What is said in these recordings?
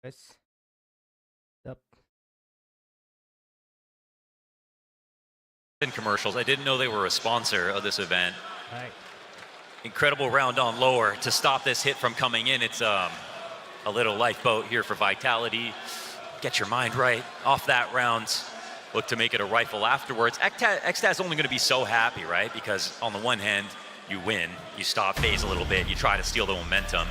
Yes. Yep. In commercials. I didn't know they were a sponsor of this event. Right. Incredible round on lower to stop this hit from coming in. It's a little lifeboat here for Vitality. Get your mind right off that round. Look to make it a rifle afterwards. Xtaz only going to be so happy, right? Because on the one hand, you win, you stop Faze a little bit, you try to steal the momentum.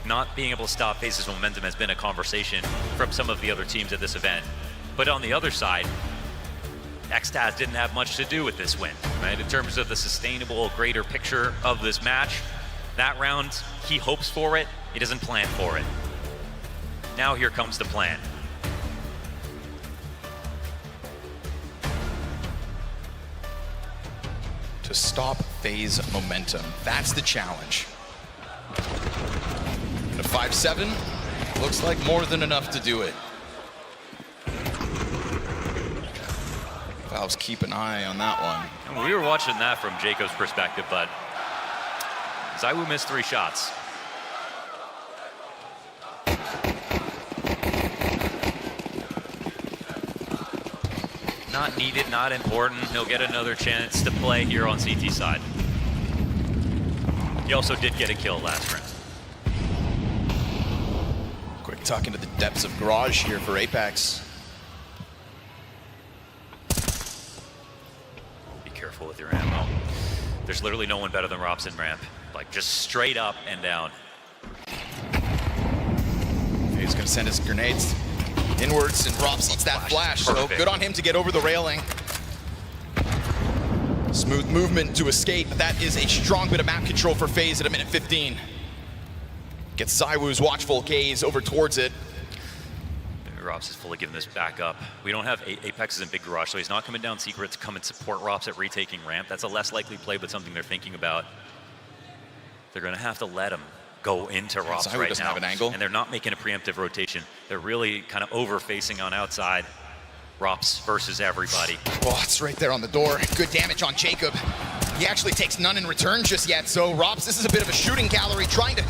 Not being able to stop Faze's momentum has been a conversation from some of the other teams at this event. But on the other side, Xtaz didn't have much to do with this win, right? In terms of the sustainable, greater picture of this match, that round, he hopes for it, he doesn't plan for it. Now here comes the plan. To stop Faze momentum, that's the challenge. And a 5-7 looks like more than enough to do it. Valves keep an eye on that one. And we were watching that from Jacob's perspective, but ZywOo missed 3 shots. Not needed, not important. He'll get another chance to play here on CT side. He also did get a kill last round. Quick tuck into the depths of garage here for Apex. Be careful with your ammo. There's literally no one better than Robson ramp. Like just straight up and down. He's gonna send his grenades inwards, and Robs eats that flash, so good on him to get over the railing. Smooth movement to escape, but that is a strong bit of map control for Faze at a minute 15. Gets ZywOo's watchful gaze over towards it. Robs is fully giving this back up. We don't have Apexes in big garage, so he's not coming down secret to come and support Robs at retaking ramp. That's a less likely play, but something they're thinking about. They're gonna have to let him go into Robs right now, have an angle. And they're not making a preemptive rotation. They're really kind of over-facing on outside. Robs versus everybody. Oh, it's right there on the door. Good damage on Jacob. He actually takes none in return just yet, so Robs, this is a bit of a shooting gallery, trying to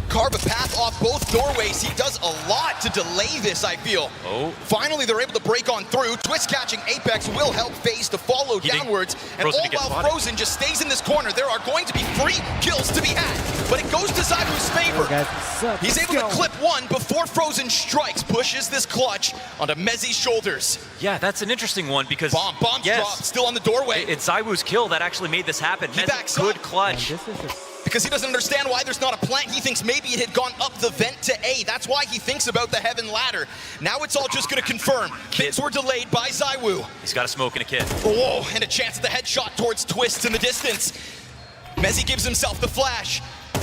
carve a path off both doorways. He does a lot to delay this, I feel. Oh. Finally, they're able to break on through. Twist catching Apex will help Faze to follow downwards. And all while Frozen just stays in this corner, there are going to be 3 kills to be had. But it goes to ZywOo's favor. He's able to clip one before Frozen strikes, pushes this clutch onto Mezzi's shoulders. Yeah, that's an interesting one because bombs dropped, still on the doorway. It's ZywOo's kill that actually made this happen. He backs good up. clutch. Because he doesn't understand why there's not a plant. He thinks maybe it had gone up the vent to A. That's why he thinks about the heaven ladder. Now it's all just going to confirm. Things were delayed by ZywOo. He's got a smoke and a kit. Oh, and a chance at the headshot towards Twist in the distance. Mezzi gives himself the flash.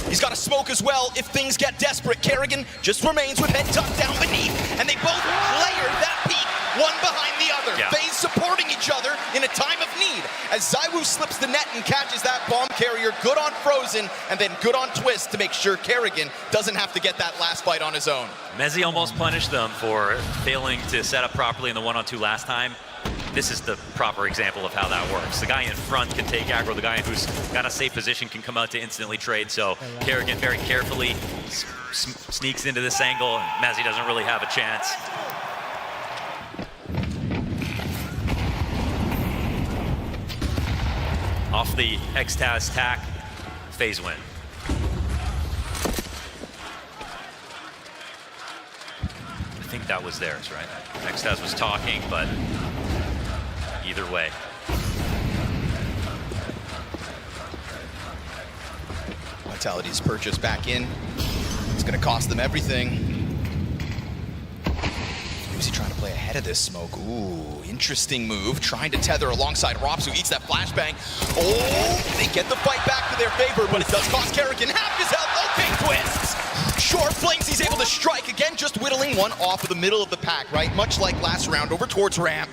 He's got a smoke as well if things get desperate. Kerrigan just remains with head tucked down beneath, and they both layer that peak, one behind the other. Yeah. Faze supporting each other in a time of need. As ZywOo slips the net and catches that bomb carrier, good on Frozen, and then good on Twist to make sure Kerrigan doesn't have to get that last fight on his own. Mezzi almost punished them for failing to set up properly in the 1-on-2 last time. This is the proper example of how that works. The guy in front can take aggro. The guy who's got a safe position can come out to instantly trade. So Kerrigan very carefully sneaks into this angle, and Mezzi doesn't really have a chance. Off the Xtaz tack, Faze win. I think that was theirs, right? Xtaz was talking, but either way. Vitality's purchase back in. It's going to cost them everything. Who's he trying to play ahead of this smoke? Ooh, interesting move. Trying to tether alongside Robs, who eats that flashbang. Oh, they get the fight back to their favor, but it does cost Kerrigan half his health. Okay, Twists. Short flames, he's able to strike. Again, just whittling one off of the middle of the pack, right? Much like last round, over towards ramp.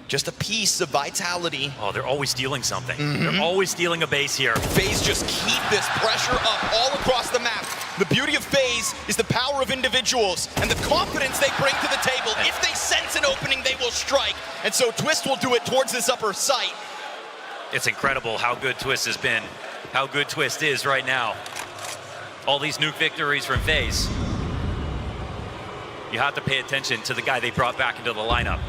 Just a piece of Vitality. Oh, they're always stealing something. They're always stealing a base here. Faze just keep this pressure up all across the map. The beauty of Faze is the power of individuals and the confidence they bring to the table. If they sense an opening, they will strike. And so Twist will do it towards this upper site. It's incredible how good Twist has been, how good Twist is right now. All these nuke victories from Faze. You have to pay attention to the guy they brought back into the lineup.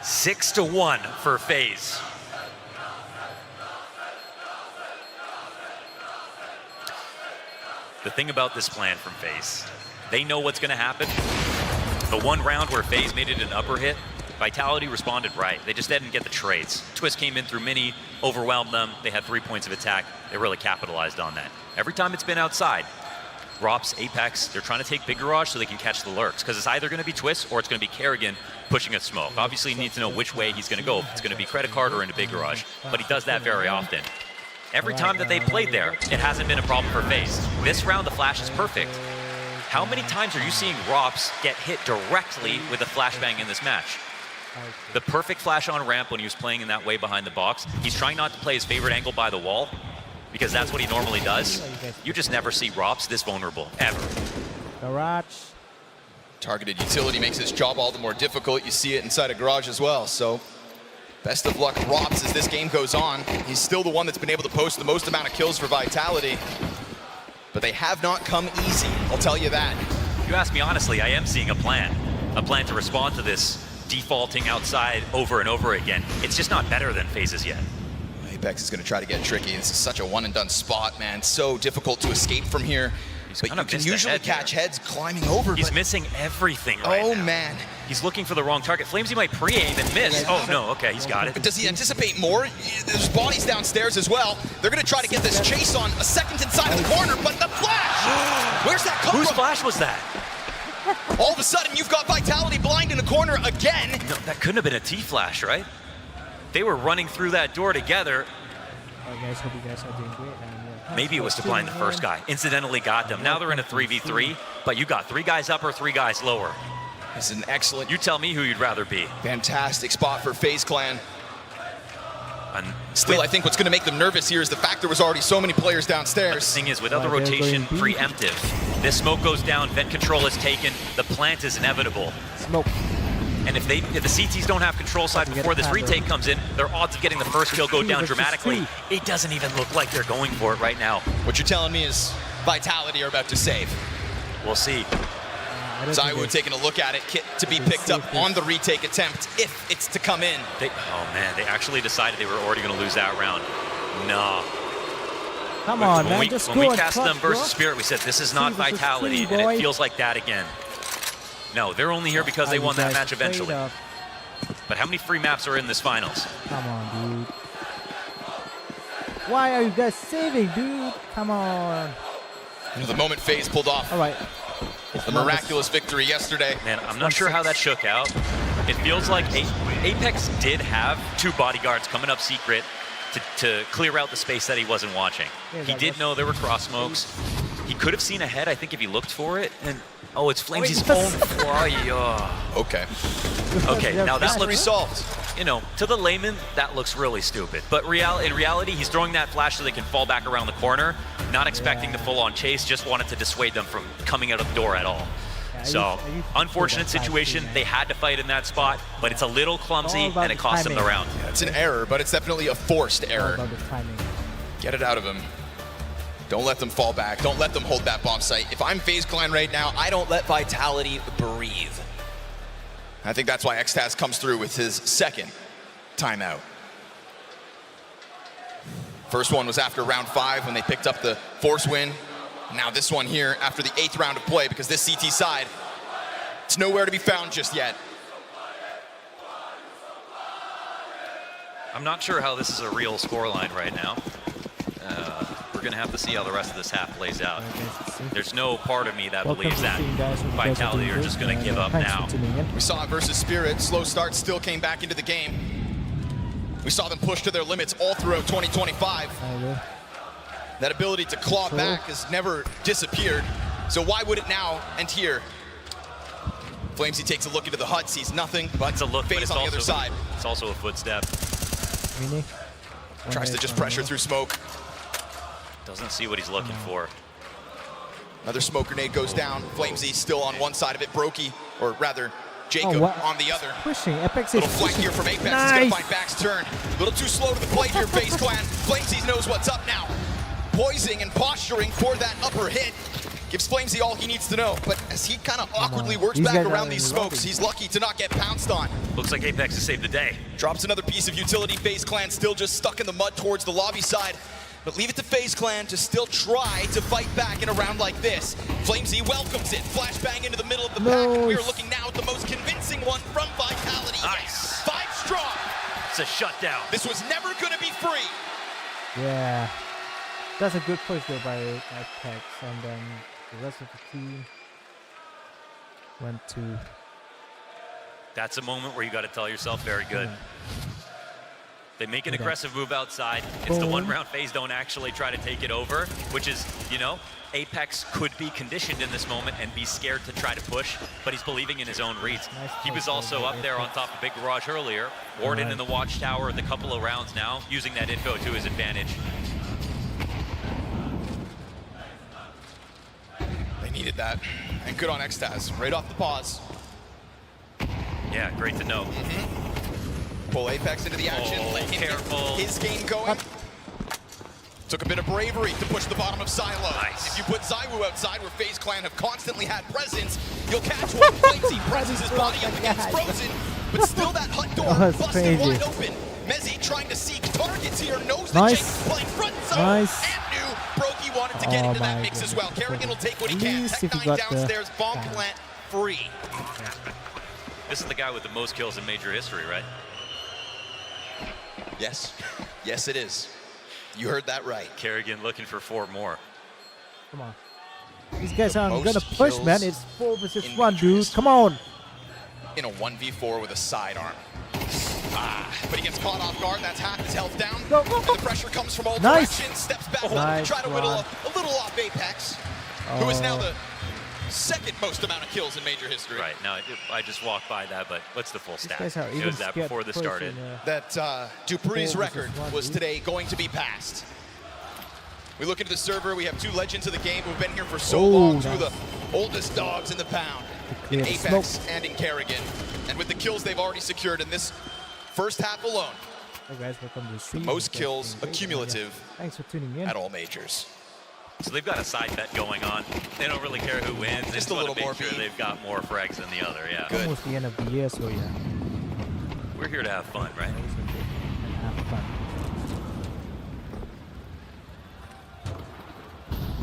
6-1 for Faze. The thing about this plan from Faze, they know what's going to happen. The one round where Faze made it an upper hit, Vitality responded right. They just didn't get the trades. Twist came in through mini, overwhelmed them. They had 3 points of attack. They really capitalized on that. Every time it's been outside, Rops, Apex, they're trying to take Big Garage so they can catch the lurks, because it's either going to be Twist or it's going to be Kerrigan pushing a smoke. Obviously, you need to know which way he's going to go. If it's going to be Credit Card or into Big Garage, but he does that very often. Every time that they played there, it hasn't been a problem for Faze. This round, the flash is perfect. How many times are you seeing Rops get hit directly with a flashbang in this match? The perfect flash on ramp when he was playing in that way behind the box. He's trying not to play his favorite angle by the wall, because that's what he normally does. You just never see Rops this vulnerable, ever. Garage. Targeted utility makes his job all the more difficult. You see it inside a Garage as well. So best of luck, Rops, as this game goes on. He's still the one that's been able to post the most amount of kills for Vitality. But they have not come easy, I'll tell you that. If you ask me honestly, I am seeing a plan to respond to this defaulting outside over and over again. It's just not better than Faze's yet. Apex is going to try to get tricky. This is such a one-and-done spot, man. So difficult to escape from here. He's but you can usually catch heads climbing over. He's missing everything right now. Oh, man. He's looking for the wrong target. Flamesy might pre-aim and miss. Oh, no, okay, he's got it. But does he anticipate more? There's bodies downstairs as well. They're going to try to get this chase on a second inside of the corner, but the flash! Where's that come Whose from? flash was that? All of a sudden, you've got Vitality blind in the corner again. No, that couldn't have been a T-flash, right? They were running through that door together. Guys, hope you guys are doing great. Maybe it was to blind the first guy. Incidentally got them. Now they're in a 3v3, but you got 3 guys up or 3 guys lower. This is an excellent... You tell me who you'd rather be. Fantastic spot for FaZe Clan. Still, I think what's going to make them nervous here is the fact there was already so many players downstairs. But the thing is, without the rotation preemptive, this smoke goes down, vent control is taken, the plant is inevitable. Smoke. And if the CTs don't have control side before this retake comes in, their odds of getting the first kill go down dramatically. It doesn't even look like they're going for it right now. What you're telling me is Vitality are about to save. We'll see. Zywoo taking a look at it, kit to be picked up on the retake attempt if it's to come in. Oh man, they actually decided they were already going to lose that round. No. Come on, man. When we cast them versus Spirit, we said this is not Vitality, and it feels like that again. No, they're only here because they won that match eventually. But how many free maps are in this finals? Come on, dude. Why are you guys saving, dude? Come on. You know, the moment FaZe pulled off. All right. The miraculous victory yesterday. Man, I'm not sure how that shook out. It feels like Apex did have 2 bodyguards coming up secret to clear out the space that he wasn't watching. He did know there were cross smokes. He could have seen ahead, I think, if he looked for it. And oh, it's Flamesy's phone. Okay. Okay, now that looks resolved. You know, to the layman, that looks really stupid. But in reality, he's throwing that flash so they can fall back around the corner, not expecting the full-on chase, just wanted to dissuade them from coming out of the door at all. So, unfortunate situation. They had to fight in that spot, but it's a little clumsy, and it cost them the round. Yeah, it's an error, but it's definitely a forced error. Get it out of him. Don't let them fall back. Don't let them hold that bomb site. If I'm FaZe Clan right now, I don't let Vitality breathe. I think that's why Xtaz comes through with his second timeout. First one was after round 5 when they picked up the force win. Now this one here after the 8th round of play, because this CT side, it's nowhere to be found just yet. I'm not sure how this is a real scoreline right now. We're going to have to see how the rest of this half plays out. There's no part of me that believes that Vitality are just going to give up now. We saw it versus Spirit. Slow start, still came back into the game. We saw them push to their limits all throughout 2025. That ability to claw back has never disappeared. So why would it now and here? Flamesy takes a look into the hut, sees nothing, but it's a look, FaZe on the other side. It's also a footstep. Tries to just pressure through smoke. Doesn't see what he's looking for. Another smoke grenade goes down. Flamesy still on one side of it. Brokey, or rather, Jacob what? on the other. Pushing. Apex is Little flank pushing. here from Apex. Nice. He's going to find Back's turn. A little too slow to the plate here, Faze Clan. Flamesy knows what's up now. Poising and posturing for that upper hit. Gives Flamesy all he needs to know. But as he kind of awkwardly works These back guys are around in these the smokes, lobby. he's lucky to not get pounced on. Looks like Apex has saved the day. Drops another piece of utility. Faze Clan still just stuck in the mud towards the lobby side. But leave it to Faze Clan to still try to fight back in a round like this. Flamesy welcomes it. Flashbang into the middle of the pack. And we are looking now at the most convincing one from Vitality. Nice. 5 strong. It's a shutdown. This was never going to be free. Yeah. That's a good push though by Apex, and then the rest of the team went to. That's a moment where you got to tell yourself, very good. They make an Okay. aggressive move outside. It's the one Boom. round Faze don't actually try to take it over, which is, you know, Apex could be conditioned in this moment and be scared to try to push, but he's believing in his own reads. Nice He was push also by up there on Apex. top of Big Garage earlier. Warden in the watchtower the couple of rounds now, using that info to his advantage. They needed that. And good on Xtaz. Right off the pause. Yeah, great to know. Pull Apex into the action. Oh, Let him get careful. his game going. Took a bit of bravery to push the bottom of Silo. Nice. If you put Zywoo outside where Faze Clan have constantly had presence, you'll catch one. Flamesy presses his body up against Frozen, but still that hut door That was busted crazy. wide open. Mezzy trying to seek targets here, knows that Nice. Jacob's playing front zone, Nice. and knew Brokey wanted to get Oh into that my mix as goodness. well. Kerrigan will take what he At can. least Tech if he 9 got the downstairs, bomb bang. plant free. This is the guy with the most kills in Major history, right? Yes, yes it is. You heard that right. Kerrigan looking for 4 more. Come on. These guys aren't most gonna push, kills man. It's 4 versus in 1, Major dude. history. Come on. In a 1v4 with a sidearm. But he gets caught off guard. That's half his health down. Go, And the pressure comes from all Nice. directions. Steps back, Nice try to whittle one. a little off Apex, who is now Oh. the second most amount of kills in Major history. Right, now I just walked by that, but what's the full stat? guys are It even was that scared before this pushing, started. That Dupree's 4 versus record 1, was dude. today going to be passed. We look into the server. We have 2 legends of the game who've been here for so Oh, long. 2 of nice. the oldest dogs in the pound, in Clear the Apex smoke. and in Kerrigan. And with the kills they've already secured in this first half alone, Hey guys, welcome to the stream. most Guys, kills doing great. accumulative Thanks for tuning in. at all majors. So they've got a side bet going on. They don't really care who wins. They Just just a want little to more make sure beat. they've got more frags than the other, yeah. Good. Almost the end of the year, so yeah. We're here to have fun, right? And have fun.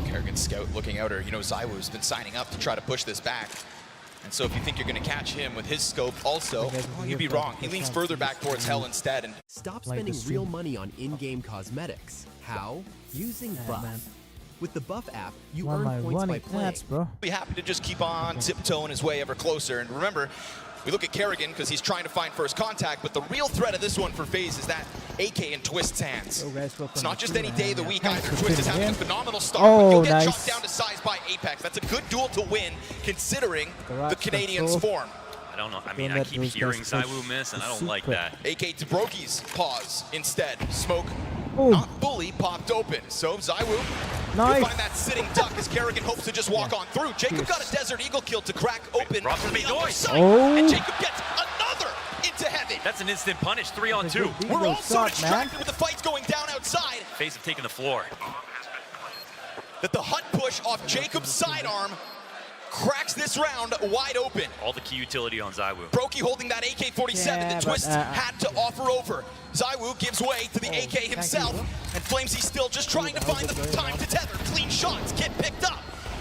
Kerrigan scout looking out her. You know, Zywoo's been signing up to try to push this back. And so if you think you're going to catch him with his scope also, Okay, well, you'd be wrong. He leans further back towards Hell instead. And Stop Like spending this real too. money on in-game cosmetics. How? Using Yeah, Buff. man. With the Buff app, you One earn by points one, by it playing. adds, bro. be happy to just keep on tiptoeing his way ever closer. And remember, we look at Kerrigan because he's trying to find first contact, but the real threat of this one for FaZe is that AK in Twist's hands. So guys, welcome It's not to just the any stream, day of the and week thanks either. for Twist is tuning having a in. phenomenal start, Oh, but he'll get nice. shot down to size by Apex. That's a good duel to win, considering Garage the Canadians' control. form. I don't know. I Don't mean, I let keep those guys hearing push Zywoo miss, and the I don't like secret. that. AK to Brokey's pause instead. Smoke Oh, not fully popped open. So Zywoo Nice. will find that sitting duck as Kerrigan hopes to just walk on through. Jacob got a Desert Eagle kill to crack open Robson the made other noise. side, Oh. and Jacob gets another into heaven. That's an instant punish, 3 on 2. Big We're little all so shot, distracted man. with the fights going down outside Faze have taken the floor. that the hut push off Jacob's sidearm cracks this round wide open. All the key utility on Zywoo. Brokey holding that AK-47 Yeah, that but, Twist had to offer over. Zywoo gives way to the Oh, AK thank you, himself, bro. and Flamesy still just trying to That was find the very time well. to tether. Clean shots get picked up.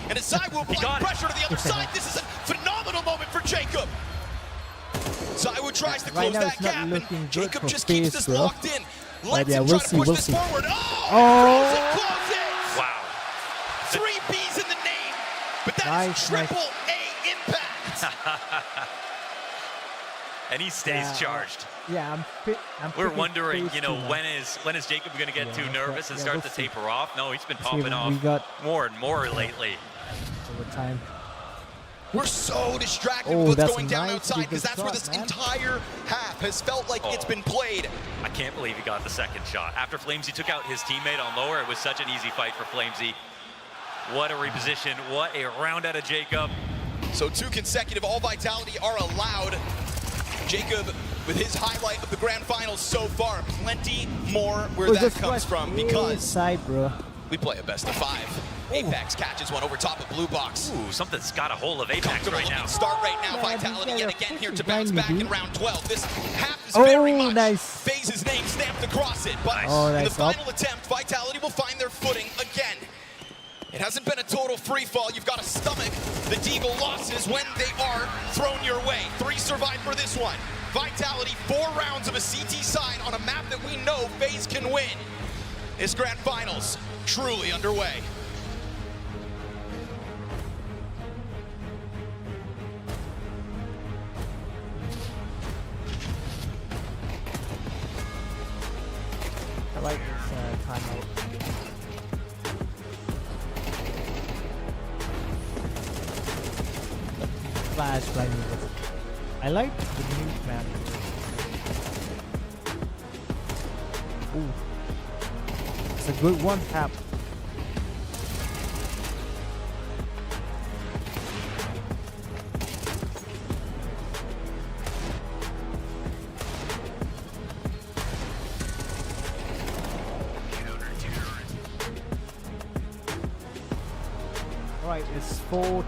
And as Zywoo He applying got it. pressure to the other side, this is a phenomenal moment for Jacob. Zywoo tries to Right close now that it's not gap, looking and good Jacob for just keeps FaZe, this bro. locked in. Let's yeah, him we'll try to see, push we'll this see. forward. Oh, Oh. Frozen closes! Wow. 3 B's in the name, but that is Nice, triple A impact. And he stays Yeah, charged. Yeah, I'm We're picking wondering, FaZe you know, too, man. when is Jacob going to get Yeah, too but- nervous and yeah, start we'll to see. taper off? No, he's been See, popping we off got more and more lately. over time. We're so distracted Oh, with what's that's going down nice outside because big that's where shot, this man. entire half has felt like it's Oh. been played. I can't believe he got the second shot. After Flamesy took out his teammate on lower, it was such an easy fight for Flamesy. What a reposition. What a round out of Jacob. So 2 consecutive all Vitality are allowed. Jacob with his highlight of the grand finals so far. Plenty more where that comes from because side, bro. we play a best of 5. Apex catches one over top of blue box. Ooh, something's got a hold of Apex right now. Start right now. Man, Vitality these guys yet are again here to pushing bounce back behind in me, round 12. This half is very much nice. Faze's name stamped across it. But Oh, in the nice. final attempt, Vitality will find their footing again. It hasn't been a total free fall. You've got to stomach the Deagle losses when they are thrown your way. 3 survived for this one. Vitality, 4 rounds of a CT side on a map that we know FaZe can win. This grand finals truly underway. I like this timeout. Flash blinding. I like the new map. Ooh. It's a good one tap. Alright, it's 4-8.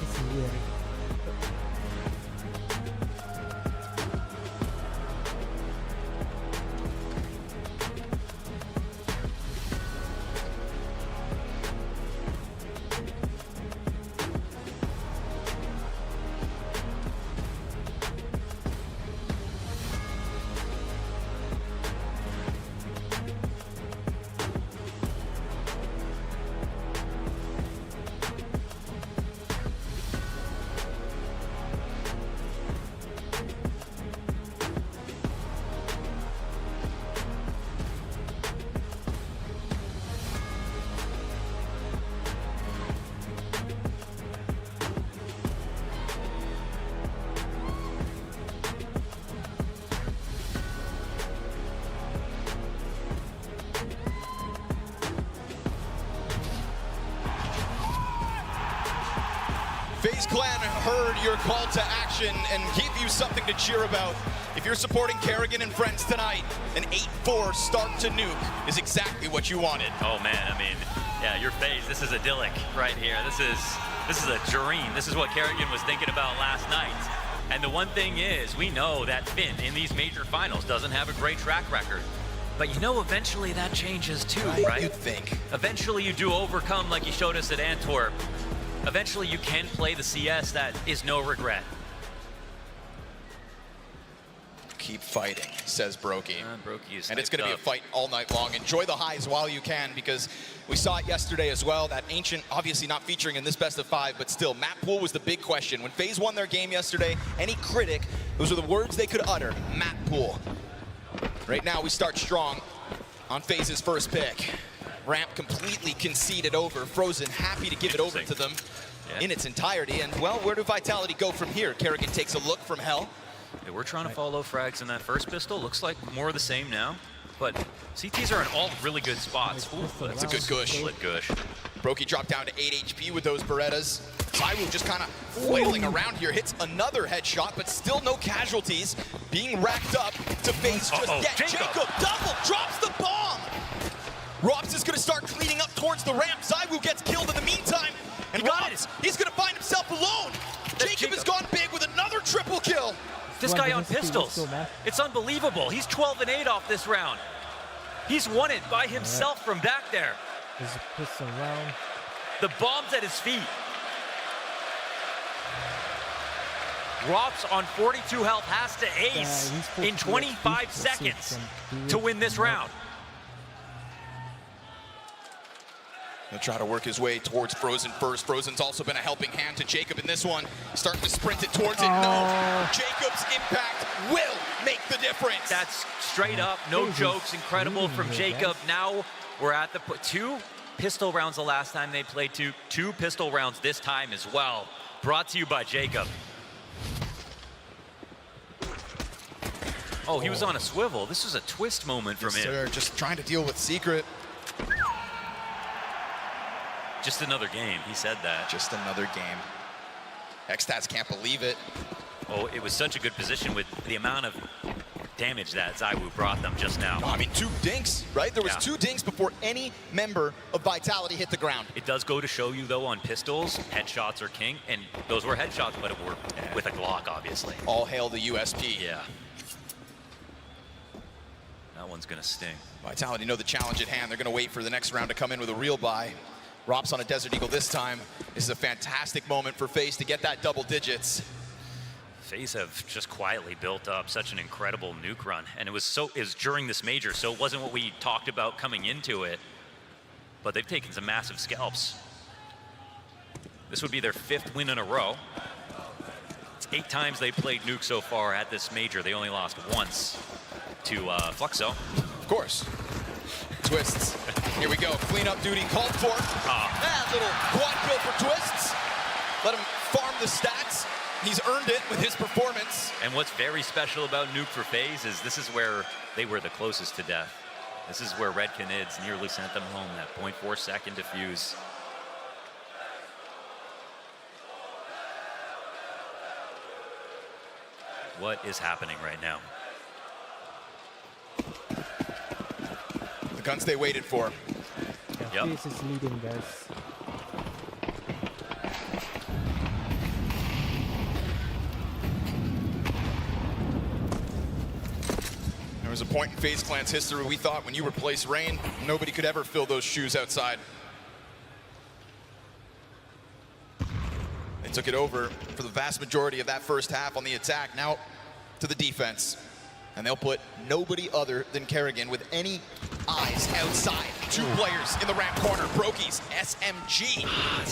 It's weird. FaZe Clan heard your call to action and gave you something to cheer about. If you're supporting Kerrigan and friends tonight, an 8-4 start to nuke is exactly what you wanted. Oh man, I mean, yeah, your FaZe, this is idyllic right here. This is a dream. This is what Kerrigan was thinking about last night. And the one thing is, we know that Finn in these major finals doesn't have a great track record. But you know, eventually that changes too, right? You'd think. Eventually you do overcome, like you showed us at Antwerp. Eventually you can play the CS that is no regret. Keep fighting, says Brokey. Brokey is and it's going to be a up. fight all night long. Enjoy the highs while you can, because we saw it yesterday as well. That Ancient, obviously not featuring in this best of 5, but still, map pool was the big question. When FaZe won their game yesterday, any critic, those were the words they could utter, map pool. Right now, we start strong on FaZe's first pick. Ramp completely conceded over. Frozen happy to give it over to them in its entirety. And, well, where do Vitality go from here? Kerrigan takes a look from Hell. Yeah, we're trying to follow frags in that first pistol. Looks like more of the same now. But CTs are in all really good spots. Ooh, That's a good gush. Good gush. Brokey dropped down to 8 HP with those Berettas. Tyru just kind of flailing around here, hits another headshot, but still no casualties. Being racked up to face just yet. Jacob double drops the bomb. Robs is going to start cleaning up towards the ramp. Zywoo gets killed in the meantime. And Robs, he's going to find himself alone. Jacob has gone big with another triple kill. This guy on pistols, it's unbelievable. He's 12 and 8 off this round. He's won it by himself from back there. There's a pistol round. The bomb's at his feet. Rops on 42 health has to ace in 25 seconds to win this round. He'll try to work his way towards Frozen first. Frozen's also been a helping hand to Jacob in this one. Starting to sprint it towards it. No. Jacob's impact will make the difference. That's straight up, no Faze jokes, is incredible from leading here, Jacob. Now we're at the 2 pistol rounds the last time they played, 2 pistol rounds this time as well. Brought to you by Jacob. Oh, he was on a swivel. This was a twist moment from him. Sir, just trying to deal with Secret. Just another game, he said that. Just another game. X-Stats can't believe it. Oh, it was such a good position with the amount of damage that Zywoo brought them just now. I mean, 2 dinks, right? There was Yeah. 2 dinks before any member of Vitality hit the ground. It does go to show you, though, on pistols, headshots are king, and those were headshots, but it were with a Glock, obviously. All hail the USP. Yeah. That one's gonna sting. Vitality know the challenge at hand. They're gonna wait for the next round to come in with a real buy. Rops on a Desert Eagle this time. This is a fantastic moment for Faze to get that double digits. Faze have just quietly built up such an incredible nuke run, and it was during this major, so it wasn't what we talked about coming into it, but they've taken some massive scalps. This would be their 5th win in a row. It's 8 times they played nuke so far at this major. They only lost once to Fluxo. Of course. Twists. Here we go. Cleanup duty called for. Little quad kill for Twists. Let him farm the stats. He's earned it with his performance. And what's very special about nuke for Faze is this is where they were the closest to death. This is where Red Canids nearly sent them home, that 0.4 second defuse. What is happening right now? The guns they waited for. Yeah, Yep. Faze is leading this. There was a point in FaZe Clan's history we thought when you replace Rain, nobody could ever fill those shoes outside. They took it over for the vast majority of that first half on the attack. Now to the defense. And they'll put nobody other than Kerrigan with any eyes outside. 2 players in the ramp corner. Brokey's SMG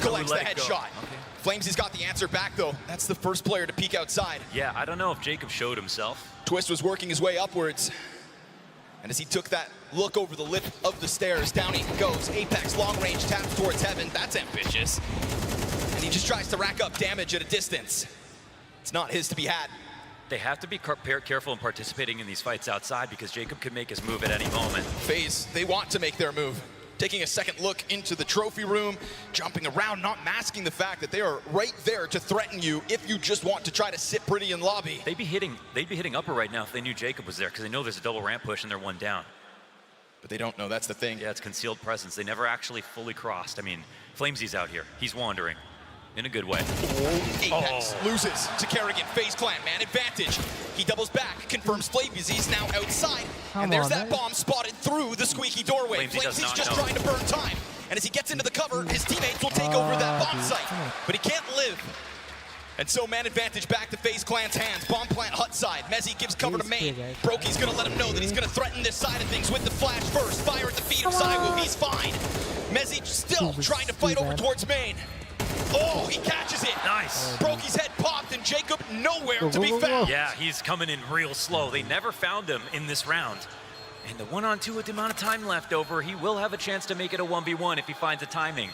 collects the headshot. Okay. Flamesy's got the answer back though. That's the first player to peek outside. Yeah, I don't know if Jacob showed himself. Twist was working his way upwards. And as he took that look over the lip of the stairs, down he goes. Apex long range taps towards heaven. That's ambitious. And he just tries to rack up damage at a distance. It's not his to be had. They have to be careful in participating in these fights outside because Jacob could make his move at any moment. FaZe, they want to make their move. Taking a second look into the trophy room, jumping around, not masking the fact that they are right there to threaten you if you just want to try to sit pretty in lobby. They'd be hitting upper right now if they knew Jacob was there because they know there's a double ramp push and they're 1 down. But they don't know, that's the thing. Yeah, it's concealed presence. They never actually fully crossed. I mean, Flamesy's out here. He's wandering in a good way. Apex loses to Kerrigan. FaZe Clan, man advantage. He doubles back, confirms Flamesy's now outside. Come And there's on, that man. bomb spotted through the squeaky doorway. Flamesy does Flamesy's not just know. trying to burn time. And as he gets into the cover, his teammates will take over that bomb dude, site. come on. But he can't live. And so man advantage back to FaZe Clan's hands. Bomb plant hut side. Mezzy gives cover to He's main. good, Brokey's gonna let him know that he's gonna threaten this side of things with the flash first. Fire at the feet of Zywoo, he's fine. Mezzy still He was trying to fight over bad. towards main. Oh, he catches it. Nice. Brokey's head popped and Jacob nowhere Go, to go, be go, go. found. Yeah, he's coming in real slow. They never found him in this round. And the 1-on-2 with the amount of time left over, he will have a chance to make it a 1v1 if he finds the timing.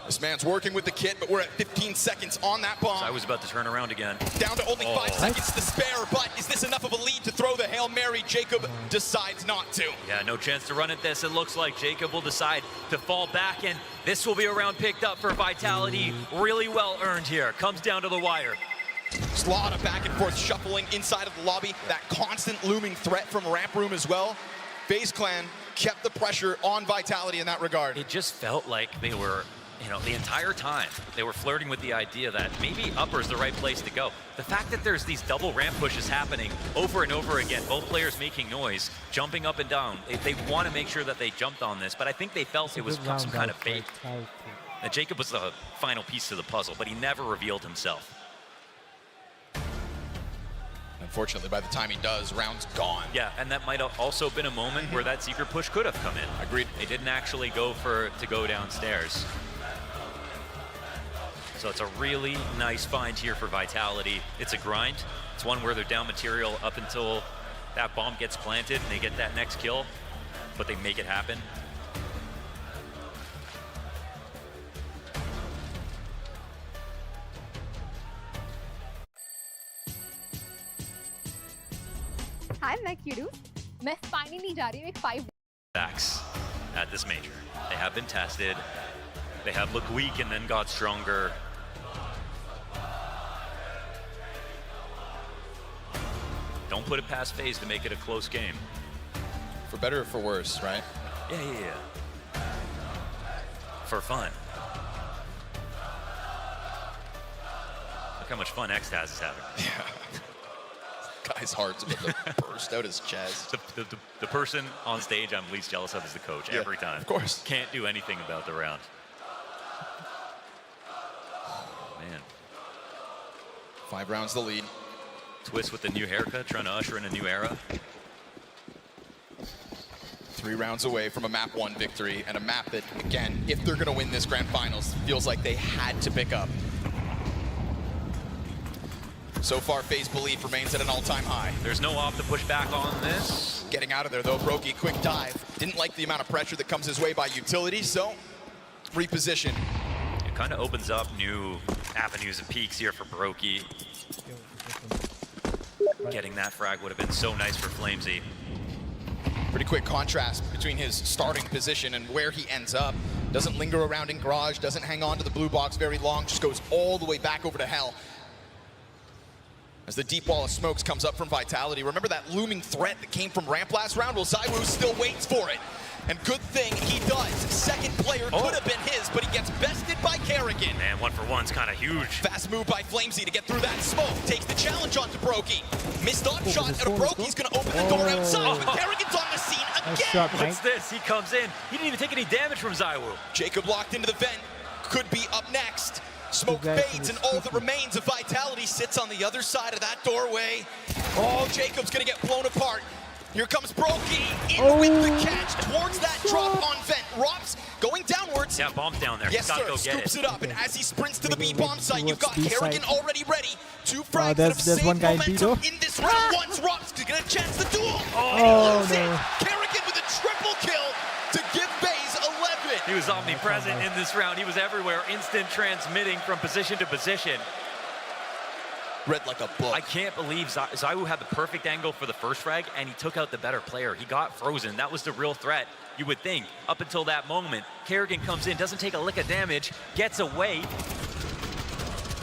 This man's working with the kit, but we're at 15 seconds on that bomb. I was about to turn around again. Down to only 5 Oh. seconds to spare, but is this enough of a lead to throw the Hail Mary? Jacob decides not to. Yeah, no chance to run at this. It looks like Jacob will decide to fall back, and this will be a round picked up for Vitality. Really well earned here. Comes down to the wire. Slaughter back and forth, shuffling inside of the lobby. That constant looming threat from ramp room as well. FaZe Clan kept the pressure on Vitality in that regard. It just felt like they were, the entire time, they were flirting with the idea that maybe upper is the right place to go. The fact that there's these double ramp pushes happening over and over again, both players making noise, jumping up and down. They want to make sure that they jumped on this, but I think they felt it was Good round some kind out of bait. for Vitality. That Jacob was the final piece to the puzzle, but he never revealed himself. Unfortunately, by the time he does, round's gone. Yeah, and that might have also been a moment where that secret push could have come in. Agreed. They didn't actually go to go downstairs. So it's a really nice find here for Vitality. It's a grind. It's one where they're down material up until that bomb gets planted and they get that next kill, but they make it happen. Hi, मैं क्यूरू मैं finally नहीं जा रही हूँ एक 5 Backs at this major. They have been tested. They have looked weak and then got stronger. Don't put it past Faze to make it a close game. For better or for worse, right? Yeah. For fun. Look how much fun Xtaz is having. Yeah. Guy's heart's about to burst out his chest. The person on stage I'm least jealous of is the coach every time. Of course. Can't do anything about the round. Man. 5 rounds the lead. Twist with the new haircut, trying to usher in a new era. 3 rounds away from a map 1 victory, and a map that, again, if they're gonna win this grand finals, feels like they had to pick up. So far, Faze belief remains at an all-time high. There's no op to push back on this. Getting out of there though, Brokey, quick dive. Didn't like the amount of pressure that comes his way by utility, so reposition. It kind of opens up new avenues and peaks here for Brokey. Getting that frag would have been so nice for Flamesy. Pretty quick contrast between his starting position and where he ends up. Doesn't linger around in garage, doesn't hang on to the blue box very long, just goes all the way back over to hell. As the deep wall of smokes comes up from Vitality. Remember that looming threat that came from ramp last round? Well, ZywOo still waits for it. And good thing he does. Second player could have been his, but he gets bested by Kerrigan. Man, 1-for-1's kind of huge. Fast move by Flamesy to get through that smoke. Takes the challenge onto Brokey. Missed on shot, and a Brokey's gonna open the door outside, but Kerrigan's on the scene again. What's this? He comes in. He didn't even take any damage from ZywOo. Jacob locked into the vent. Could be up next. Smoke fades, and all that remains of Vitality sits on the other side of that doorway. Oh, Jacob's gonna get blown apart. Here comes Brokey in with the catch towards that drop on vent. Rops going downwards. Yeah, bomb's down there. Yes, Gotta sir. Go get Scoops it up, and as he sprints to the B-bomb site, you've got B side. Kerrigan already ready. 2 frags that have saved one guy in B momentum though. in this round. Once Rops to get a chance to duel. Oh, and he loves no. it. Kerrigan with a triple kill to give Faze 11. He was omnipresent in this round. He was everywhere, instant transmitting from position to position. Read like a book. I can't believe ZywOo had the perfect angle for the first frag, and he took out the better player. He got frozen. That was the real threat, you would think, up until that moment. Kerrigan comes in, doesn't take a lick of damage, gets away,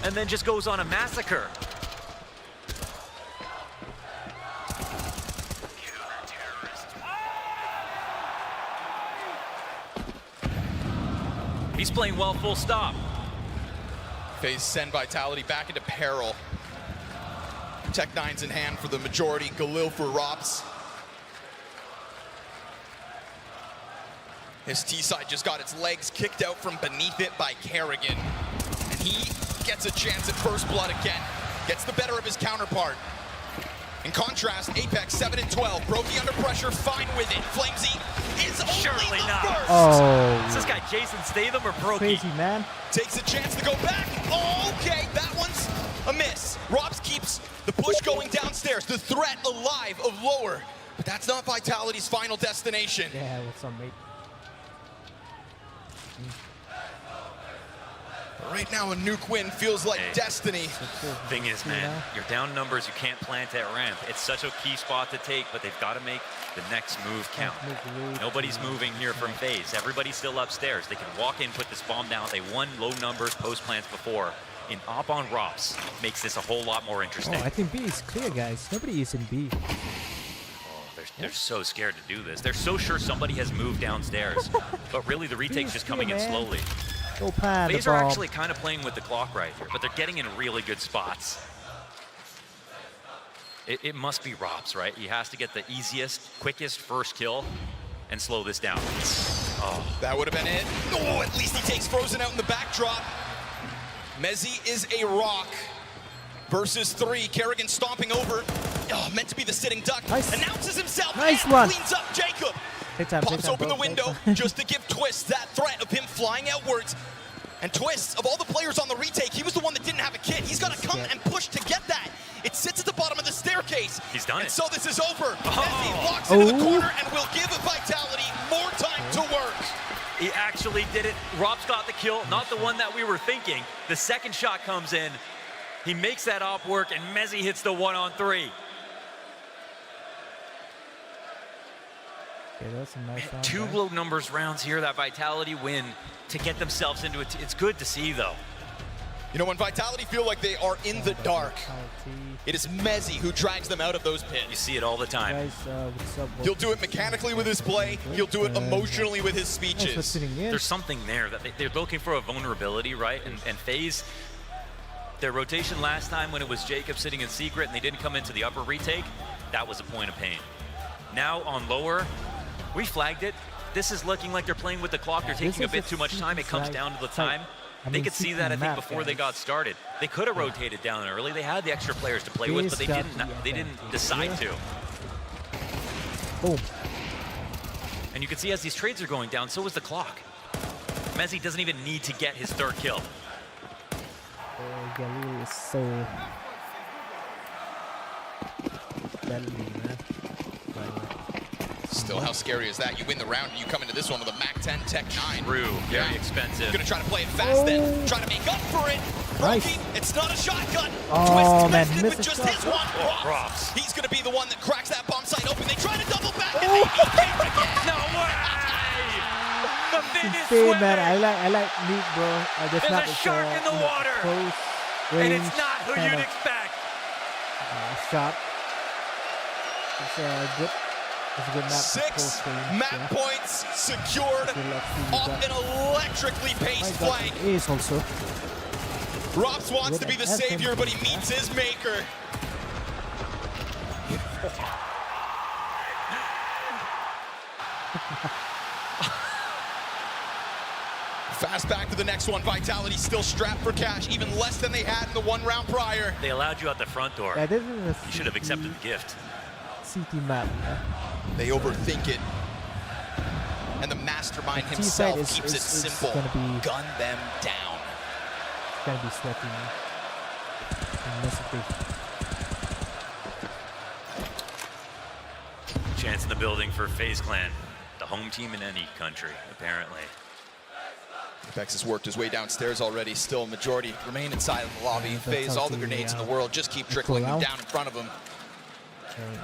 and then just goes on a massacre. He's playing well, full stop. Faze send Vitality back into peril. Tech 9's in hand for the majority. Galil for Rops. His T-side just got its legs kicked out from beneath it by Kerrigan. And he gets a chance at first blood again. Gets the better of his counterpart. In contrast, Apex 7 and 12. Brokey under pressure, fine with it. Flamesy is only Surely the not. first. Oh, Is this guy Jason Statham or Brokey? crazy man. Takes a chance to go back. Okay, that one's a miss. Rops keeps the push going downstairs. The threat alive of lower. But that's not Vitality's final destination. Yeah, what's up, mate? Right now, a nuke win feels like Hey. destiny. Thing is, man, you're down numbers, you can't plant that ramp. It's such a key spot to take, but they've got to make the next move count. Nobody's moving here from Faze. Everybody's still upstairs. They can walk in, put this bomb down. They won low numbers post plants before. In op on Rops makes this a whole lot more interesting. Oh, I think B is clear, guys. Nobody is in B. They're so scared to do this. They're so sure somebody has moved downstairs. But really, the retake's just coming in slowly. Go plant the Faze are bomb. actually kind of playing with the clock right here, but they're getting in really good spots. It must be Rops, right? He has to get the easiest, quickest first kill and slow this down. Oh, That would have been it. Oh, at least he takes Frozen out in the backdrop. Mezzy is a rock. Versus 3. Kerrigan stomping over. Oh, meant to be the sitting duck. Nice. Announces himself. Nice and one. cleans up Jacob. Take time, Pops open bro. the window Take time. just to give Twist that threat of him flying outwards. And Twist, of all the players on the retake, he was the one that didn't have a kit. He's got to come and push to get that. It sits at the bottom of the staircase. He's done And it. so this is over. Oh. Messi walks into the Oh. corner and will give Vitality more time to work. He actually did it. Rob's got the kill, not the one that we were thinking. The second shot comes in. He makes that op work, and Messi hits the 1-on-3. Okay, that's a nice round. Two there. low numbers rounds here, that Vitality win to get themselves into it. It's good to see, though. You know, when Vitality feel like they are in the dark, it is Messi who drags them out of those You pits. see it all the time. Guys, what's up? He'll do it mechanically with his play. He'll do it emotionally with his Thanks for speeches. sitting in. There's something there that they're looking for, a vulnerability, right? And Faze, their rotation last time when it was Jacob sitting in secret and they didn't come into the upper retake, that was a point of pain. Now on lower, we flagged it. This is looking like they're playing with the clock. They're This taking a is bit a too much time. It comes CT down to the site. time. I They mean, could see CT that, I think, map, before they guys. got started. They could have rotated down early. They had the extra players to play with, but they This didn't. got They the didn't advantage. decide to. Boom. And you can see as these trades are going down, so is the clock. Messi doesn't even need to get his third kill. Galil is so deadly, man. Still, how scary is that? You win the round and you come into this one with a Mac 10 Tech 9. True, very Yeah. expensive. Gonna try to play it fast then. Oh. Try to make up for it. Nice. Rocky, it's not a shotgun. Oh, Twist man, connected missed with a just shot. his one. Oh, Rops. Rops. He's gonna be the one that cracks that bomb site open. They try to double back and Oh. they beat Kerrigan. No way! The fin is Insane, man. swimming! I like Meek, bro. This There's map a is, shark in the you know, water. close And range it's not who kind you'd of, expect. shot. It's a good map. for 6 close range, map yeah. points secured Good luck to you off guys. an electrically paced My God, flank. Ace also. Rops wants With to be the an savior, but he SMG, meets his maker. Fast back to the next one. Vitality still strapped for cash, even less than they had in the one round prior. They allowed you out the front door. Yeah, this is a You should have accepted the gift. CT map. Yeah. They overthink it. And the mastermind The T himself side is- keeps it is simple. gonna be- Gun them down. It's gonna be sweaty, man. And miss it big. Chance in the building for FaZe Clan. The home team in any country, apparently. Apex has worked his way downstairs already. Still, majority remain inside of the lobby. that's Faze all the how the, grenades in the world. Just keep trickling them round. down in front of him.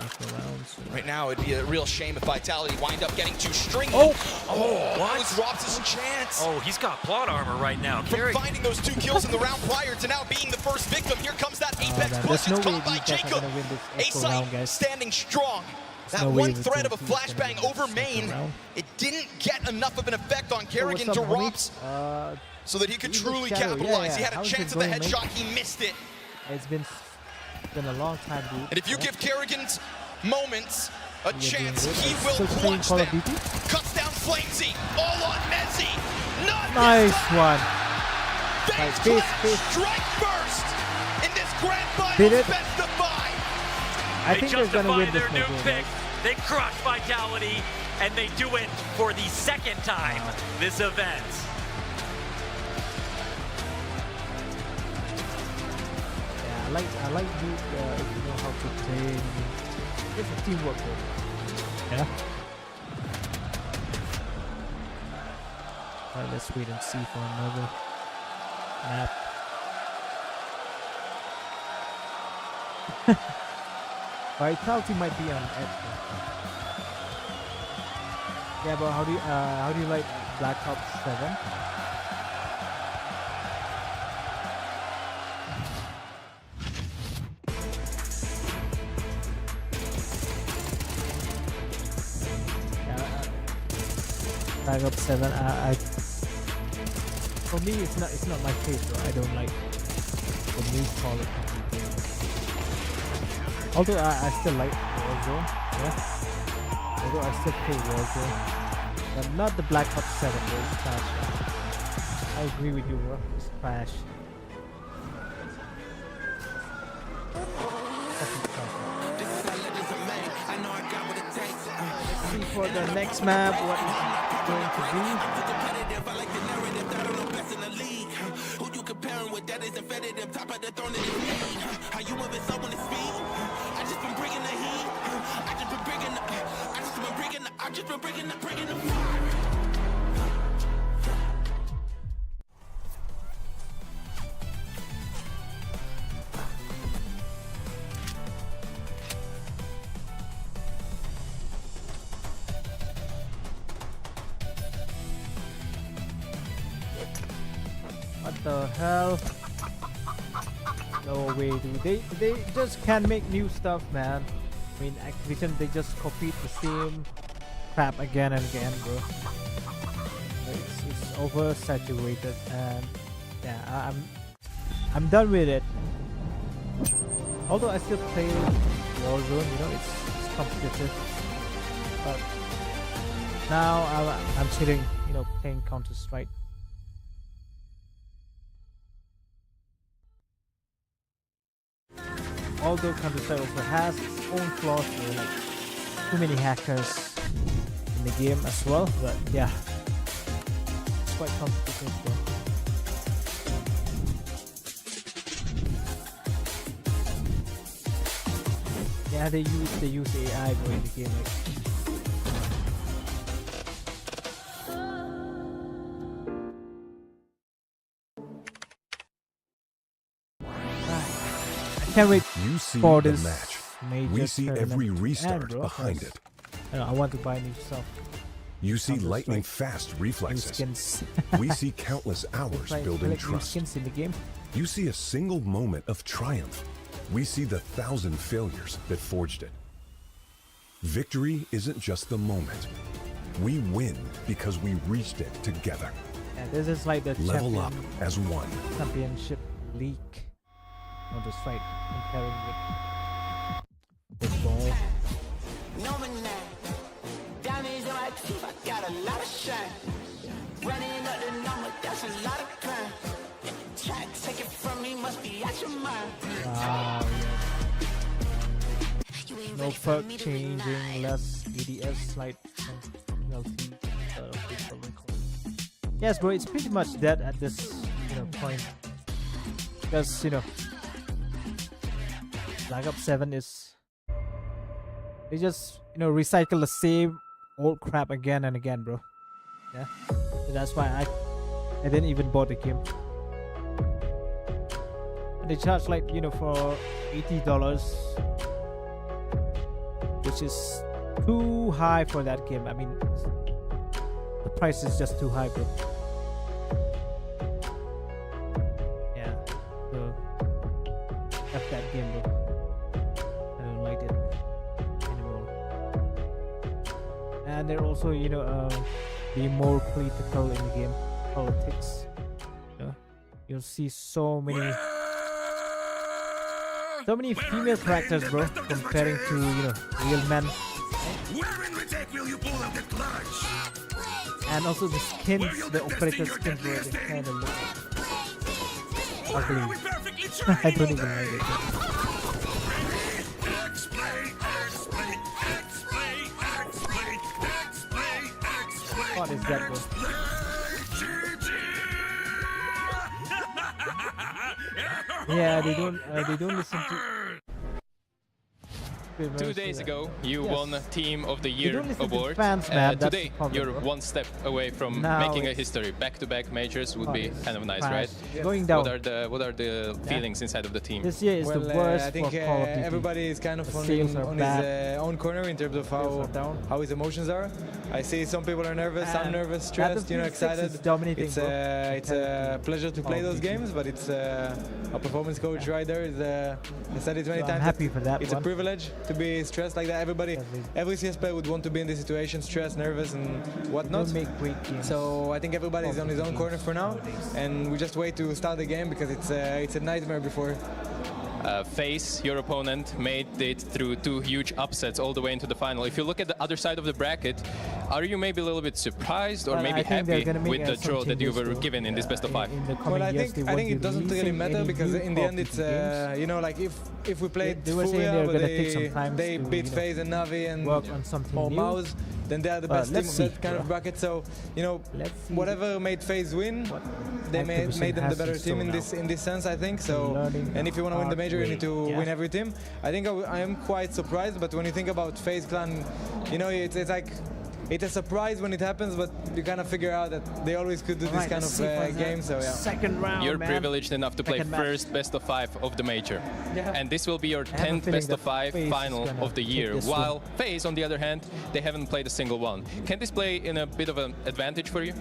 Equal rounds. Right now, it'd be a real shame if Vitality wind up getting too stringy. Oh! That what? was Rops' chance. Oh, he's got plot armor right now. From Carrick. finding those 2 kills in the round prior to now being the first victim, here comes that Apex man, push. there's no It's way caught by these guys are Jacob. gonna win this equal A-Site round, guys. standing strong. That no way one the threat of a team is gonna flashbang win over this main, equal round. it didn't get enough of an effect on Kerrigan what's to up, homie? Rops so that he could Evil truly Shadow, capitalize. yeah. He had a How's chance it at the going, mate? headshot, he missed it. It's been a long time, dude. And if you Yeah. give Kerrigan's moments a You're chance, doing good. he will Still playing clutch Call of them. Duty? Cuts down Flamesy, all on Messi. Not Nice this time. one. FaZe Nice. Clan Faze. strike first in this grand Did finals it? best of 5. I They think they're gonna justify win this their new one, pick. guys. They crush Vitality, and they do it for the second time this event. Yeah, I like Duke, if you know how to play. It's a teamwork game. Yeah. Alright, let's wait and see for another map. Vitality might be on edge. Yeah, but how do you like Black Ops 7? Black Ops 7. For me, it's not my favorite. I don't like the new Call of Duty game. Although I still like Warzone, yeah. Although I still play Warzone, but not the Black Ops 7. Bro. It's trash. I agree with you, bro. It's trash. Let's see for the next map what is it going to be. Who you comparing with that isn't fed at the top of the throne of the league? How you moving so on the speed? I just been bringing the heat. What the hell? No way, dude. They just can't make new stuff, man. I mean, Activision, they just copied the same crap again and again, bro. It's oversaturated, and yeah, I'm done with it. Although I still play Warzone, you know, it's competitive. But now I'm sitting, you know, playing Counter-Strike. Although Counter-Strike also has its own flaws, you know, like too many hackers in the game as well. But yeah, it's quite competitive though. Yeah, they use AI bro in the game. Like, I can't wait You see for the this match. major We see tournament every to end, restart bro, behind 'cause, it. I want to buy new stuff. You see Counter-Strike. lightning fast New reflexes. skins. We see countless hours Like, building like new trust. skins in the game. You see a single moment of triumph. We see the 1,000 failures that forged it. Victory isn't just the moment. We win because we reached it together. Yeah, this is like the Level up as one. championship league. On the site comparing with football. No man now. Diamonds in my teeth, I got a lot of shine. Running up the number, that's a lot of crime. Try to take it from me, must be out your mind. Wow, yes. No perk changing, less ADS, light penalty. Yes, bro, it's pretty much dead at this, you know, point. Because, you know, Black Ops 7 is, they just, you know, recycle the same old crap again and again, bro. Yeah, so that's why I didn't even bought the game. And they charge like, you know, for $80, which is too high for that game. I mean, the price is just too high, bro. Yeah, so F that game, bro. I don't like it anymore. And they're also, you know, be more political in the game, politics. You know, you'll see so many female characters, bro, comparing to, you know, real men. And also the skins, the operator skins, bro, they kind of look ugly. I don't even like it. What is that, bro? Yeah, they don't listen to. 2 days ago, you Yes. won Team of the They Year don't listen to award. fans, man. That's Today, the problem, you're bro. one step away from Now making a it's- history. Back-to-back majors would be kind of nice, Crash. right? Going down. What are the feelings inside of the team? This year is the worst I think for Call of Duty. everybody is kind of The on sales are his bad. own corner in terms of Sales are down. how his emotions are. I see some people are nervous, I'm And nervous, stressed, you know, Battlefield 6 excited. is dominating, It's bro. it's a pleasure to play Call of those Duty. games, but it's a performance coach right there is I said it many So I'm times. happy for that It's one. a privilege to be stressed like that. Every CS player would want to be in this situation, stressed, nervous, and whatnot. Don't make great games. So I think everybody's on his own corner for now, and we just wait to start the game because it's a nightmare before. Faze, your opponent, made it through 2 huge upsets all the way into the final. If you look at the other side of the bracket, are you maybe a little bit surprised or Well, maybe I think they're happy gonna make, with the some draw that you changes were to, given in this best of 5? in the coming Well, I years, think they won't it be doesn't really releasing matter any because new in the Call end of it's Duty games. you know, like if we played They were saying Furia, they're where gonna take some they time they to, beat you know, FaZe and Navi and work on something or new. Mouse, then they are the But best team let's of see, that kind of bro. bracket. So you know, Let's see whatever made FaZe win, what they Activision made them the has better in team in store this sense, I think. So Learning and if you want to win the hard major, you need to way. Yeah. win every team. I think I am quite surprised, but when you think about FaZe Clan, you know, it's like. It's a surprise when it happens, but you kind of figure out that they always could do this Alright, kind let's of see for the game. So yeah. Second round, You're man. privileged enough to play Second match. first best of 5 of the major. Yeah. And this will be your I have a 10th feeling best of that 5 FaZe is final gonna of the take year. this While FaZe, on the other hand, they haven't played a single one. Can this play in a bit of an advantage for you?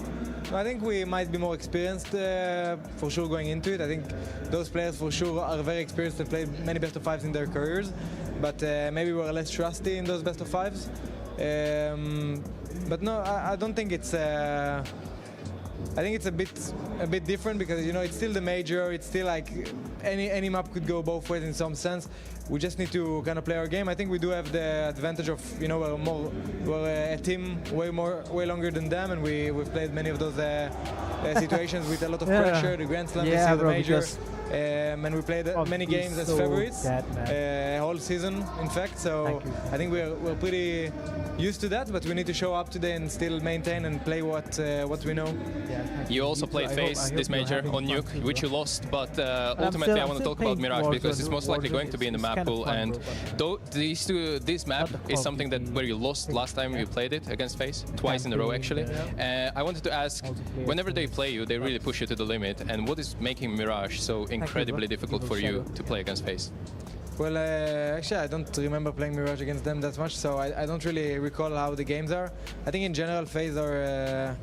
I think we might be more experienced for sure going into it. I think those players for sure are very experienced and played many best of fives in their careers, but maybe we're less trusty in those best of fives. But no, I don't think it's. I think it's a bit different because it's still the major. It's still like any map could go both ways in some sense. We just need to kind of play our game. I think we do have the advantage of we're a team way longer than them, and we've played many of those situations with a lot of pressure. The Grand Slam, this year, the major. And we played many games as favorites whole season, in fact. So I think we're pretty used to that, but we need to show up today and still maintain and play what we know. You also played Faze this major on Nuke, which you lost, but ultimately I want to talk about Mirage because it's most likely going to be in the map pool, and this map is something that where you lost last time you played it against Faze, twice in a row actually. I wanted to ask, whenever they play you, they really push you to the limit, and what is making Mirage so incredibly difficult for you to play against Faze? Well, actually, I don't remember playing Mirage against them that much, so I don't really recall how the games are. I think in general, Faze are,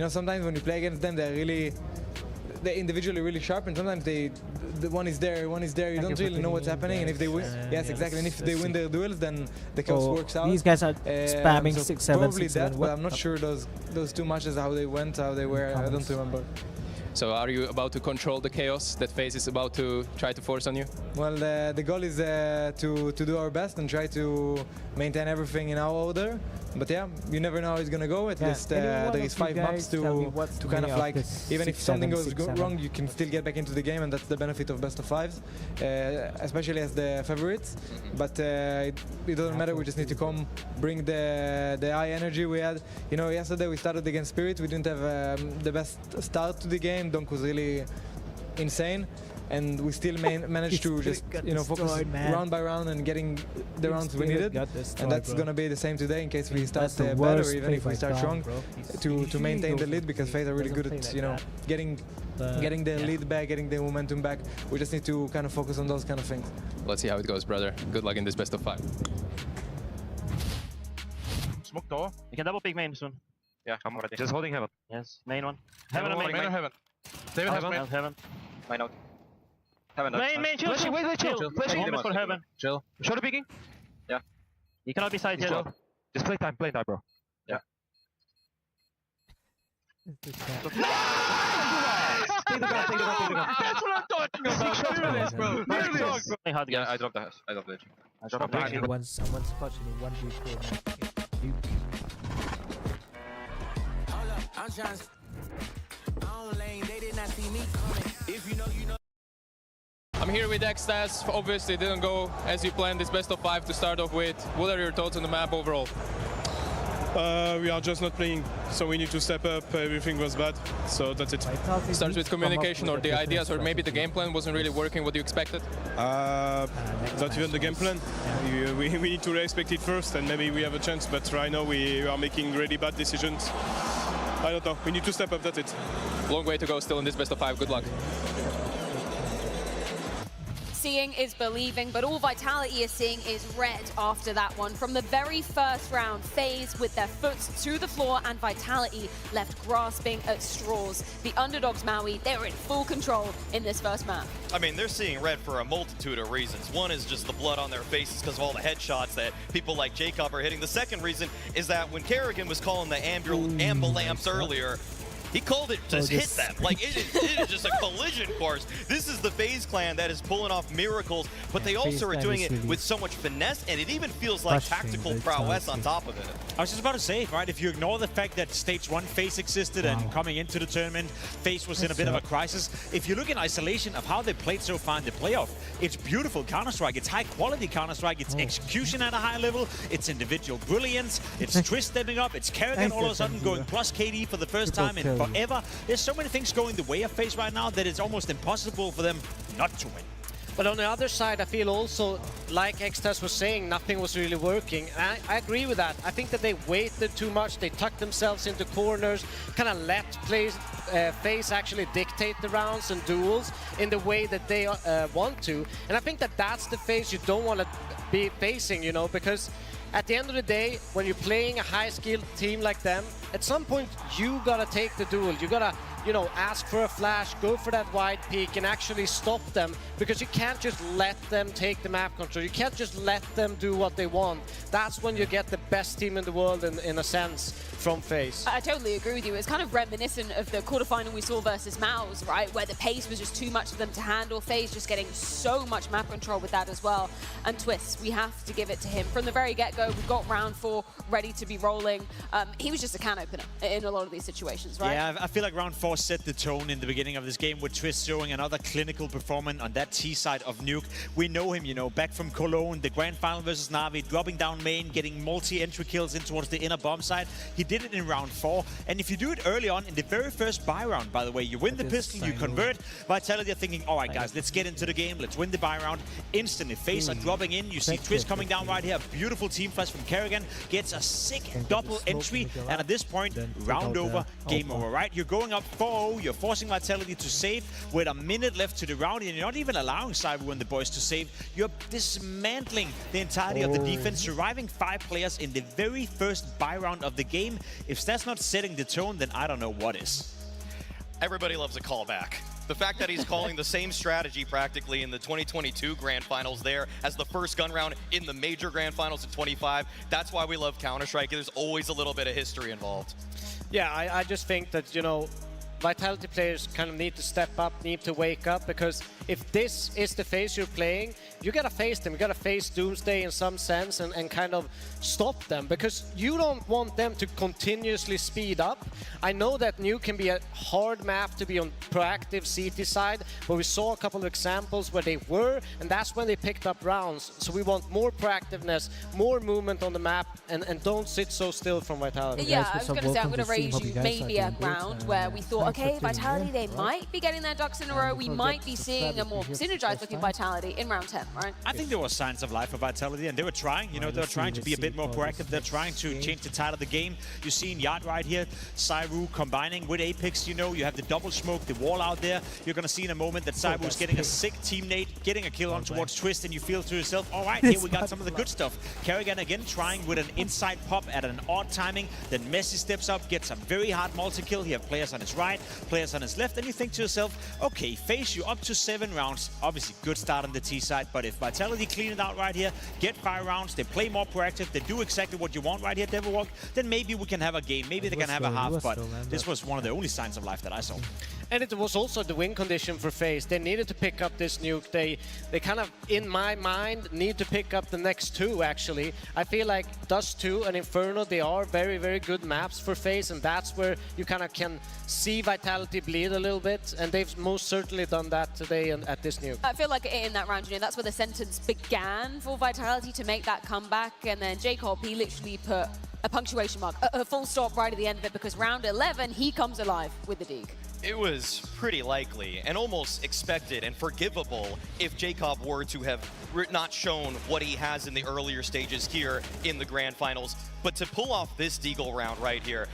sometimes when you play against them, they're individually really sharp, and sometimes the one is there, you don't really know what's happening, and if they win, yes, exactly, and if they win their duels, then the chaos works out. These guys are spamming 6-7, probably 6-7. that, but I'm not sure those two matches, how they went, how they were, I don't remember. So are you about to control the chaos that Faze is about to try to force on you? Well, the goal is to do our best and try to maintain everything in our order. But yeah, you never know how it's gonna go. At least there is 5 maps to kind of like, even if something goes wrong, you can still get back into the game, and that's the benefit of best of fives, especially as the favorites. But it doesn't matter. We just need to come, bring the high energy we had. Yesterday we started against Spirit. We didn't have the best start to the game. Donk was really insane, and we still managed to just focus round by round and getting the rounds we needed. And that's gonna be the same today in case we start bad, or even if we start strong, to maintain the lead, because Faze are really good at getting the lead back, getting the momentum back. We just need to kind of focus on those kind of things. Let's see how it goes, brother. Good luck in this best of 5. Smoke door. You can double pick main soon. Yeah, I'm ready. Just holding heaven. Yes, main one. Heaven or main? Main or heaven? David has main. Heaven. Mine out. Heaven. Main, chill. Wait, chill. Flashing for heaven. Chill. Shoulder peeking? Yeah. You cannot be side hill. Just play time, bro. Yeah. Take the gun. That's what I'm talking about. Do this, bro. Yeah, I dropped the house. I dropped the edge. I dropped the edge. Someone's touching me. 1v4. I'm trying to lane, they did not see me coming. If you know, you know. I'm here with Xtas. Obviously, it didn't go as you planned this best of 5 to start off with. What are your thoughts on the map overall? We are just not playing, so we need to step up. Everything was bad, so that's it. Starts with communication or the ideas, or maybe the game plan wasn't really working what you expected? Not even the game plan. We need to respect it first, and maybe we have a chance, but right now we are making really bad decisions. I don't know, we need to step up, that's it. Long way to go still in this best of 5, good luck. Seeing is believing, but all Vitality is seeing is red after that one. From the very first round, Faze with their foot to the floor and Vitality left grasping at straws. The underdogs, Maui, they were in full control in this first map. I mean, they're seeing red for a multitude of reasons. One is just the blood on their faces because of all the headshots that people like Jacob are hitting. The second reason is that when Kerrigan was calling the ambulance earlier, he called it just hit them. Like, it is just a collision course. This is the Faze clan that is pulling off miracles, but they also are doing it with so much finesse, and it even feels like tactical prowess on top of it. I was just about to say, right, if you ignore the fact that Stage 1 Faze existed and coming into the tournament, Faze was in a bit of a crisis. If you look in isolation of how they played so far in the playoff, it's beautiful Counter-Strike. It's high-quality Counter-Strike. It's execution at a high level. It's individual brilliance. It's Twist stepping up. It's Kerrigan all of a sudden going plus KD for the first time in forever. There's so many things going the way of Faze right now that it's almost impossible for them not to win. But on the other side, I feel also, like Xtas was saying, nothing was really working. And I agree with that. I think that they waited too much. They tucked themselves into corners, kind of let Faze actually dictate the rounds and duels in the way that they want to. And I think that that's the Faze you don't want to be facing, because at the end of the day, when you're playing a high-skilled team like them, at some point you gotta take the duel. You gotta, you know, ask for a flash, go for that wide peak, and actually stop them, because you can't just let them take the map control. You can't just let them do what they want. That's when you get the best team in the world, in a sense, from Faze. I totally agree with you. It's kind of reminiscent of the quarterfinal we saw versus Mouse, right? Where the pace was just too much for them to handle. Faze just getting so much map control with that as well. And Twist, we have to give it to him. From the very get-go, we've got round 4 ready to be rolling. He was just a can opener in a lot of these situations, right? Yeah, I feel like round 4 set the tone in the beginning of this game, with Twist showing another clinical performance on that T side of Nuke. We know him, you know, back from Cologne, the grand final versus Na'Vi, dropping down main, getting multi-entry kills in towards the inner bomb side. He did it in round 4, and if you do it early on in the very first buy round, by the way, you win the pistol, you convert. Vitality are thinking, all right, guys, let's get into the game, let's win the buy round. Instantly, Faze are dropping in. You see Twist coming down right here. Beautiful team flash from Kerrigan, gets a sick double entry, and at this point, round over, game over, right? You're going up 4-0, you're forcing Vitality to save with a minute left to the round, and you're not even allowing Cyber and the boys to save. You're dismantling the entirety of the defense, surviving 5 players in the very first buy round of the game. If that's not setting the tone, then I don't know what is. Everybody loves a callback. The fact that he's calling the same strategy practically in the 2022 Grand Finals there as the first gun round in the major Grand Finals in 25, that's why we love Counter-Strike. There's always a little bit of history involved. Yeah, I just think that, you know, Vitality players kind of need to step up, need to wake up, because if this is the phase you're playing, you gotta face them. You gotta face Doomsday in some sense and kind of stop them, because you don't want them to continuously speed up. I know that Nuke can be a hard map to be on proactive CT side, but we saw a couple of examples where they were, and that's when they picked up rounds. So we want more proactiveness, more movement on the map, and don't sit so still from Vitality. Yeah, I was going to say, I'm going to raise you maybe a round where we thought, okay, Vitality, they might be getting their ducks in a row. We might be seeing a more synergized looking Vitality in round 10, right? I think there were signs of life for Vitality, and they were trying, you know, they were trying to be a bit more proactive. They're trying to change the tide of the game. You see in Yard right here, Cyru combining with Apex, you know, you have the double smoke, the wall out there. You're going to see in a moment that Cyru is getting a sick teammate, getting a kill on towards Twist, and you feel to yourself, all right, here we got some of the good stuff. Kerrigan again trying with an inside pop at an odd timing. Then Messi steps up, gets a very hard multi-kill. You have players on his right, players on his left, and you think to yourself, okay, Faze you up to 7 rounds. Obviously, good start on the T side, but if Vitality clean it out right here, get 5 rounds, they play more proactive, they do exactly what you want right here, Devilwalk, then maybe we can have a game, maybe they can have a half, but this was one of the only signs of life that I saw. And it was also the win condition for Faze. They needed to pick up this Nuke. They kind of, in my mind, need to pick up the next 2, actually. I feel like Dust 2 and Inferno, they are very, very good maps for Faze, and that's where you kind of can see Vitality bleed a little bit, and they've most certainly done that today at this Nuke. I feel like in that round, you know, that's where the sentence began for Vitality to make that comeback, and then Jacob, he literally put a punctuation mark, a full stop right at the end of it, because round 11, he comes alive with the Deke. It was pretty likely and almost expected and forgivable if Jacob were to have not shown what he has in the earlier stages here in the Grand Finals. But to pull off this Deagle round right here,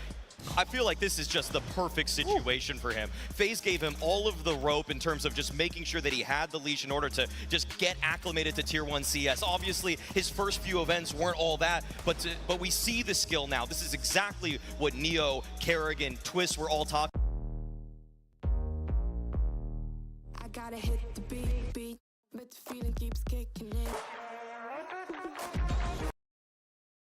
I feel like this is just the perfect situation for him. Faze gave him all of the rope in terms of just making sure that he had the leash in order to just get acclimated to Tier 1 CS. Obviously, his first few events weren't all that, but we see the skill now. This is exactly what Neo, Kerrigan, Twist were all talking. I gotta hit the beat, but the feeling keeps kicking in.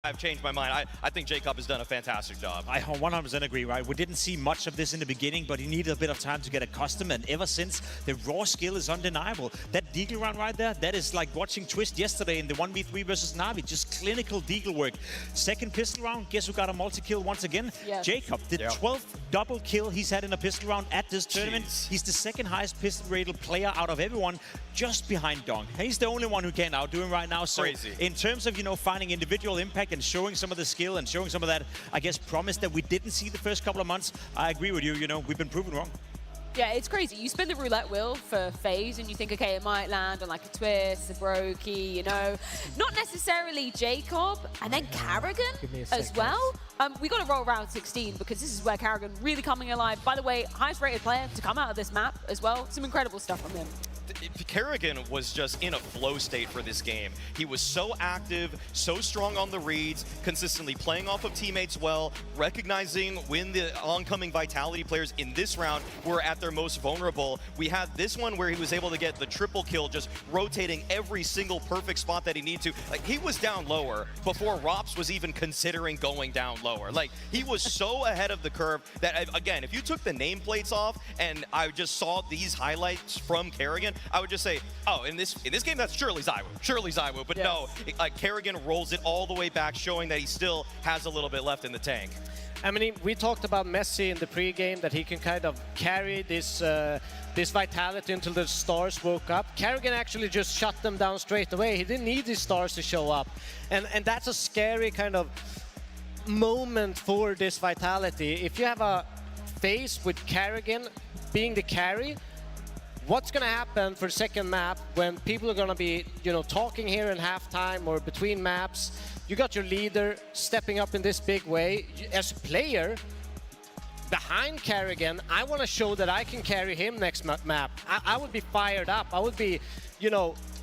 I've changed my mind. I think Jacob has done a fantastic job. I 100% agree, right? We didn't see much of this in the beginning, but he needed a bit of time to get accustomed, and ever since, the raw skill is undeniable. That Deagle round right there, that is like watching Twist yesterday in the 1v3 versus Na'Vi, just clinical Deagle work. Second pistol round, guess who got a multi-kill once again? Yes. Jacob, the 12th double kill he's had in a pistol round at this tournament. He's the second highest pistol rated player out of everyone, just behind Dong. He's the only one who can't outdo him right now. So crazy. In terms of, you know, finding individual impact and showing some of the skill and showing some of that, I guess, promise that we didn't see the first couple of months, I agree with you. You know, we've been proven wrong. Yeah, it's crazy. You spin the roulette wheel for Faze and you think, okay, it might land on like a Twist, a Brokey, you know. Not necessarily Jacob, and then Kerrigan as well. We got to roll round 16 because this is where Kerrigan really coming alive. By the way, highest rated player to come out of this map as well. Some incredible stuff from him. Kerrigan was just in a flow state for this game. He was so active, so strong on the reads, consistently playing off of teammates well, recognizing when the oncoming Vitality players in this round were at their most vulnerable. We had this one where he was able to get the triple kill, just rotating every single perfect spot that he needed to. Like, he was down lower before Rops was even considering going down lower. Like, he was so ahead of the curve that, again, if you took the nameplates off and I just saw these highlights from Kerrigan, I would just say, oh, in this game, that's surely ZywOo. But no, Kerrigan rolls it all the way back, showing that he still has a little bit left in the tank. I mean, we talked about Messi in the pregame, that he can kind of carry this this Vitality until the stars woke up. Kerrigan actually just shut them down straight away. He didn't need these stars to show up. And that's a scary kind of moment for this Vitality. If you have a Faze with Kerrigan being the carry, what's going to happen for the second map when people are going to be, talking here in halftime or between maps? You got your leader stepping up in this big way. As a player, behind Kerrigan, I want to show that I can carry him next map. I would be fired up. I would be,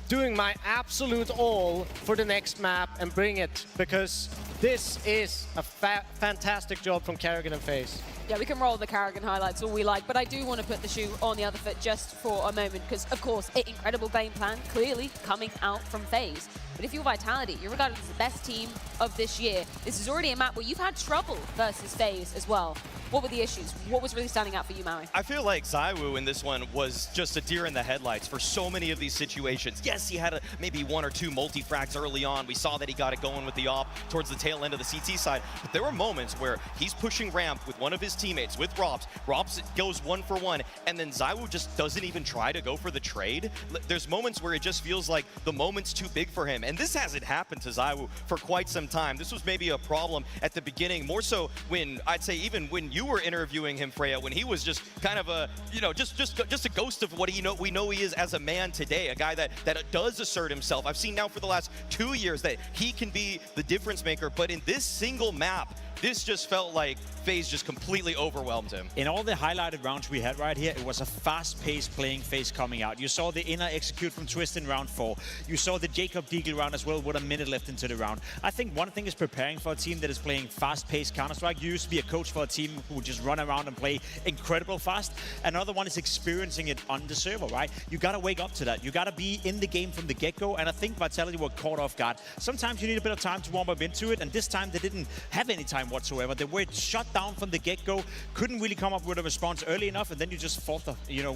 doing my absolute all for the next map and bring it, because this is a fantastic job from Kerrigan and Faze. Yeah, we can roll the Kerrigan highlights all we like, but I do want to put the shoe on the other foot just for a moment, because, of course, an incredible game plan clearly coming out from Faze. But if you're Vitality, you're regarded as the best team of this year. This is already a map where you've had trouble versus Faze as well. What were the issues? What was really standing out for you, Maui? I feel like ZywOo in this one was just a deer in the headlights for so many of these situations. Yes, he had maybe 1 or 2 multi-frags early on. We saw that he got it going with the op towards the tail end of the CT side. But there were moments where he's pushing ramp with one of his teammates, with Rops. Rops goes 1-for-1, and then ZywOo just doesn't even try to go for the trade. There's moments where it just feels like the moment's too big for him. And this hasn't happened to ZywOo for quite some time. This was maybe a problem at the beginning, more so when, I'd say, even when you were interviewing him, Freya, when he was just kind of a, just a ghost of what we know he is as a man today, a guy that does assert himself. I've seen now for the last 2 years that he can be the difference maker, but in this single map, this just felt like Faze just completely overwhelmed him. In all the highlighted rounds we had right here, it was a fast-paced playing Faze coming out. You saw the inner execute from Twist in round 4. You saw the Jacob Deagle round as well with a minute left into the round. I think one thing is preparing for a team that is playing fast-paced Counter-Strike. You used to be a coach for a team who would just run around and play incredible fast. Another one is experiencing it on the server, right? You got to wake up to that. You got to be in the game from the get-go, and I think Vitality were caught off guard. Sometimes you need a bit of time to warm up into it, and this time they didn't have any time whatsoever. They were shut down from the get-go, couldn't really come up with a response early enough, and then you just fought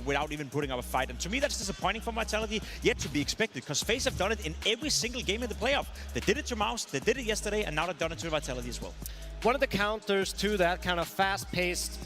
without even putting up a fight. And to me, that's disappointing for Vitality, yet to be expected, because Faze have done it in every single game in the playoff. They did it to Mouse, they did it yesterday, and now they've done it to Vitality as well. One of the counters to that kind of fast-paced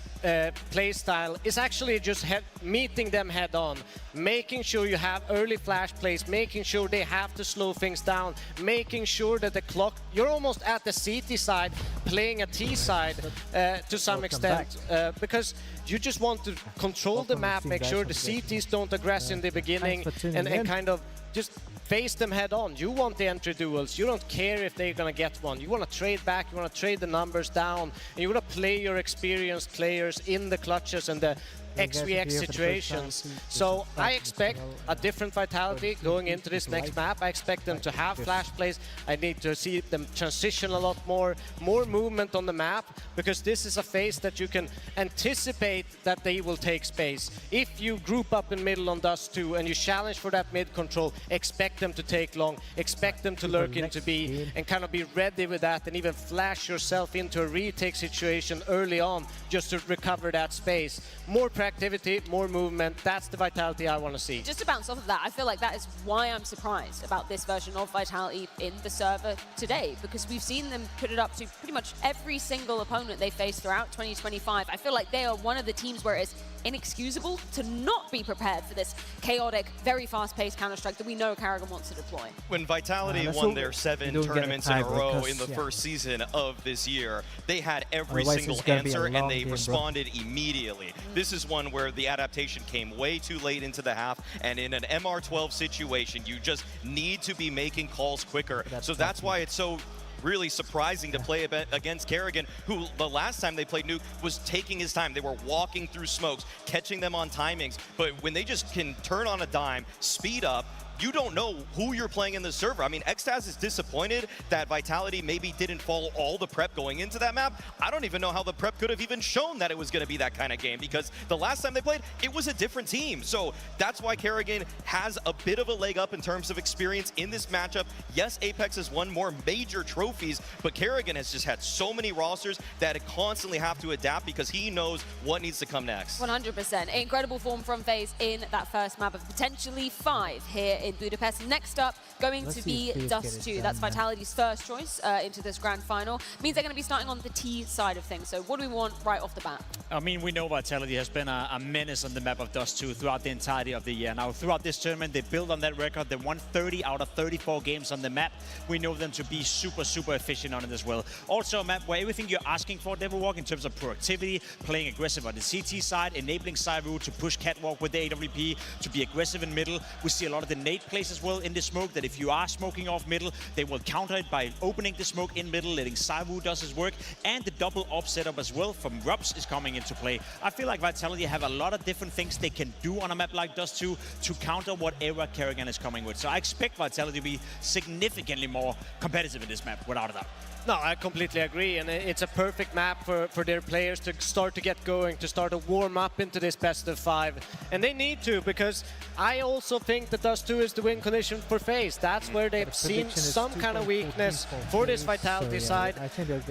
play style is actually just meeting them head on, making sure you have early flash plays, making sure they have to slow things down, making sure that the clock, you're almost at the CT side playing a T side to some extent, because you just want to control the map, make sure the CTs don't aggress in the beginning, and kind of just face them head on. You want the entry duels. You don't care if they're going to get one. You want to trade back. You want to trade the numbers down. And you want to play your experienced players in the clutches and the XVX situations. So I expect a different Vitality going into this next map. I expect them to have flash plays. I need to see them transition a lot more movement on the map, because this is a phase that you can anticipate that they will take space. If you group up in middle on Dust 2 and you challenge for that mid control, expect them to take long, expect them to lurk into B, and kind of be ready with that, and even flash yourself into a retake situation early on just to recover that space. More activity, more movement. That's the Vitality I want to see. Just to bounce off of that, I feel like that is why I'm surprised about this version of Vitality in the server today, because we've seen them put it up to pretty much every single opponent they faced throughout 2025. I feel like they are one of the teams where it's inexcusable to not be prepared for this chaotic, very fast-paced Counter-Strike that we know Kerrigan wants to deploy. When Vitality won their 7 tournaments in a row in the first season of this year, they had every single answer and they responded immediately. This is one where the adaptation came way too late into the half, and in an MR12 situation, you just need to be making calls quicker. So that's why it's so really surprising to play against Kerrigan, who the last time they played Nuke was taking his time. They were walking through smokes, catching them on timings, but when they just can turn on a dime, speed up, you don't know who you're playing in the server. I mean, Xtaz is disappointed that Vitality maybe didn't follow all the prep going into that map. I don't even know how the prep could have even shown that it was going to be that kind of game, because the last time they played, it was a different team. So that's why Kerrigan has a bit of a leg up in terms of experience in this matchup. Yes, Apex has won more major trophies, but Kerrigan has just had so many rosters that it constantly have to adapt because he knows what needs to come next. 100%. Incredible form from Faze in that first map of potentially 5 here in Budapest. Next up, going to be Dust 2. That's Vitality's first choice into this grand final. Means they're going to be starting on the T side of things. So what do we want right off the bat? I mean, we know Vitality has been a menace on the map of Dust 2 throughout the entirety of the year. Now, throughout this tournament, they build on that record. They won 30 out of 34 games on the map. We know them to be super, super efficient on it as well. Also a map where everything you're asking for, Devilwalk, in terms of productivity, playing aggressive on the CT side, enabling Cyru to push Catwalk with the AWP, to be aggressive in middle. We see a lot of the nade plays as well in the smoke, that if you are smoking off middle, they will counter it by opening the smoke in middle, letting Cyru does his work, and the double op setup as well from Rubs is coming into play. I feel like Vitality have a lot of different things they can do on a map like Dust 2 to counter whatever Kerrigan is coming with. So I expect Vitality to be significantly more competitive in this map, without a doubt. No, I completely agree, and it's a perfect map for their players to start to get going, to start to warm up into this best of 5. And they need to, because I also think that Dust 2 is the win condition for Faze. That's where they've seen some kind of weakness for this Vitality side.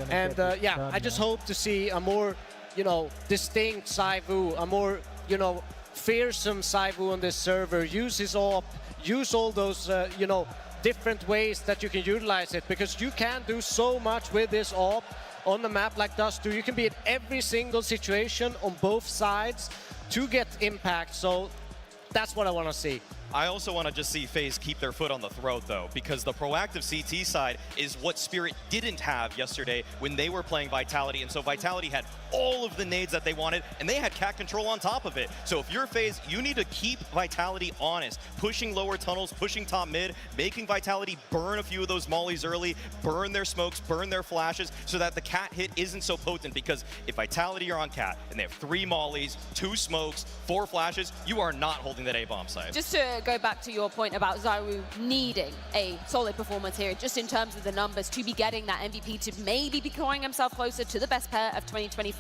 And yeah, I just hope to see a more, distinct Cyvu, a more, fearsome Cyvu on this server. Use his AWP, use all those, different ways that you can utilize it, because you can do so much with this AWP on the map like Dust 2. You can be in every single situation on both sides to get impact, so that's what I want to see. I also want to just see FaZe keep their foot on the throat, though, because the proactive CT side is what Spirit didn't have yesterday when they were playing Vitality. And so Vitality had all of the nades that they wanted, and they had cat control on top of it. So if you're FaZe, you need to keep Vitality honest, pushing lower tunnels, pushing top mid, making Vitality burn a few of those mollies early, burn their smokes, burn their flashes, so that the cat hit isn't so potent. Because if Vitality are on cat and they have 3 mollies, 2 smokes, 4 flashes, you are not holding that A-bomb site. Just to go back to your point about Zyru needing a solid performance here, just in terms of the numbers, to be getting that MVP, to maybe be drawing himself closer to the best pair of 2025.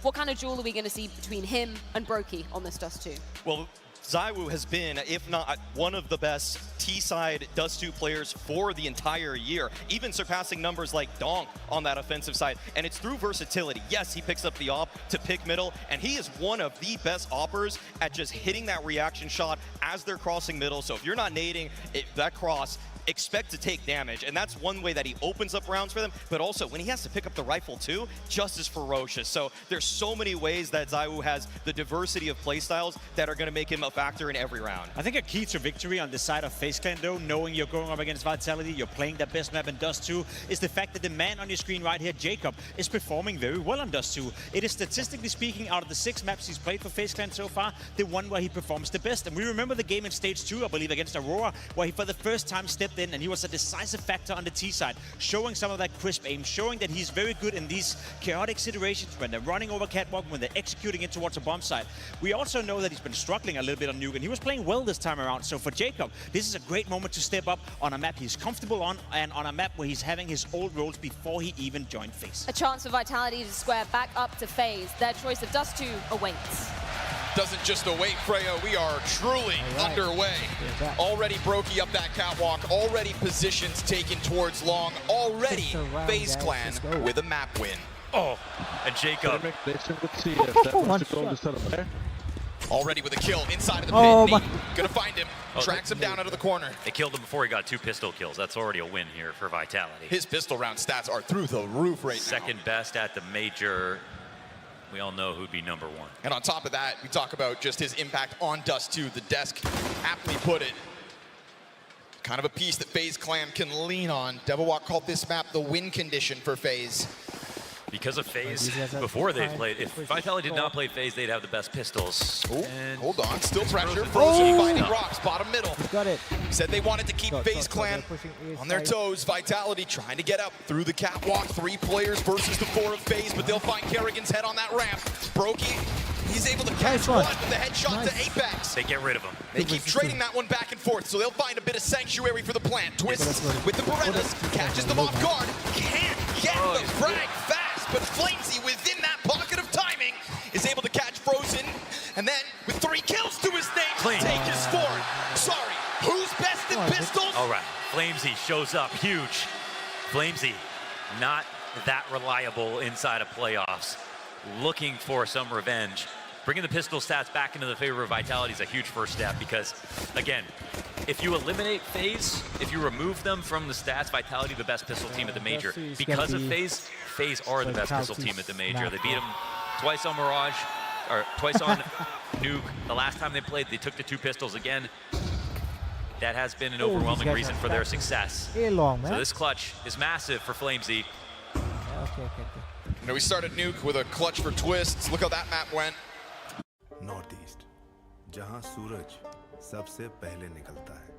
What kind of duel are we going to see between him and Brokey on this Dust 2? Well, Zywu has been, if not one of the best T-side Dust 2 players for the entire year, even surpassing numbers like Donk on that offensive side. And it's through versatility. Yes, he picks up the op to pick middle, and he is one of the best oppers at just hitting that reaction shot as they're crossing middle. So if you're not nading that cross, expect to take damage, and that's one way that he opens up rounds for them. But also, when he has to pick up the rifle too, just as ferocious. So there's so many ways that Zywu has the diversity of playstyles that are going to make him a factor in every round. I think a key to victory on the side of FaZe Clan, though, knowing you're going up against Vitality, you're playing the best map in Dust 2, is the fact that the man on your screen right here, Jacob, is performing very well on Dust 2. It is, statistically speaking, out of the 6 maps he's played for FaZe Clan so far, the one where he performs the best. And we remember the game in Stage 2, I believe, against Aurora, where he for the first time stepped in, and he was a decisive factor on the T side, showing some of that crisp aim, showing that he's very good in these chaotic situations when they're running over catwalk, when they're executing it towards a bomb site. We also know that he's been struggling a little bit on Nuke, and he was playing well this time around. So for Jacob, this is a great moment to step up on a map he's comfortable on, and on a map where he's having his old roles before he even joined FaZe. A chance for Vitality to square back up to FaZe. Their choice of Dust 2 awaits. Doesn't just await, Freyo. We are truly underway. Already Brokey up that catwalk. Already positions taken towards long. Already FaZe Clan with a map win. Oh, and Jacob. Already with a kill inside of the pit. Gonna find him. Tracks him down out of the corner. They killed him before he got 2 pistol kills. That's already a win here for Vitality. His pistol round stats are through the roof right now. Second best at the major. We all know who'd be number 1. And on top of that, we talk about just his impact on Dust 2. The desk aptly put it. Kind of a piece that FaZe Clan can lean on. Devilwalk called this map the win condition for FaZe. Because of Faze, before they played, if Vitality did not play Faze, they'd have the best pistols. Oh, and hold on, still pressure. Frozen finding rocks, bottom middle. Got it. Said they wanted to keep Faze Clan on their toes. Vitality trying to get up through the catwalk. 3 players versus the 4 of Faze, but they'll find Kerrigan's head on that ramp. Brokey, he's able to catch one with the headshot to Apex. They get rid of him. They keep trading that one back and forth, so they'll find a bit of sanctuary for the plant. Twist with the Berettas, catches them off guard, can't get the frag fast, but Flamesy within that pocket of timing is able to catch Frozen, and then with 3 kills to his name, take his forward. Sorry, who's best in pistols? All right, Flamesy shows up huge. Flamesy, not that reliable inside of playoffs, looking for some revenge. Bringing the pistol stats back into the favor of Vitality is a huge first step because, again, if you eliminate Faze, if you remove them from the stats, Vitality the best pistol team at the major. Because of Faze, Faze are the best pistol team at the major. They beat them twice on Mirage, or twice on Nuke. The last time they played, they took the 2 pistols again. That has been an overwhelming reason for their success. So this clutch is massive for Flamesy. You know, we started Nuke with a clutch for Twists. Look how that map went. Northeast, जहां सूरज सबसे पहले निकलता है,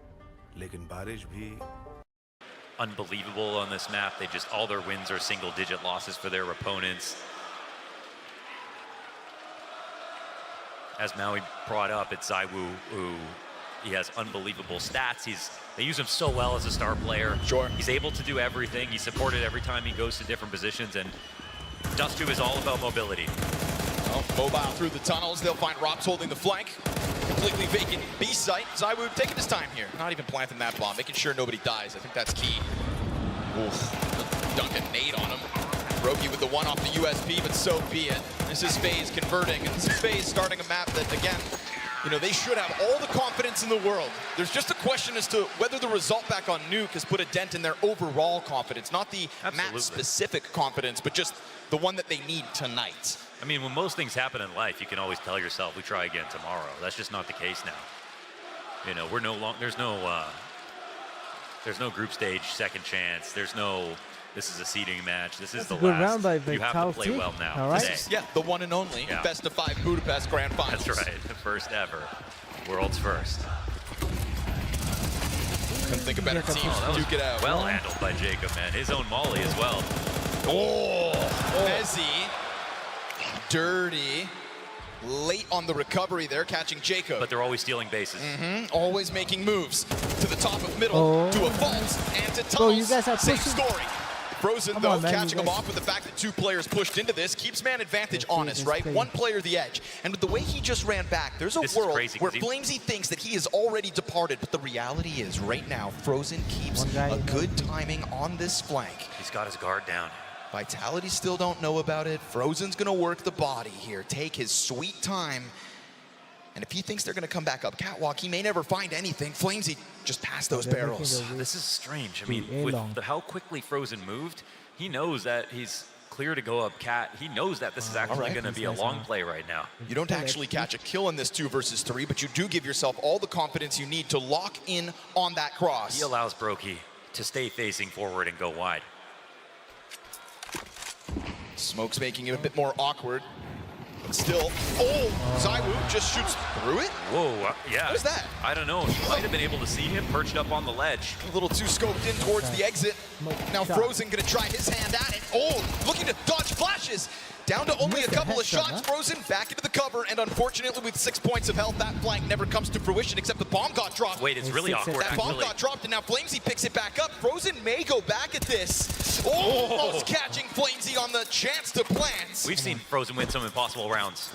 लेकिन बारिश भी. Unbelievable on this map. They just, all their wins are single-digit losses for their opponents. As Maui brought up, it's Zaiwu who he has unbelievable stats. They use him so well as a star player. Sure. He's able to do everything. He's supported every time he goes to different positions, and Dust2 is all about mobility. Well, mobile through the tunnels. They'll find Rops holding the flank. Completely vacant B site. Zaiwu taking his time here. Not even planting that bomb, making sure nobody dies. I think that's key. Oof. Duncan nade on him. Brokey with the one off the USP, but so be it. This is Faze converting, and this is Faze starting a map that, again, you know, they should have all the confidence in the world. There's just a question as to whether the result back on Nuke has put a dent in their overall confidence. Not the map-specific confidence, but just the one that they need tonight. I mean, when most things happen in life, you can always tell yourself, we try again tomorrow. That's just not the case now. You know, we're no longer, there's no group stage second chance. There's no, this is a seeding match. This is the last. You have to play well now. Today. Yeah, the one and only best of 5 Budapest Grand Finals. That's right, the first ever, world's first. Couldn't think of better teams to duke it out. Well handled by Jacob, man. His own Molly as well. Mezzy. Dirty. Late on the recovery there, catching Jacob. But they're always stealing bases. Always making moves. To the top of middle, to a vault, and to tunnels. Same story. Frozen, though, catching him off with the fact that 2 players pushed into this, keeps man advantage honest, right? 1 player the edge. And with the way he just ran back, there's a world where Flamesy thinks that he is already departed, but the reality is, right now, Frozen keeps a good timing on this flank. He's got his guard down. Vitality still don't know about it. Frozen's gonna work the body here, take his sweet time. And if he thinks they're gonna come back up catwalk, he may never find anything. Flamesy just passed those barrels. This is strange. I mean, with how quickly Frozen moved, he knows that he's clear to go up cat. He knows that this is actually gonna be a long play right now. You don't actually catch a kill in this 2 versus 3, but you do give yourself all the confidence you need to lock in on that cross. He allows Brokey to stay facing forward and go wide. Smoke's making it a bit more awkward. But still, Zaiwu just shoots through it? Whoa, yeah. What is that? I don't know. He might have been able to see him perched up on the ledge. A little too scoped in towards the exit. Now Frozen gonna try his hand at it. Looking to dodge flashes. Down to only a couple of shots. Frozen back into the cover, and unfortunately with 6 points of health, that flank never comes to fruition except the bomb got dropped. Wait, it's really awkward, That bomb got dropped, and now Flamesy picks it back up. Frozen may go back at this. Almost catching Flamesy on the chance to plant. We've seen Frozen win some impossible rounds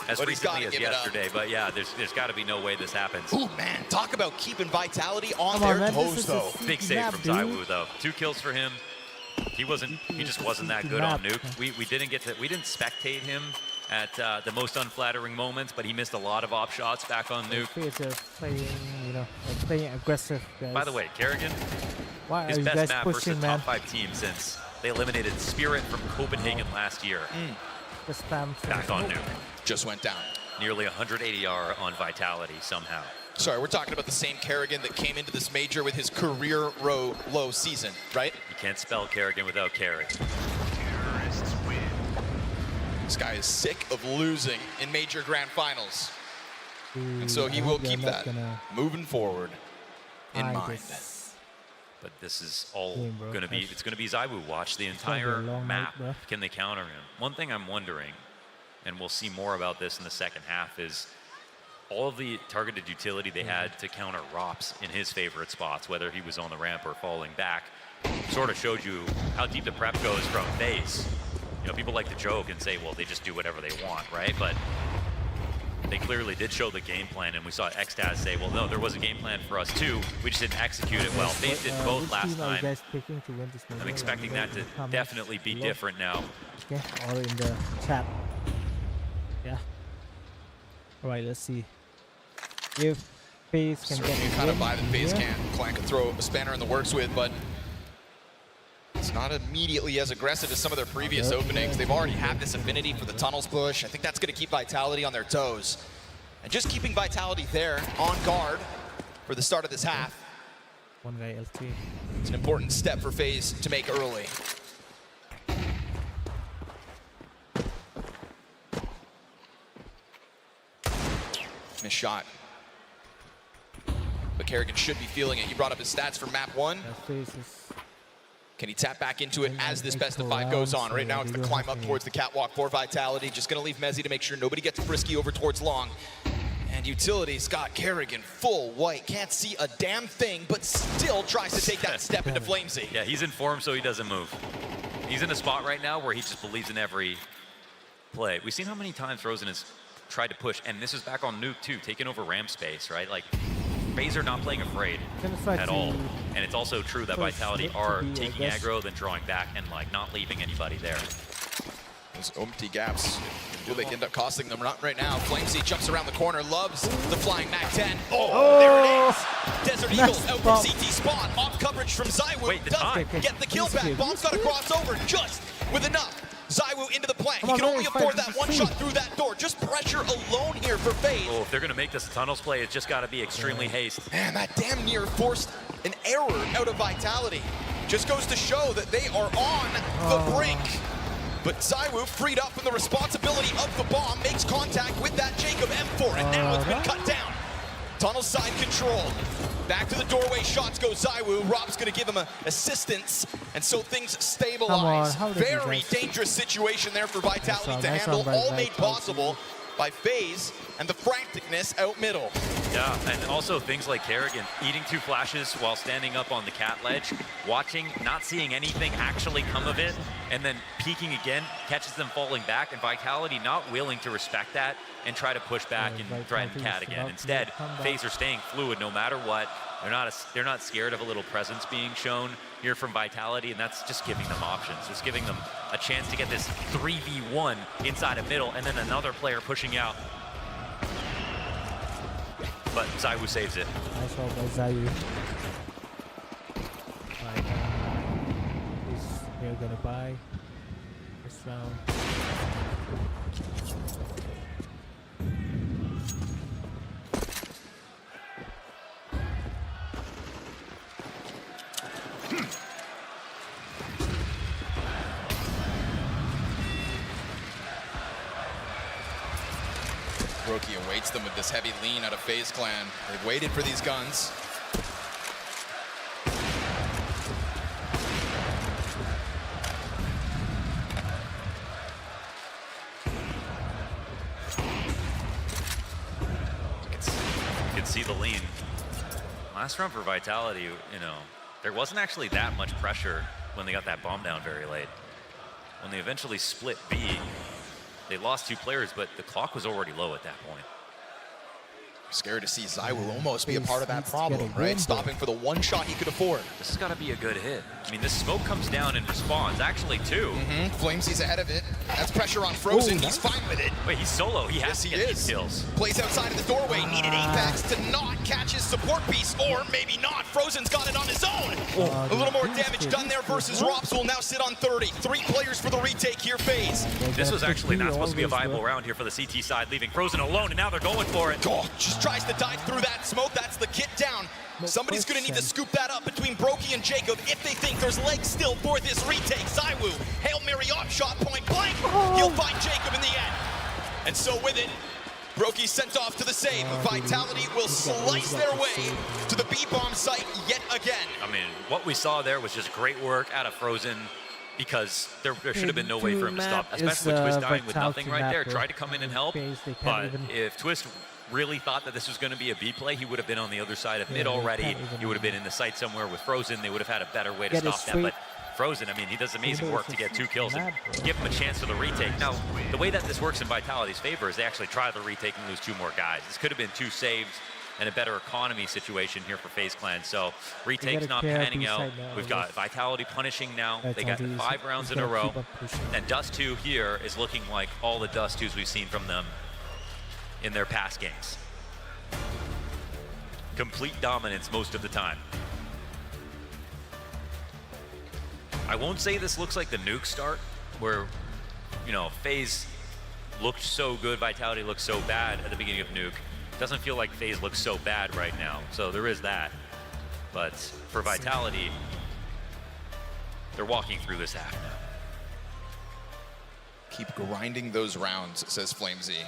as recently as yesterday, but yeah, there's got to be no way this happens. Ooh, man, talk about keeping Vitality on their toes, though. Big save from Zaiwu, though. 2 kills for him. He just wasn't that good on Nuke. We didn't spectate him at the most unflattering moments, but he missed a lot of op shots back on Nuke. Playing aggressive, guys. By the way, Kerrigan, his best map versus top 5 team since they eliminated Spirit from Copenhagen last year. Back on Nuke. Just went down. Nearly 180 R on Vitality somehow. Sorry, we're talking about the same Kerrigan that came into this major with his career low season, right? You can't spell Kerrigan without Kerry. This guy is sick of losing in major grand finals. And so he will keep that moving forward in mind. But this is all going to be, it's going to be ZywOo watch the entire map. Can they counter him? One thing I'm wondering, and we'll see more about this in the second half, is all of the targeted utility they had to counter Rops in his favorite spots, whether he was on the ramp or falling back, sort of showed you how deep the prep goes from Faze. You know, people like to joke and say, well, they just do whatever they want, right? But they clearly did show the game plan, and we saw Xtaz say, well, no, there was a game plan for us too. We just didn't execute it well. Faze did both last time. I'm expecting that to definitely be different now. Okay, all in the chat. Yeah. All right, let's see if Faze can get kind of buy that Faze can. Clan can throw a spanner in the works with, but it's not immediately as aggressive as some of their previous openings. They've already had this affinity for the tunnels push. I think that's going to keep Vitality on their toes. And just keeping Vitality there on guard for the start of this half. One guy LT. It's an important step for Faze to make early. Missed shot. But Kerrigan should be feeling it. You brought up his stats for map 1. Can he tap back into it as this best of 5 goes on? Right now it's the climb up towards the catwalk for Vitality. Just going to leave Mezzy to make sure nobody gets frisky over towards long. And Utility's got Kerrigan full white. Can't see a damn thing, but still tries to take that step into Flamesy. Yeah, he's in form, so he doesn't move. He's in a spot right now where he just believes in every play. We've seen how many times Rosen has tried to push, and this is back on Nuke too, taking over ramp space, right? Like, Faze are not playing afraid at all. And it's also true that Vitality are taking aggro, then drawing back, and like not leaving anybody there. Those empty gaps, will they end up costing them? Not right now. Flamesy jumps around the corner, loves the flying Mac 10. Oh, there it is. Desert Eagle out from CT spawn. Off coverage from ZywOo. Doesn't get the kill back. Bomb's got to cross over just with enough. ZywOo into the plank. He can only afford that one shot through that door. Just pressure alone here for Faze. Oh, if they're going to make this a tunnels play, it's just got to be extremely haste. Man, that damn near forced an error out of Vitality. Just goes to show that they are on the brink. But ZywOo, freed up from the responsibility of the bomb, makes contact with that Jacob M4, and now it's been cut down. Tunnel side control. Back to the doorway, shots go ZywOo. Rob's gonna give him assistance, and so things stabilize. Very dangerous situation there for Vitality to handle, all made possible by Faze and the franticness out middle. Yeah, and also things like Kerrigan eating 2 flashes while standing up on the cat ledge, watching, not seeing anything actually come of it, and then peeking again, catches them falling back, and Vitality not willing to respect that and try to push back and threaten cat again. Instead, Faze are staying fluid no matter what. They're not scared of a little presence being shown here from Vitality, and that's just giving them options, just giving them a chance to get this 3v1 inside of middle, and then another player pushing out. But ZywOo saves it. Nice one by ZywOo. Right, they're gonna buy this round. Roki awaits them with this heavy lean out of FaZe Clan. They've waited for these guns. You can see the lean. Last round for Vitality, you know, there wasn't actually that much pressure when they got that bomb down very late. When they eventually split B, they lost 2 players, but the clock was already low at that point. Scared to see ZywOo almost be a part of that problem, right? Stopping for the one shot he could afford. This has got to be a good hit. I mean, this smoke comes down and responds, actually, too. Flamesy's ahead of it. That's pressure on Frozen. He's fine with it. Wait, he's solo. He has to get these kills. Plays outside of the doorway. Needed Apex to not catch his support piece, or maybe not. Frozen's got it on his own. A little more damage done there versus Rops will now sit on 30. 3 players for the retake here, Faze. This was actually not supposed to be a viable round here for the CT side, leaving Frozen alone, and now they're going for it. Oh, just tries to dive through that smoke. That's the kit down. Somebody's going to need to scoop that up between Brokey and Jacob if they think there's legs still for this retake. Zywoo, Hail Mary op shot, point blank. He'll find Jacob in the end. And so with it, Brokey sent off to the save. Vitality will slice their way to the B-bomb site yet again. I mean, what we saw there was just great work out of Frozen, because there should have been no way for him to stop, especially with Twist dying with nothing right there. Tried to come in and help, but if Twist really thought that this was going to be a B play, he would have been on the other side of mid already. He would have been in the site somewhere with Frozen. They would have had a better way to stop that. But Frozen, I mean, he does amazing work to get 2 kills and give him a chance for the retake. Now, the way that this works in Vitality's favor is they actually try the retake and lose 2 more guys. This could have been 2 saves and a better economy situation here for FaZe Clan. So retake's not panning out. We've got Vitality punishing now. They got 5 rounds in a row. And Dust 2 here is looking like all the Dust 2s we've seen from them in their past games. Complete dominance most of the time. I won't say this looks like the Nuke start, where, you know, FaZe looked so good, Vitality looked so bad at the beginning of Nuke. Doesn't feel like FaZe looks so bad right now, so there is that. But for Vitality, they're walking through this half now. Keep grinding those rounds, says Flamesy.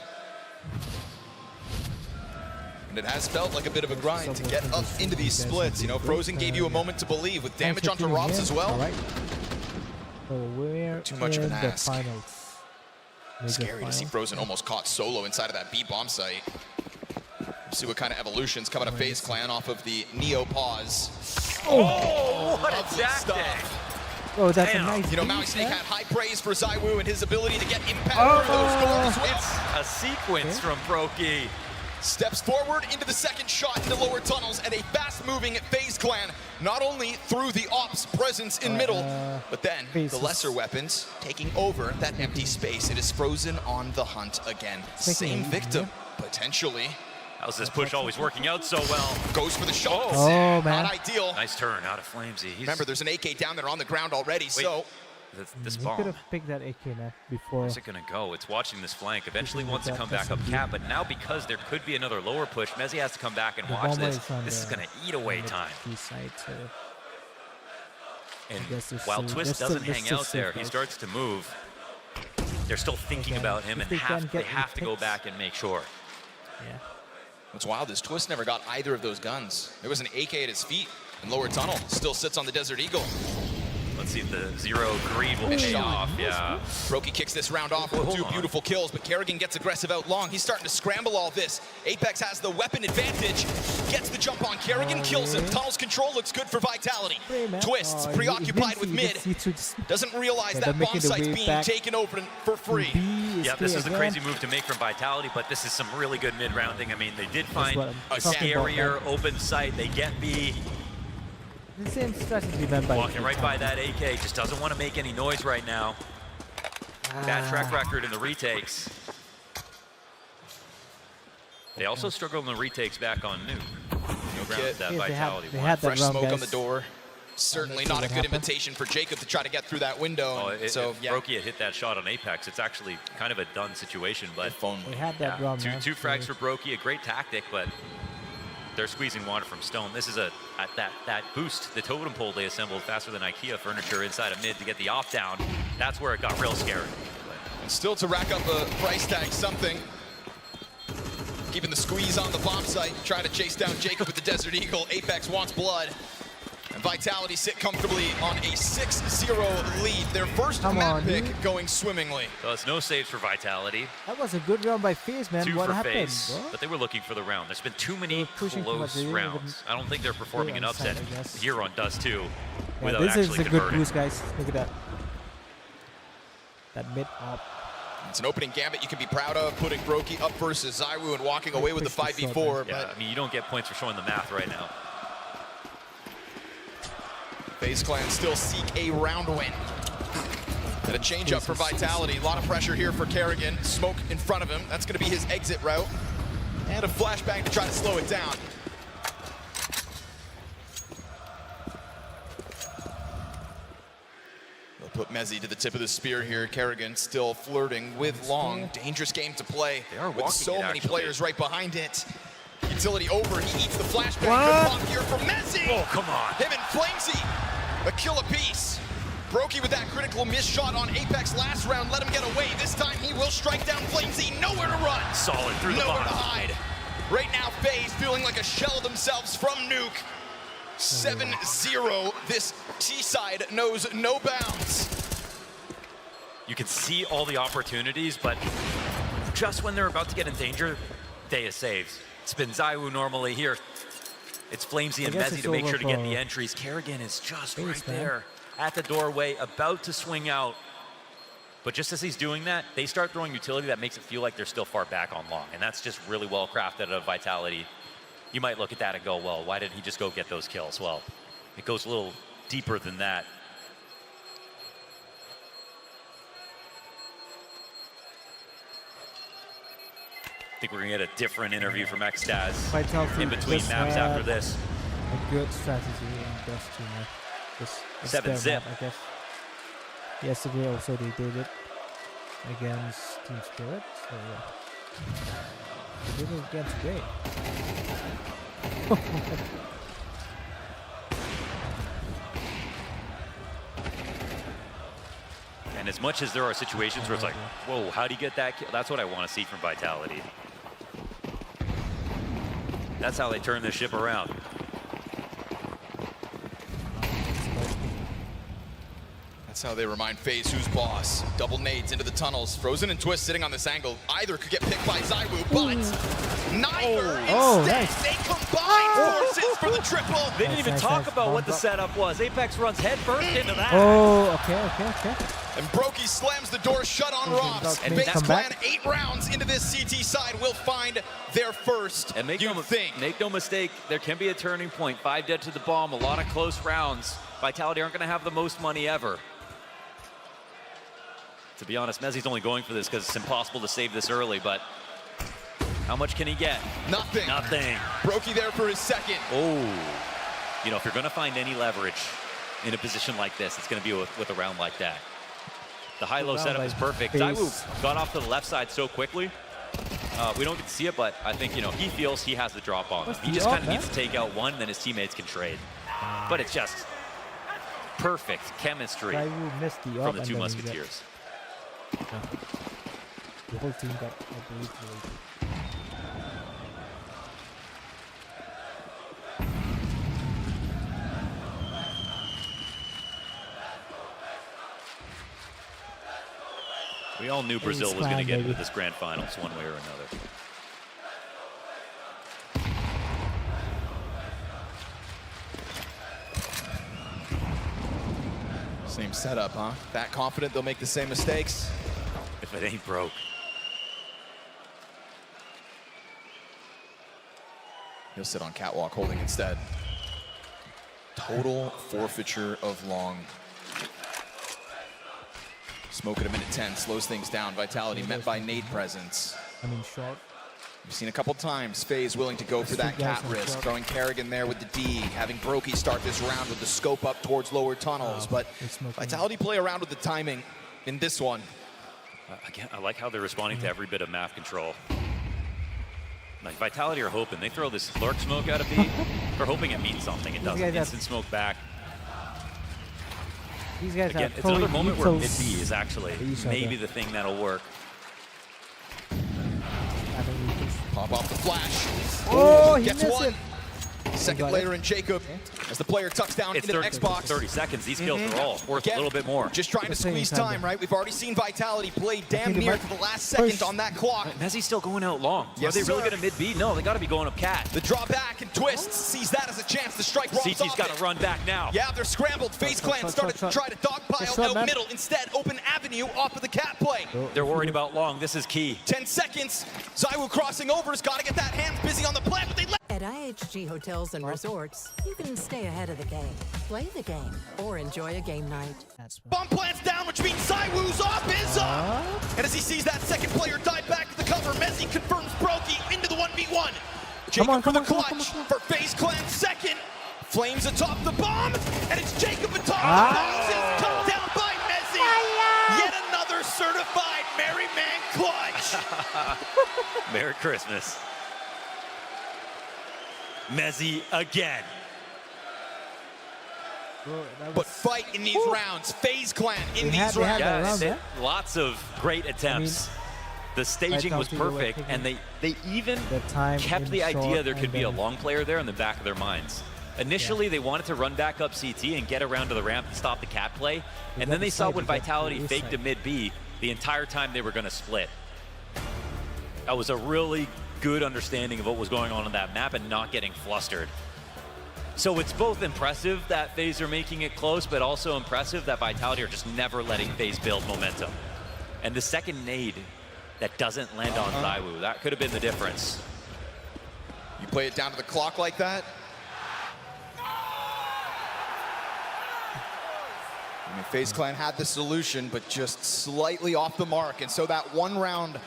And it has felt like a bit of a grind to get up into these splits. You know, Frozen gave you a moment to believe with damage onto Robs as well. Too much of an ask. Scary to see Frozen almost caught solo inside of that B-bomb site. See what kind of evolutions come out of FaZe Clan off of the Neo pause. Oh, what a tactic! Oh, that's a nice. You know, Maui Snake had high praise for Zywoo and his ability to get impact through those doors. It's a sequence from Brokey. Steps forward into the second shot into lower tunnels, and a fast-moving FaZe Clan, not only through the Ops presence in middle, but then the lesser weapons taking over that empty space. It is Frozen on the hunt again. Same victim, potentially. How's this push always working out so well? Goes for the shot. Oh, man. Not ideal. Nice turn out of Flamesy. Remember, there's an AK down there on the ground already, so... This He bomb. could have picked that AK man before. Where's it going to go? It's watching this flank. Eventually wants to come back up cap, but now because there could be another lower push, Mezzy has to come back and watch this. This is going to eat away time. And while Twist doesn't hang out there, he starts to move. They're still thinking about him, and they have to go back and make sure. Yeah. What's wild is Twist never got either of those guns. There was an AK at his feet in lower tunnel. Still sits on the Desert Eagle. Let's see if the zero greed will pay off. Yeah. Brokey kicks this round off with 2 beautiful kills, but Kerrigan gets aggressive out long. He's starting to scramble all this. Apex has the weapon advantage. Gets the jump on Kerrigan, kills him. Tunnel's control looks good for Vitality. Twist, preoccupied with mid. Doesn't realize that bomb site's being taken over for free. Yeah, this is a crazy move to make from Vitality, but this is some really good mid-rounding. I mean, they did find a scarier open site. They get B. The same strategy done by walking right by that AK, just doesn't want to make any noise right now. Bad track record in the retakes. They also struggle in the retakes back on Nuke. No kid. That Vitality Fresh smoke on the door. Certainly not a good invitation for Jacob to try to get through that window. If Brokey had hit that shot on Apex, it's actually kind of a done situation. But they had that drum, two frags for Brokey, a great tactic, but they're squeezing water from Stone. This is that boost, the totem pole they assembled faster than IKEA furniture inside of mid to get the off down. That's where it got real scary. And still to rack up a price tag, something. Keeping the squeeze on the bomb site, trying to chase down Jacob with the Desert Eagle. Apex wants blood. And Vitality sit comfortably on a 6-0 lead. Their first map pick going swimmingly. So it's no saves for Vitality. That was a good round by FaZe, man. 2 what for happened, FaZe, bro? but they were looking for the round. There's been too many close rounds. I don't think they're performing an upset here on Dust 2 without this actually is a converting. good boost, guys. Look at that. That mid up. It's an opening gambit you can be proud of, putting Brokey up versus Zywoo and walking away with the 5v4. Yeah, I mean, you don't get points for showing the math right now. FaZe Clan still seek a round win. And a change up for Vitality. A lot of pressure here for Kerrigan. Smoke in front of him. That's going to be his exit route. And a flashbang to try to slow it down. put Mezzi to the tip of the spear here. Kerrigan still flirting with Long. Dangerous game to play with so many players right behind it. Utility over, he eats the flashbang. Good pop here from Mezzi. Oh, come on. Him and Flamesy, a kill apiece. Brokey with that critical miss shot on Apex last round, let him get away. This time he will strike down Flamesy, nowhere to run. Solid through the Nowhere bottom. to hide. Right now, FaZe feeling like a shell of themselves from Nuke. 7-0, this T-side knows no bounds. You can see all the opportunities, but just when they're about to get in danger, Daya saves. It's been Zaiwu normally here. It's Flamesy and Mezzi to make sure to get the entries. Kerrigan is just right there at the doorway, about to swing out. But just as he's doing that, they start throwing utility that makes it feel like they're still far back on Long. And that's just really well crafted out of Vitality. You might look at that and go, well, why didn't he just go get those kills? Well, it goes a little deeper than that. I think we're going to get a different interview from Xtaz in between maps after this. A good strategy in this team. This 7-zip. I guess. Yesterday also they did it against Team Spirit. So yeah. They did it against Grey. And as much as there are situations where it's like, whoa, how do you get that kill? That's what I want to see from Vitality. That's how they turn this ship around. That's how they remind FaZe who's boss. Double nades into the tunnels. Frozen and Twist sitting on this angle. Either could get picked by Zaiwu, but neither. Instead, they combine forces for the triple. They didn't even talk about what the setup was. Apex runs head first into that. Oh, okay. And Brokey slams the door shut on Robs. And FaZe Clan 8 rounds into this CT side will find their first. And make no mistake, there can be a turning point. 5 dead to the bomb, a lot of close rounds. Vitality aren't going to have the most money ever. To be honest, Mezzi's only going for this because it's impossible to save this early, but how much can he get? Nothing. Brokey there for his second. Oh, you know, if you're going to find any leverage in a position like this, it's going to be with a round like that. The high-low setup is perfect. Zaiwu got off to the left side so quickly. We don't get to see it, but I think, you know, he feels he has the drop on him. He just kind of needs to take out one, then his teammates can trade. But it's just perfect chemistry from the two Musketeers. The whole team got obliterated. We all knew Brazil was going to get into this grand finals one way or another. Same setup, huh? That confident they'll make the same mistakes? If it ain't broke. He'll sit on catwalk holding instead. Total forfeiture of Long. Smoke at a minute 10 slows things down. Vitality met by nade presence. I mean, short. We've seen a couple times FaZe willing to go for that cat risk, throwing Kerrigan there with the D, having Brokey start this round with the scope up towards lower tunnels, but Vitality play around with the timing in this one. Again, I like how they're responding to every bit of map control. Like Vitality are hoping. They throw this lurk smoke out of B. They're hoping it means something. It doesn't. Instant smoke back. These guys Again, it's another moment where mid-B is actually maybe the thing that'll work. Pop off the flash. Oh, gets one. Second later in Jacob as the player tucks down into the Xbox. 30 seconds. These kills are all worth a little bit more. Just trying to squeeze time, right? We've already seen Vitality play damn near to the last second on that clock. Mezzi's still going out long. Yes, are they really going to mid-B? No, they got to be going up cat. The draw back and Twist sees that as a chance to strike Robs off. CT's got to run back now. Yeah, they're scrambled. FaZe Clan started to try to dogpile out middle. Instead, open avenue off of the cat play. They're worried about long. This is key. 10 seconds. Zaiwu crossing over. Has got to get that hands busy on the plant, but they let. At IHG Hotels and Resorts, you can stay ahead of the game, play the game, or enjoy a game night. Bomb plants down, which means Zaiwu's off is up. And as he sees that second player dive back to the cover, Mezzi confirms Brokey into the 1v1. Jacob for the clutch for FaZe Clan second. Flames atop the bomb, and it's Jacob atop the bombs. He's cut down by Mezzi. certified Merry Man clutch. Merry Christmas. Mezzy again. But fight in these rounds. FaZe Clan in these rounds. Yes, lots of great attempts. The staging was perfect, and they even kept the idea there could be a long player there in the back of their minds. Initially, they wanted to run back up CT and get around to the ramp and stop the cat play, and then they saw when Vitality faked to mid-B, the entire time they were going to split. That was a really good understanding of what was going on that map and not getting flustered. So it's both impressive that FaZe are making it close, but also impressive that Vitality are just never letting FaZe build momentum. And the second nade that doesn't land on ZywOo, that could have been the difference. You play it down to the clock like that? I mean, FaZe Clan had the solution, but just slightly off the mark. And so that one round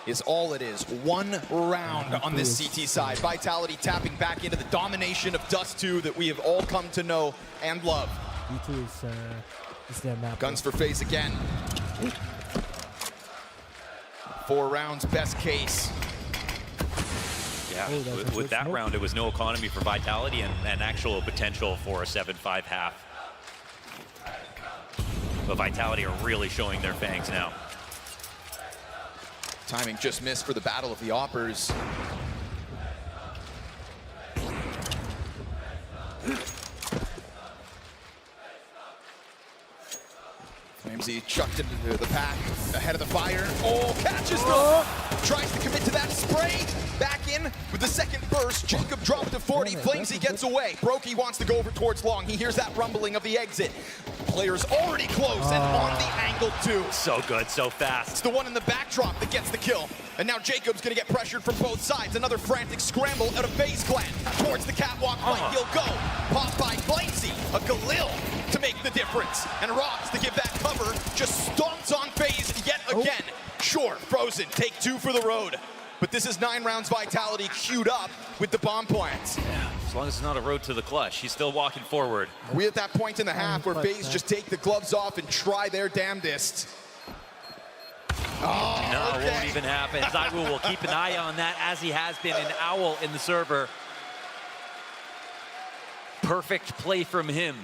is all it is. One round on this CT side. Vitality tapping back into the domination of Dust 2 that we have all come to know and love. D2 is their map. Guns for FaZe again. 4 rounds, best case. Yeah, with that round, it was no economy for Vitality and actual potential for a 7-5 half. But Vitality are really showing their fangs now. Timing just missed for the Battle of the Oppers. Flamesy chucked into the pack, ahead of the fire. Oh, catches though! Tries to commit to that spray. Back in with the second burst. Jacob dropped to 40. Flamesy gets away. Brokey wants to go over towards long. He hears that rumbling of the exit. Player's already close and on the angle too. So good, so fast. It's the one in the backdrop that gets the kill. And now Jacob's gonna get pressured from both sides. Another frantic scramble out of FaZe Clan. Towards the catwalk fight, he'll go. Pop by Flamesy, a Galil to make the difference. And Robs to give that cover, just stomps on FaZe yet again. Sure, Frozen, take 2 for the road. But this is 9 rounds Vitality queued up with the bomb plants. Yeah, as long as it's not a road to the clutch. He's still walking forward. We're at that point in the half where FaZe just take the gloves off and try their damnedest. Oh, no, it won't even happen. ZywOo will keep an eye on that as he has been, an owl in the server. Perfect play from him,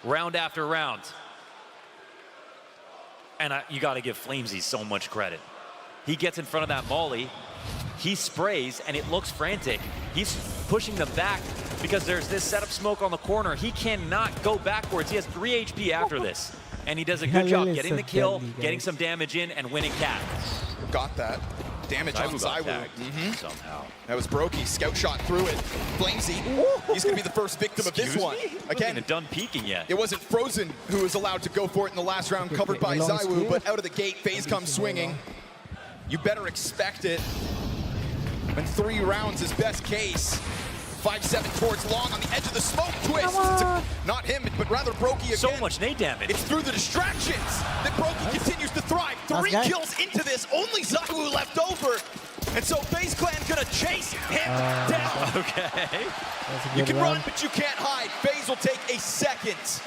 round after round. And you got to give Flamesy so much credit. He gets in front of that molly, he sprays, and it looks frantic. He's pushing them back because there's this setup smoke on the corner. He cannot go backwards. He has 3 HP after this. And he does a good job getting the kill, getting some damage in, and winning cat. Got that. Damage on ZywOo. Somehow. That was Brokey. Scout shot through it. Flamesy, he's going to be the first victim of this one. Again, done peeking yet. It wasn't Frozen who was allowed to go for it in the last round, covered by ZywOo, but out of the gate, FaZe comes swinging. You better expect it. And 3 rounds is best case. 5-7 towards long on the edge of the smoke twist. Not him, but rather Brokey again. So much nade damage. It's through the distractions that Brokey continues to thrive. 3 kills into this, only ZywOo left over. And so FaZe Clan gonna chase him down. Okay. You can run, but you can't hide. FaZe will take a second.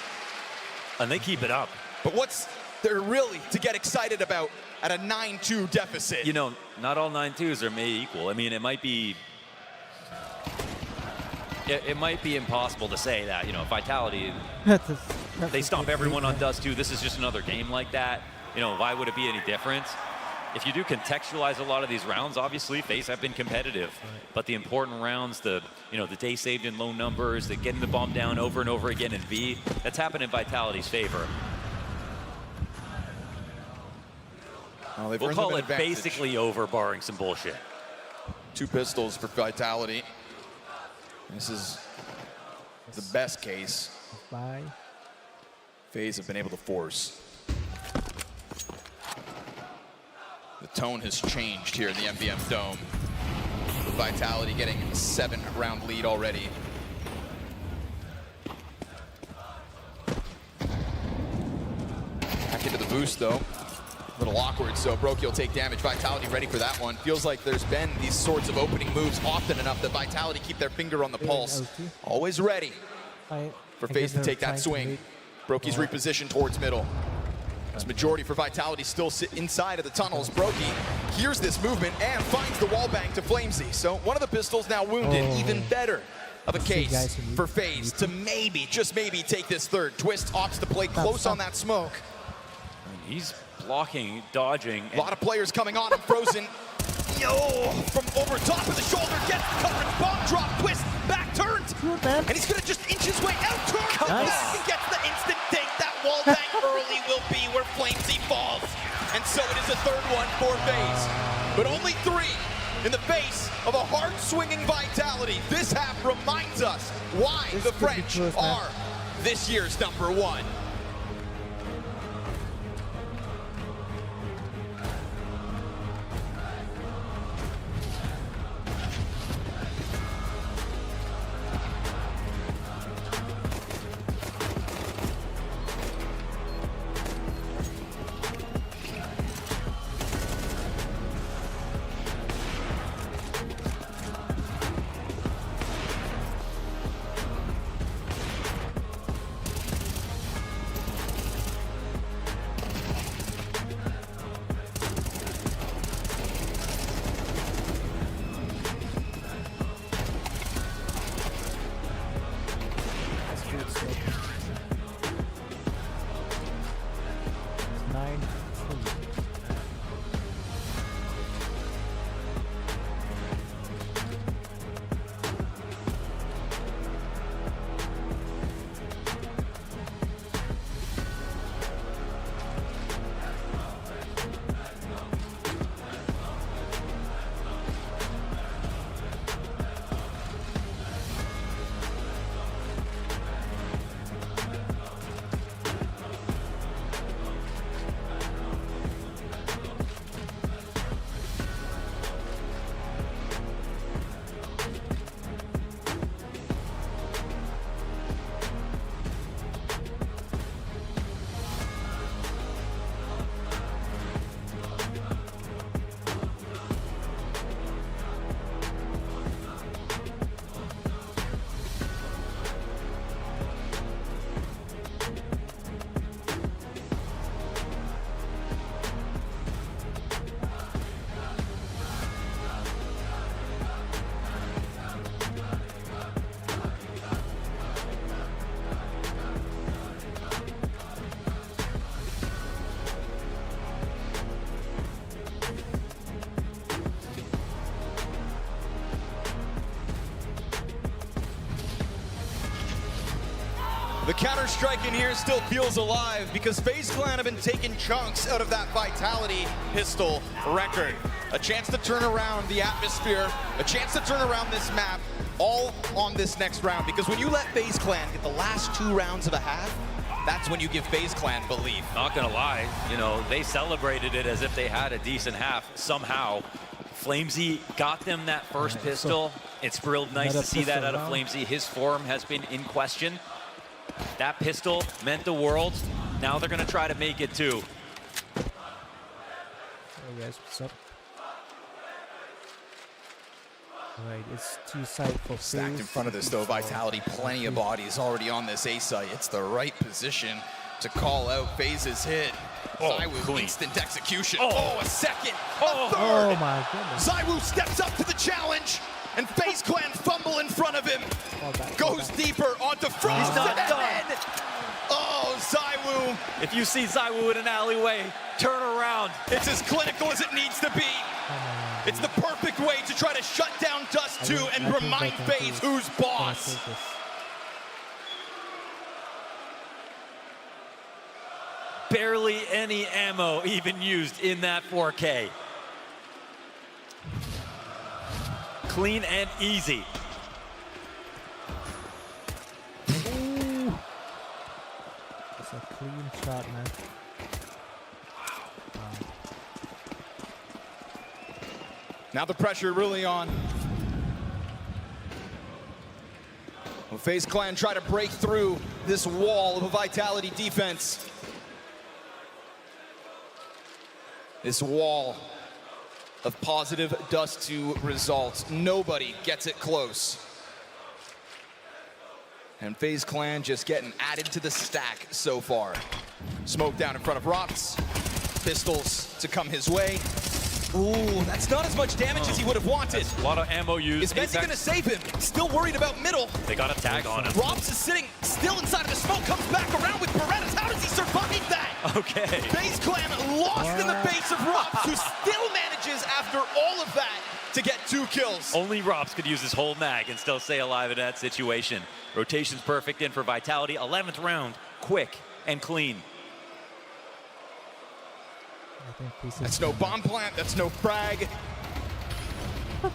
And they keep it up. But what's there really to get excited about at a 9-2 deficit? You know, not all 9-2s are made equal. I mean, it might be impossible to say that, you know, Vitality, they stomp everyone on Dust 2. This is just another game like that. You know, why would it be any different? If you do contextualize a lot of these rounds, obviously FaZe have been competitive, but the important rounds, the day saved in low numbers, the getting the bomb down over and over again in V, that's happened in Vitality's favor. Well, we'll call it basically over, barring some bullshit. 2 pistols for Vitality. This is the best case. FaZe have been able to force. The tone has changed here in the MVM Dome. Vitality getting a 7-round lead already. Back into the boost though. A little awkward, so Brokey will take damage. Vitality ready for that one. Feels like there's been these sorts of opening moves often enough that Vitality keep their finger on the pulse. Always ready for FaZe to take that swing. Brokey's repositioned towards middle. This majority for Vitality still sit inside of the tunnels. Brokey hears this movement and finds the wall bang to Flamesy. So one of the pistols now wounded. Even better of a case for Faze to maybe, just maybe, take this third. Twist opts to play close on that smoke. He's blocking, dodging. A lot of players coming on him. Frozen. Yo, from over top of the shoulder, gets the coverage. Bomb drop, Twist, back turned. And he's going to just inch his way out, turns the back and gets the instant dink. That wall bang early will be where Flamesy falls. And so it is a third one for Faze. But only 3 in the face of a hard-swinging Vitality. This half reminds us why the French are this year's #1. The counter-strike in here still feels alive because FaZe Clan have been taking chunks out of that Vitality pistol record. A chance to turn around the atmosphere, a chance to turn around this map, all on this next round. Because when you let FaZe Clan get the last 2 rounds of a half, that's when you give FaZe Clan belief. Not gonna lie, you know, they celebrated it as if they had a decent half somehow. Flamesy got them that first pistol. It's real nice to see that out of Flamesy. His form has been in question. That pistol meant the world. Now they're gonna try to make it too. Hey guys, what's up? Alright, it's 2 side for Stacked in front of this though, Vitality, plenty of bodies already on this A site. It's the right position to call out Faze's hit. ZywOo, instant execution. A second, a third. Oh my goodness. ZywOo steps up to the challenge, and FaZe Clan fumble in front of him. Goes deeper onto Frozen. He's not done. Oh, ZywOo. If you see ZywOo in an alleyway, turn around. It's as clinical as it needs to be. It's the perfect way to try to shut down Dust 2 and remind FaZe who's boss. Barely any ammo even used in that 4K. Clean and easy. Ooh. That's a clean shot, man. Now the pressure really on. Well, FaZe Clan try to break through this wall of a Vitality defense. This wall of positive Dust 2 results. Nobody gets it close. And FaZe Clan just getting added to the stack so far. Smoke down in front of Rops. Pistols to come his way. Ooh, that's not as much damage as he would have wanted. That's a lot of ammo used. Is Messi going to save him? Still worried about middle. They got a tag on him. Rops is sitting still inside of the smoke, comes back around with Berettas. How does he survive that? Okay. Faze Clan lost in the face of Rops, who still manages after all of that to get 2 kills. Only Rops could use his whole mag and still stay alive in that situation. Rotation's perfect in for Vitality. 11th round, quick and clean. That's no bomb plant, that's no frag.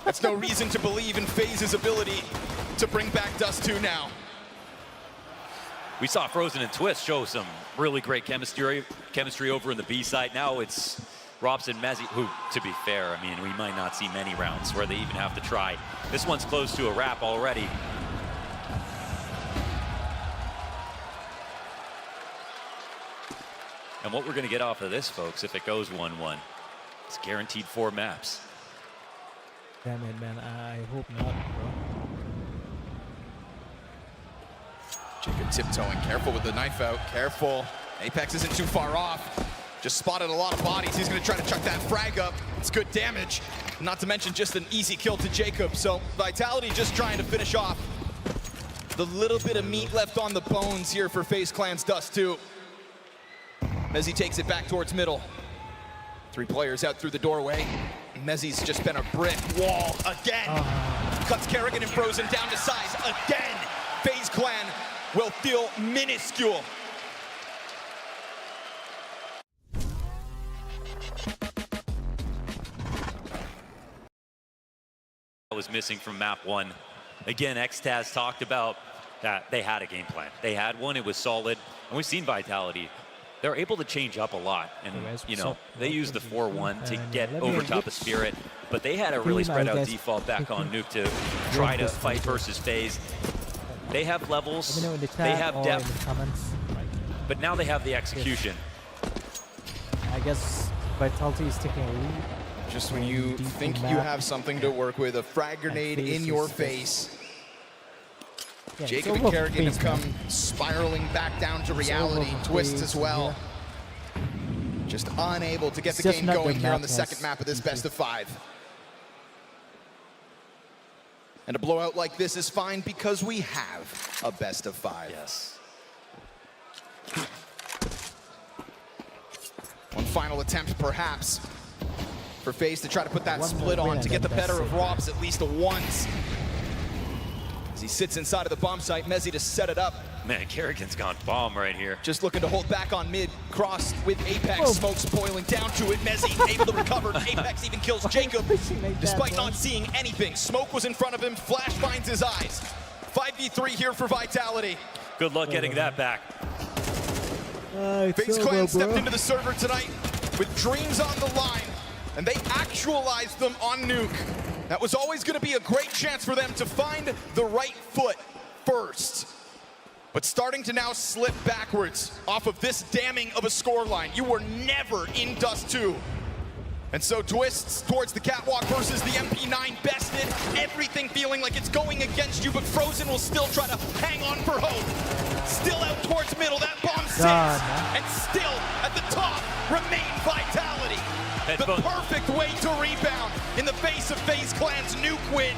That's no reason to believe in Faze's ability to bring back Dust 2 now. We saw Frozen and Twist show some really great chemistry over in the B side. Now it's Rops and Mezzi, who, to be fair, I mean, we might not see many rounds where they even have to try. This one's close to a wrap already. And what we're going to get off of this, folks, if it goes 1-1, it's guaranteed 4 maps. Damn it, man. I hope not, bro. Jacob tiptoeing, careful with the knife out, careful. Apex isn't too far off. Just spotted a lot of bodies. He's going to try to chuck that frag up. It's good damage. Not to mention just an easy kill to Jacob. So Vitality just trying to finish off the little bit of meat left on the bones here for FaZe Clan's Dust 2. Mezzi takes it back towards middle. 3 players out through the doorway. Mezzi's just been a brick wall again. Cuts Kerrigan and Frozen down to size again. FaZe Clan will feel minuscule. Was missing from map 1. Again, Xtaz talked about that they had a game plan. They had one, it was solid, and we've seen Vitality. They're able to change up a lot, and you know, they use the 4-1 to get over top of Spirit, but they had a really spread out default back on Nuke to try to fight versus FaZe. They have levels, they have depth, but now they have the execution. I guess Vitality is taking a lead. Just when you think you have something to work with, a frag grenade in your face. Yeah, Jacob and Kerrigan have come spiraling back down to reality. Twists as well. Just unable to get the game going here on the second map of this best of 5. And a blowout like this is fine because we have a best of 5. Yes. One final attempt, perhaps, for FaZe to try to put that split on to get the better of Rops at least once. As he sits inside of the bomb site, Mezzi to set it up. Man, Kerrigan's gone bomb right here. Just looking to hold back on mid, crossed with Apex, Smoke's boiling down to it. Mezzi able to recover. Apex even kills Jacob, despite not seeing anything. Smoke was in front of him, Flash finds his eyes. 5v3 here for Vitality. Good luck getting that back. FaZe Clan stepped into the server tonight with dreams on the line, and they actualized them on Nuke. That was always going to be a great chance for them to find the right foot first. But starting to now slip backwards off of this damning of a scoreline. You were never in Dust 2. And so Twists towards the catwalk versus the MP9 bested. Everything feeling like it's going against you, but Frozen will still try to hang on for hope. Still out towards middle, that bomb sits. And still at the top remain Vitality. The perfect way to rebound in the face of FaZe Clan's Nuke win.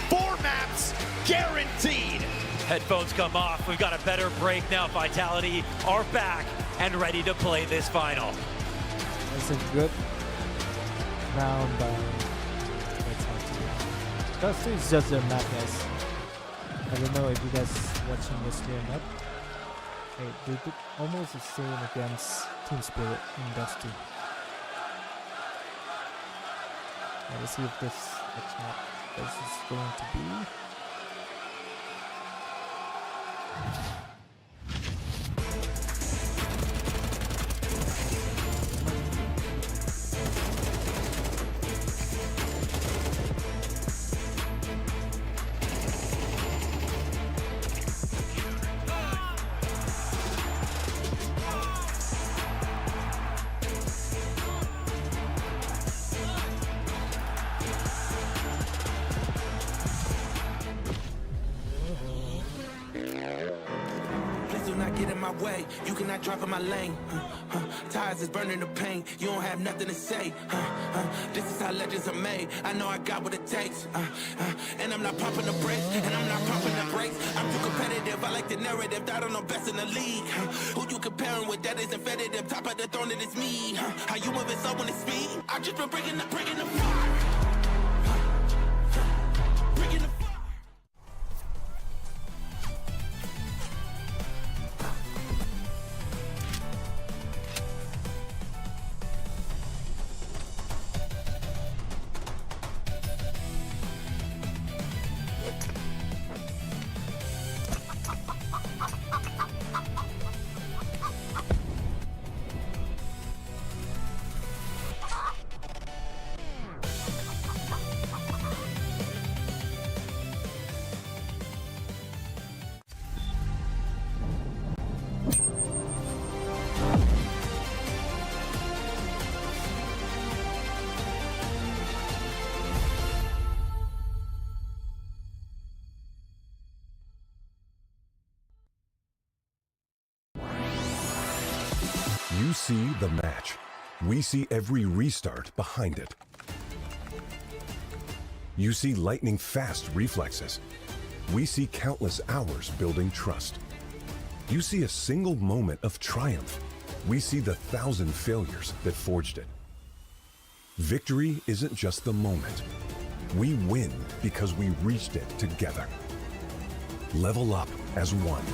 4 maps guaranteed. Headphones come off. We've got a better break now. Vitality are back and ready to play this final. That's a good round by Vitality. Dust 2 is just their map, guys. I don't know if you guys watching this here or not. Hey, they did almost the same against Team Spirit in Dust 2. Let's see if this is going to be. cannot get in my way. You cannot drop in my lane. Tires is burning the pain. You don't have nothing to say. This is how legends are made. I know I got what it takes. And I'm not pumping the brakes. And I'm not pumping the brakes. I'm too competitive. I like the narrative. That I'm the best in the league. Who you comparing with? That is infinitive. Top of the throne, it is me. How you moving so when it's speed? I just been bringing the fire. Bringing the fire. You see the match. We see every restart behind it. You see lightning-fast reflexes. We see countless hours building trust. You see a single moment of triumph. We see the 1,000 failures that forged it. Victory isn't just the moment. We win because we reached it together. Level up as one.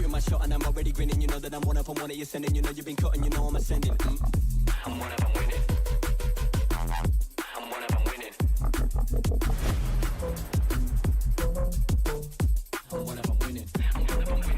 My shot and I'm already grinning. You know that I'm one of them, one of you sending. You know you've been cutting, you know I'm ascending. I'm one of them winning. I'm one of them winning. I'm one of them winning. I'm one of them winning.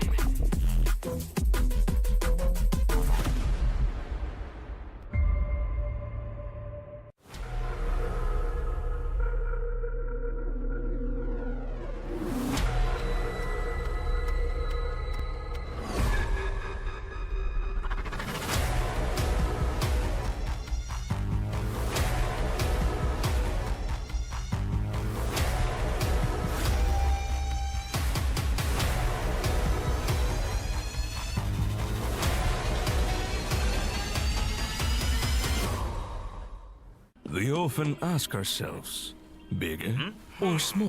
We often ask ourselves, bigger or small?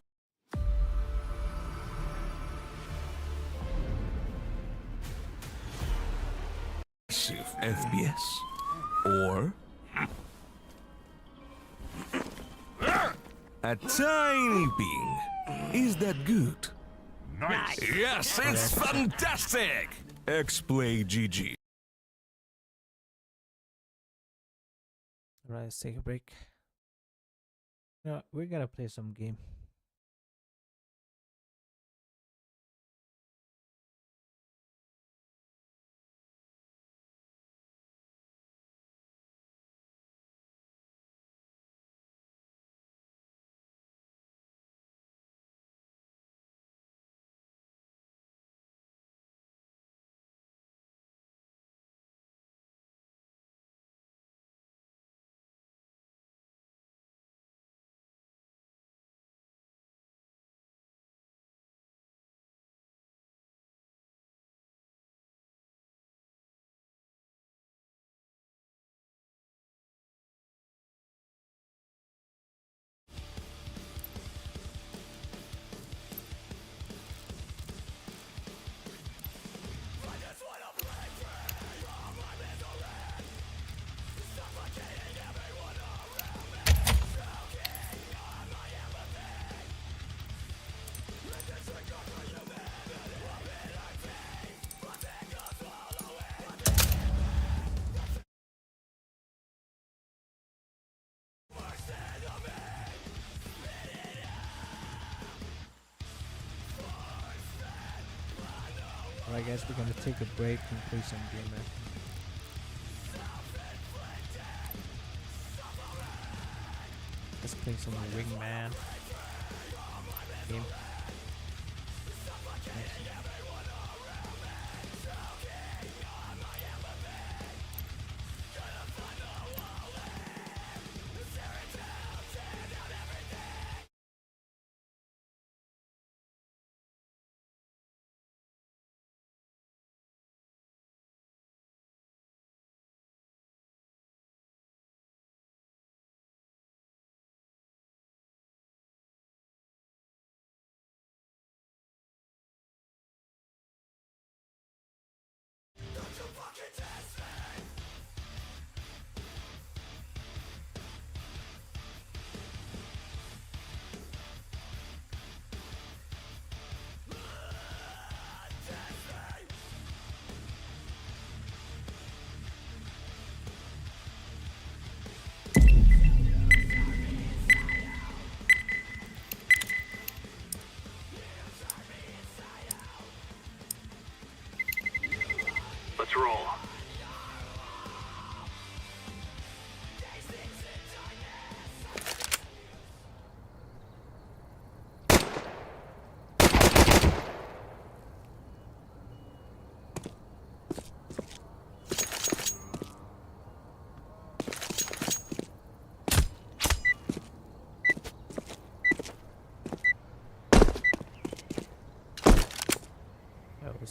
Massive FPS or a tiny ping? Is that good? Nice! Yes, it's fantastic! X-Play GG. Alright, let's take a break. You know, we're gonna play some game. Alright guys, we're gonna take a break and play some game, man. Let's play some Wingman game.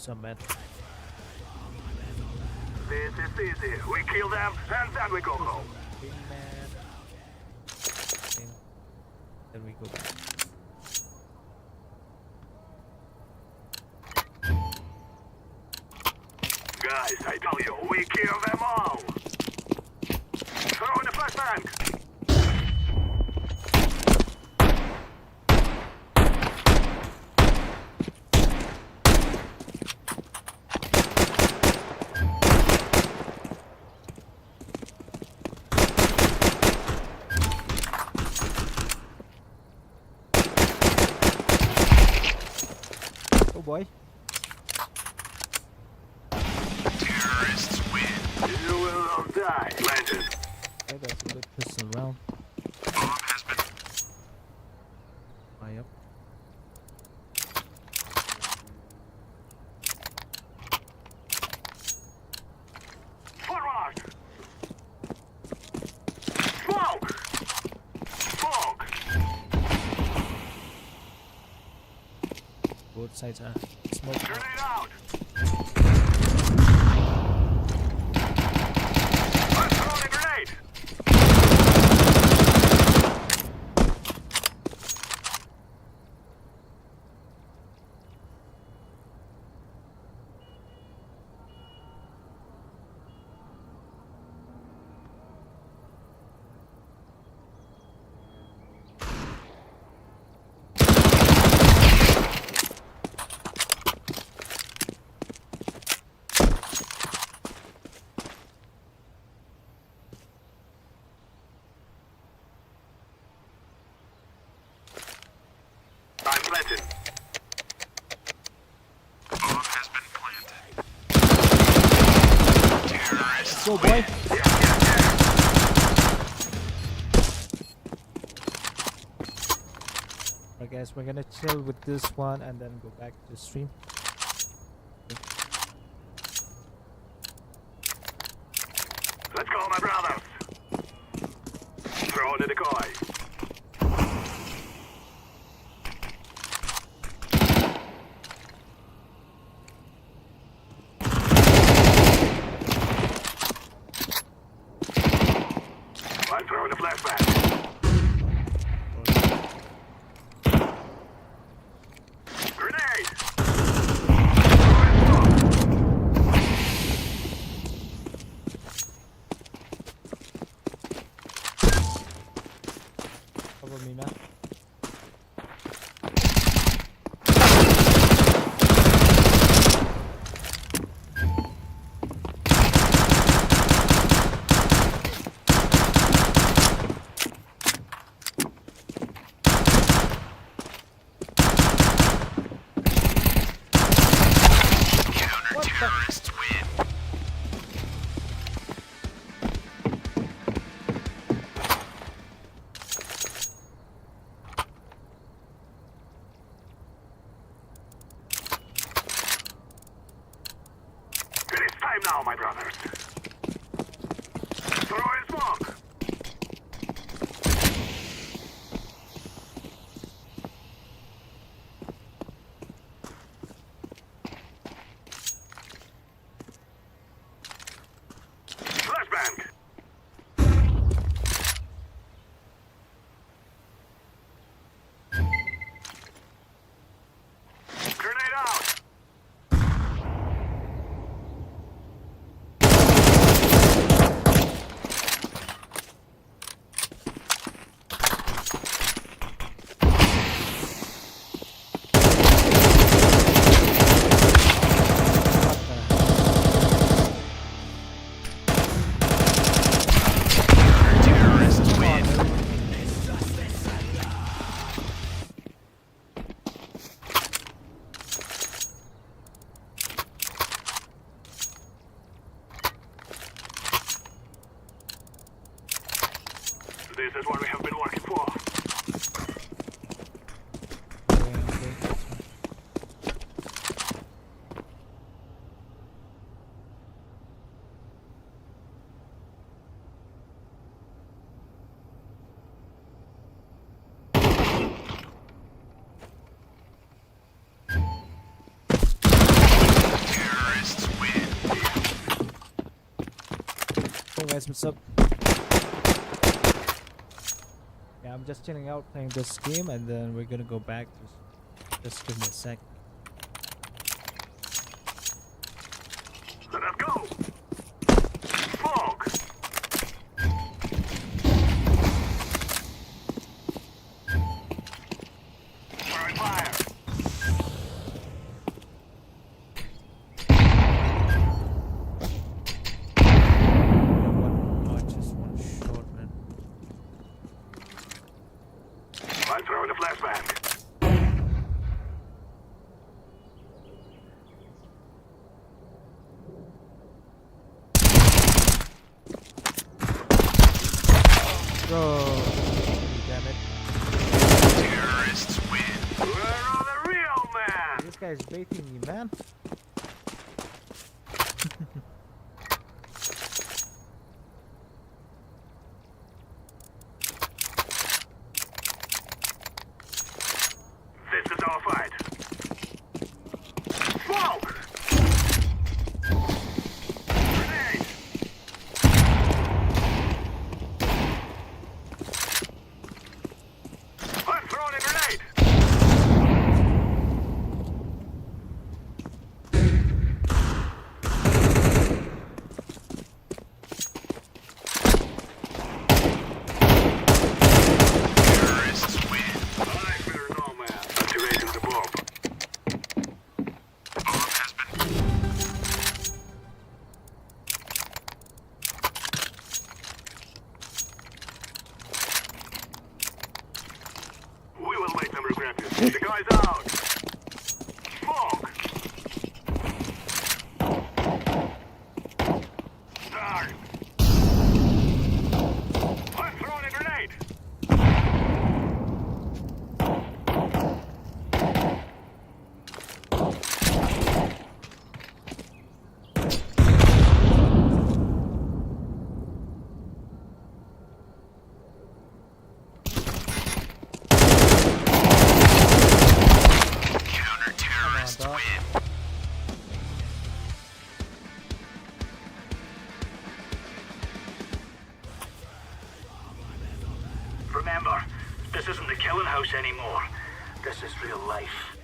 some, man. This is easy. We kill them and then we go home. Then we go back. Guys, I tell you, we kill them all. Throw in the flashbang. Oh boy. Terrorists win. You will all die. Planted. Okay, that's a good pistol round. Bomb has been. Yep. Forward. Smoke. Smoke. Both sides are smoking. Grenade out. I'm throwing a grenade. I'm planted. Bomb has been planted. Terrorists. Go, boy. Alright guys, we're gonna chill with this one and then go back to the stream. Let's go, my brothers. Throw in the decoy. I'm throwing a flashback. Grenade! Cover me, man. Counter-terrorists win. It is time now, my brothers. Throw in smoke. Flashbang. Grenade out. Terrorists win. This is what we have been working for. Hey guys, what's up? Yeah, I'm just chilling out playing this game and then we're gonna go back. Just give me a sec. Let us go! Smoke! Throwing fire! Oh, just one shot, man. I'm throwing a flashbang. Bro, damn it. Terrorists win. Where are the real men? This guy is baiting me, man. This is our fight. Smoke! Grenade! I'm throwing a grenade! Terrorists win. I fear no man. Activating the bomb. Bomb has been. We will make them regret it. The guy's out. Smoke. Start. I'm throwing a grenade. Counter-terrorist win. Remember, this isn't the killing house anymore. This is real life.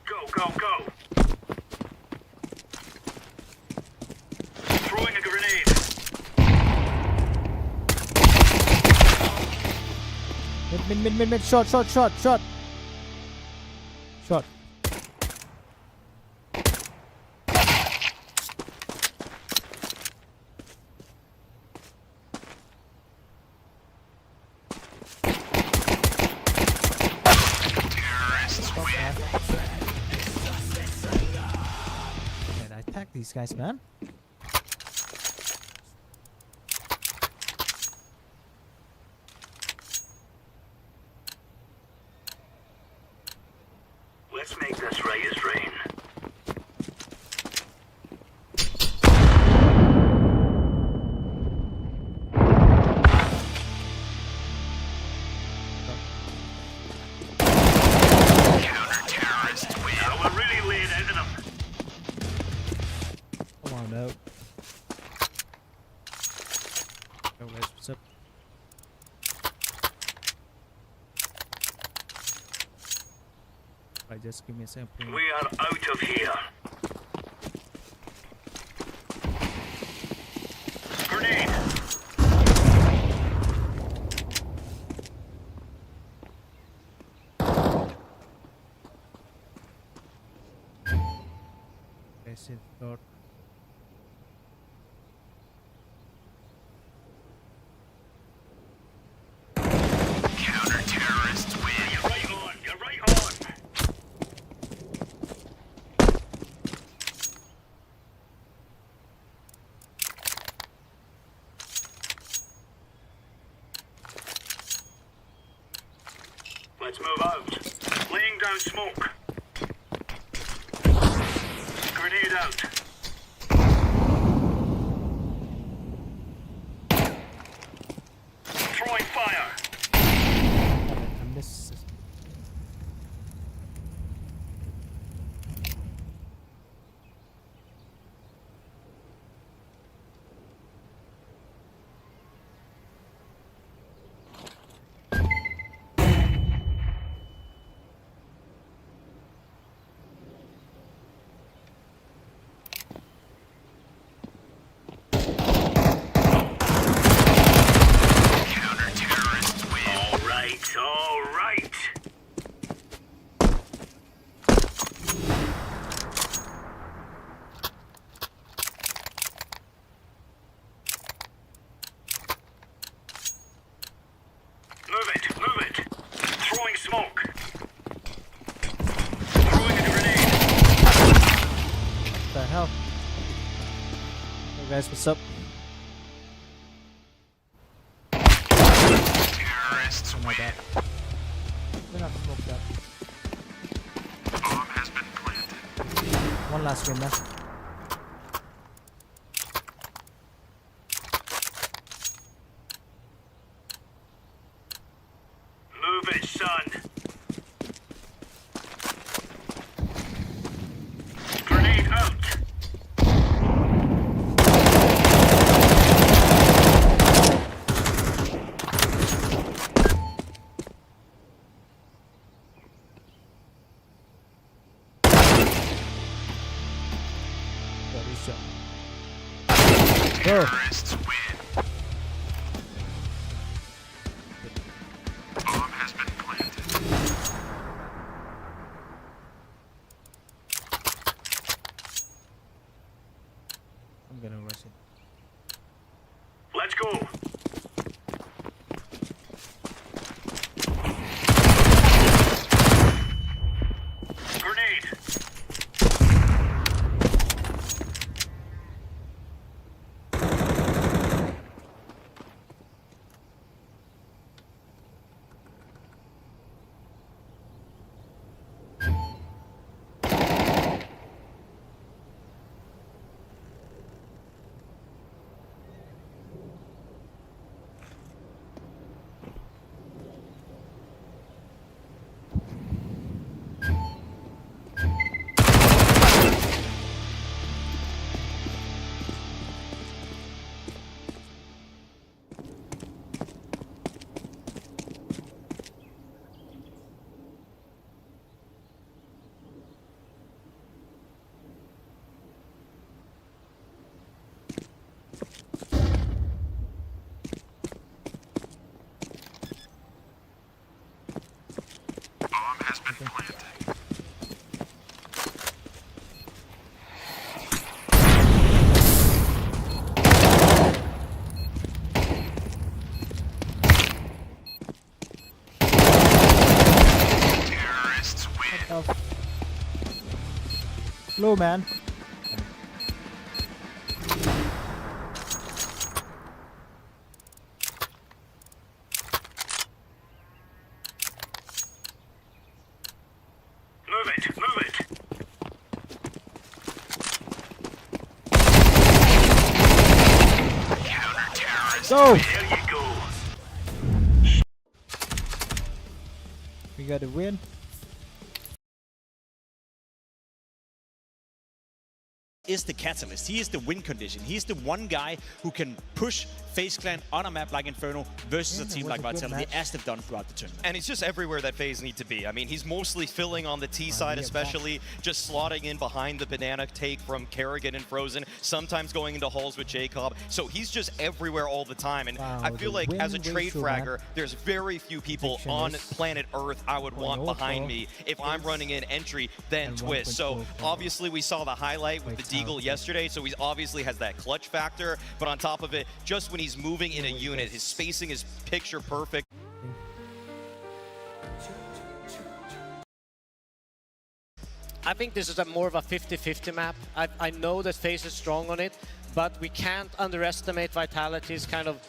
Go, go, go! Throwing a grenade. Mid, shot. Shot. Terrorists win. Man, I attack these guys, man. Let's make this Reyes rain. Counter-terrorists win. Now we're really laying into them. Come on out. Yo guys, what's up? Alright, just give me a second. We are out of here. Grenade. Passive dot. Counter-terrorists win. You're right on. You're right on. Let's move out. Laying down smoke. Grenade out. Throwing fire. I missed. Guys, what's up? Terrorists oh my bad. We're not smoke that. Bomb has been planted. One last room left. Move it, son. Grenade out. Terrorists win. Bomb has been planted. I'm gonna rush it. Let's go. Grenade. Bomb has been planted. Terrorists win. Slow, man. Move it, move it. Counter-terrorists. Go. There you go. We got to win. Is the catalyst. He is the win condition. He's the one guy who can push FaZe Clan on a map like Inferno versus a team like Vitality, as they've done throughout the tournament. And he's just everywhere that FaZe need to be. I mean, he's mostly filling on the T side, especially just slotting in behind the banana take from Kerrigan and Frozen, sometimes going into halls with Jacob. So he's just everywhere all the time. And I feel like as a trade fragger, there's very few people on planet Earth I would want behind me if I'm running in entry than Twist. So obviously we saw the highlight with the Deagle yesterday, so he obviously has that clutch factor. But on top of it, just when he's moving in a unit, his spacing is picture perfect. I think this is more of a 50-50 map. I know that FaZe is strong on it, but we can't underestimate Vitality's kind of,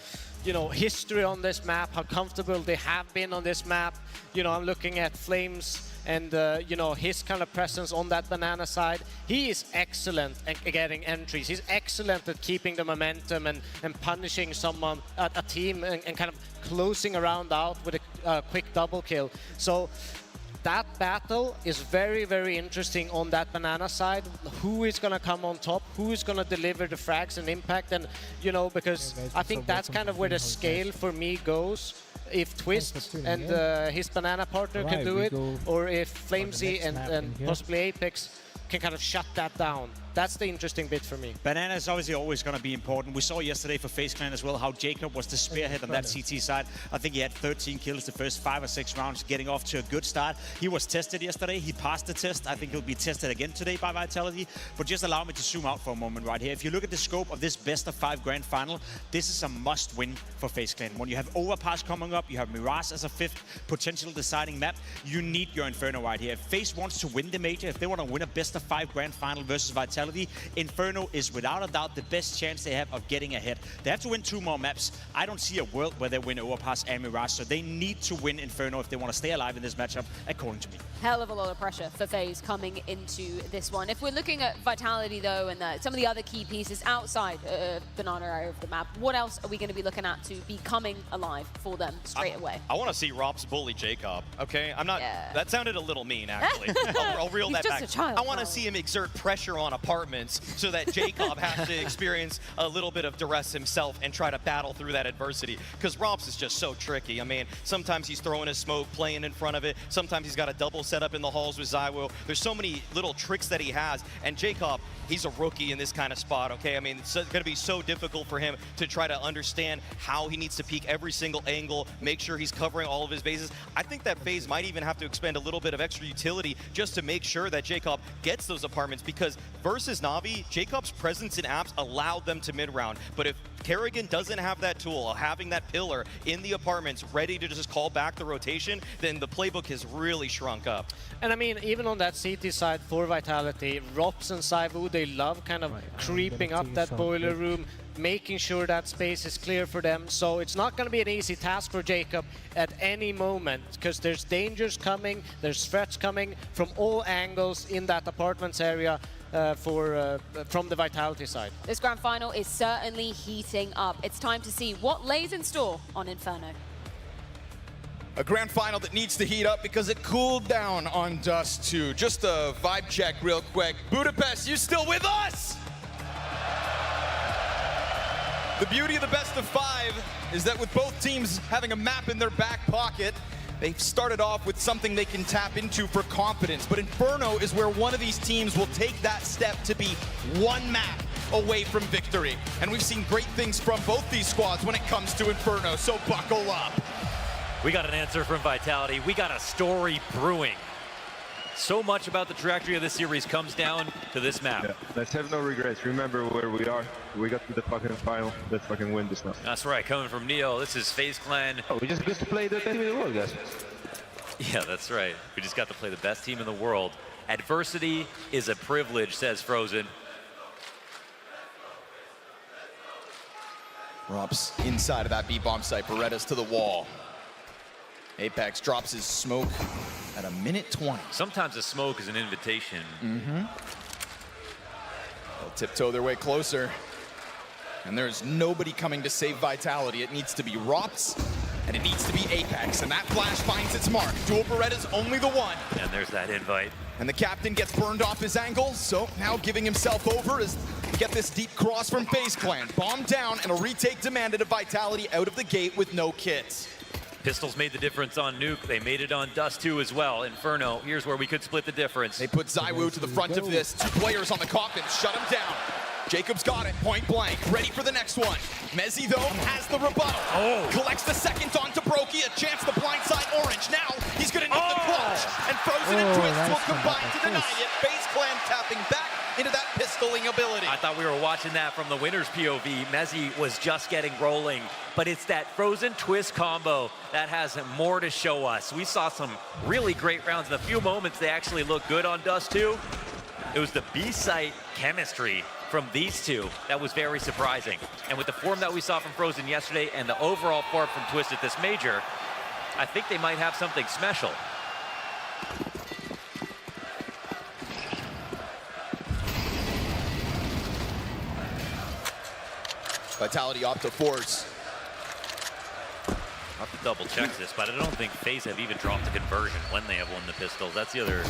you know, history on this map, how comfortable they have been on this map. You know, I'm looking at Flames and, you know, his kind of presence on that banana side. He is excellent at getting entries. He's excellent at keeping the momentum and punishing someone, a team, and kind of closing a round out with a quick double kill. So that battle is very, very interesting on that banana side. Who is going to come on top? Who is going to deliver the frags and impact? And, you know, because I think that's kind of where the scale for me goes. If Twist and his banana partner can do it, or if Flamesy and possibly Apex can kind of shut that down. That's the interesting bit for me. Banana is obviously always going to be important. We saw yesterday for FaZe Clan as well how Jacob was the spearhead on that CT side. I think he had 13 kills the first 5 or 6 rounds, getting off to a good start. He was tested yesterday. He passed the test. I think he'll be tested again today by Vitality. But just allow me to zoom out for a moment right here. If you look at the scope of this best-of-5 grand final, this is a must-win for FaZe Clan. When you have Overpass coming up, you have Mirage as a 5th potential deciding map, you need your Inferno right here. If FaZe wants to win the major, if they want to win a best-of-5 grand final versus Vitality, Vitality, Inferno is without a doubt the best chance they have of getting ahead. They have to win 2 more maps. I don't see a world where they win Overpass and Mirage, so they need to win Inferno if they want to stay alive in this matchup, according to me. Hell of a lot of pressure for FaZe coming into this one. If we're looking at Vitality, though, and some of the other key pieces outside Banana area of the map, what else are we going to be looking at to be coming alive for them straight away? I want to see Rops bully Jacob, okay? I'm not... Yeah. That sounded a little mean, actually. I'll reel that back. He's just a child. I want to see him exert pressure on apartments so that Jacob has to experience a little bit of duress himself and try to battle through that adversity. Because Rops is just so tricky. I mean, sometimes he's throwing his smoke, playing in front of it. Sometimes he's got a double setup in the halls with Zywo. There's so many little tricks that he has. And Jacob, he's a rookie in this kind of spot, okay? I mean, it's going to be so difficult for him to try to understand how he needs to peek every single angle, make sure he's covering all of his bases. I think that FaZe might even have to expend a little bit of extra utility just to make sure that Jacob gets those apartments, because versus Na'Vi, Jacob's presence in apps allowed them to mid-round. But if Kerrigan doesn't have that tool, having that pillar in the apartments ready to just call back the rotation, then the playbook has really shrunk up. And I mean, even on that CT side for Vitality, Rops and Zywo, they love kind of creeping up that boiler room, making sure that space is clear for them. So it's not going to be an easy task for Jacob at any moment, because there's dangers coming, there's threats coming from all angles in that apartments area from the Vitality side. This grand final is certainly heating up. It's time to see what lays in store on Inferno. A grand final that needs to heat up because it cooled down on Dust 2. Just a vibe check real quick. Budapest, you still with us? The beauty of the best of 5 is that with both teams having a map in their back pocket, they've started off with something they can tap into for confidence. But Inferno is where one of these teams will take that step to be one map away from victory. And we've seen great things from both these squads when it comes to Inferno, so buckle up. We got an answer from Vitality. We got a story brewing. So much about the trajectory of this series comes down to this map. Yeah, let's have no regrets. Remember where we are. We got to the fucking final. Let's fucking win this now. That's right. Coming from Neo, this is FaZe Clan. Oh, we just get to play the best team in the world, guys. Yeah, that's right. We just got to play the best team in the world. Adversity is a privilege, says Frozen. Rops inside of that B-bomb site. Beretta's to the wall. Apex drops his smoke at a minute 20. Sometimes a smoke is an invitation. They'll tiptoe their way closer. And there's nobody coming to save Vitality. It needs to be Rops, and it needs to be Apex. And that flash finds its mark. Dual Beretta's only the one. And there's that invite. And the captain gets burned off his angle, so now giving himself over as get this deep cross from FaZe Clan. Bomb down, and a retake demanded of Vitality out of the gate with no kits. Pistols made the difference on Nuke. They made it on Dust 2 as well. Inferno, here's where we could split the difference. They put Zywo to the front of this. 2 players on the coffin, shut him down. Jacob's got it, point blank, ready for the next one. Mezzi, though, has the rebuttal. Collects the second onto Brokey, a chance to blindside Orange. Now, he's gonna need the clutch. And Frozen and Twist will combine to deny it. FaZe Clan tapping back into that pistoling ability. I thought we were watching that from the winner's POV. Mezzi was just getting rolling, but it's that Frozen Twist combo that has more to show us. We saw some really great rounds. In the few moments they actually looked good on Dust 2, it was the B-site chemistry from these two that was very surprising. And with the form that we saw from Frozen yesterday and the overall form from Twist at this major, I think they might have something special. Vitality opt to force. I'll have to double check this, but I don't think FaZe have even dropped a conversion when they have won the pistols. That's the other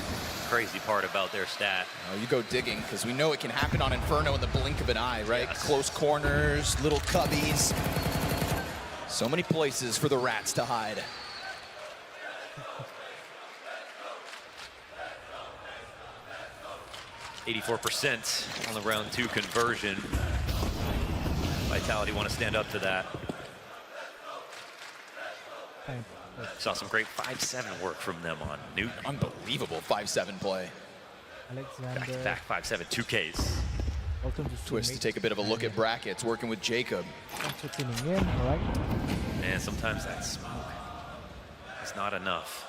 crazy part about their stat. You go digging, because we know it can happen on Inferno in the blink of an eye, right? Yes. Close corners, little cubbies. So many places for the rats to hide. %84% on the round 2 conversion. Vitality want to stand up to that. Saw some great 5-7 work from them on Nuke. Unbelievable 5-7 play. Back 5-7, 2Ks. Twist to take a bit of a look at brackets, working with Jacob. And sometimes that smoke is not enough.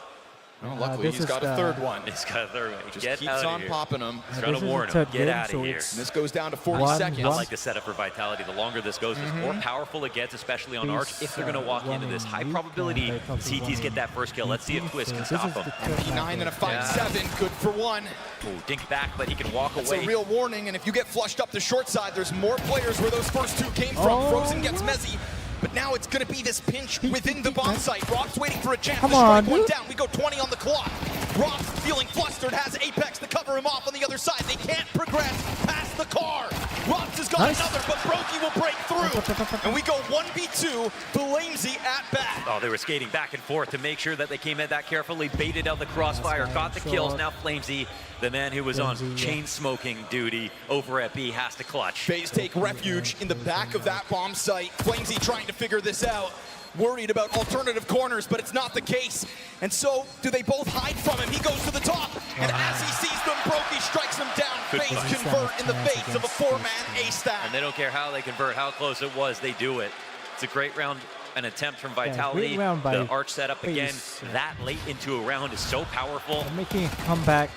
Well, luckily he's got a third one. He's got a third one. Just Get keeps out on of here. popping them. He's trying to warn him. Get out of here. And this goes down to 40 seconds. I like the setup for Vitality. The longer this goes, the more powerful it gets, especially on Arch. If they're going to walk into this, high probability CTs get that first kill. Let's see if Twist can stop them. P9 and a 5-7, good for one. Ooh, dink back, but he can walk That's away. a real warning, and if you get flushed up the short side, there's more players where those first two came from. Frozen gets Mezzy, but now it's going to be this pinch within the bomb site. Rob's waiting for a chance to strike one down. We go 20 on the clock. Rob's feeling flustered, has Apex to cover him off on the other side. They can't progress past the car. Robs has got another, but Brokey will break through. And we go 1v2, Flamesy at bat. Oh, they were skating back and forth to make sure that they came in that carefully, baited out the crossfire, got the kills. Now Flamesy, the man who was on chain smoking duty over at B, has to clutch. Faze take refuge in the back of that bomb site. Flamesy trying to figure this out. Worried about alternative corners, but it's not the case. And so, do they both hide from him? He goes to the top, and as he sees them, Brokey strikes him down. Faze convert in the face of a four-man A-stack. And they don't care how they convert, how close it was, they do it. It's a great round, an attempt from Vitality. The Arch setup again, that late into a round is so powerful. Making a comeback.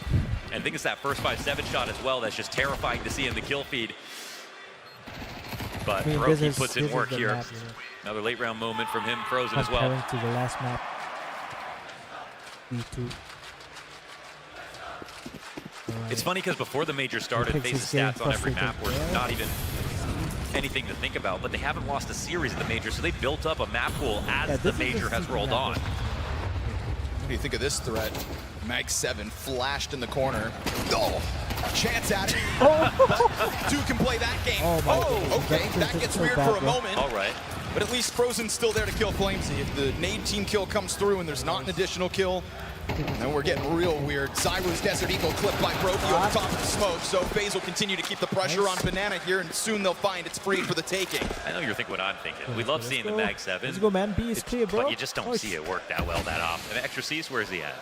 And I think it's that first 5-7 shot as well that's just terrifying to see in the kill feed. But Brokey puts in work here. Map, Another late round moment from him, Frozen as well. To the last map. B2. It's funny because before the major started, Faze's stats on every map were not even anything to think about, but they haven't lost a series of the major, so they built up a map pool as the major has rolled on. What do you think of this threat? Mag 7 flashed in the corner. Oh, chance at it. Two can play that game. Okay, that gets weird for a moment. All right. But at least Frozen's still there to kill Flamesy. If the nade team kill comes through and there's not an additional kill, then we're getting real weird. Zyru's Desert Eagle clipped by Brokey over top of the smoke, so Faze will continue to keep the pressure on Banana here, and soon they'll find it's free for the taking. I know you're thinking what I'm thinking. We love seeing the Mag 7. Let's go, man. B is clear, bro. But you just don't see it work that well that often. Extra C's, where's he at?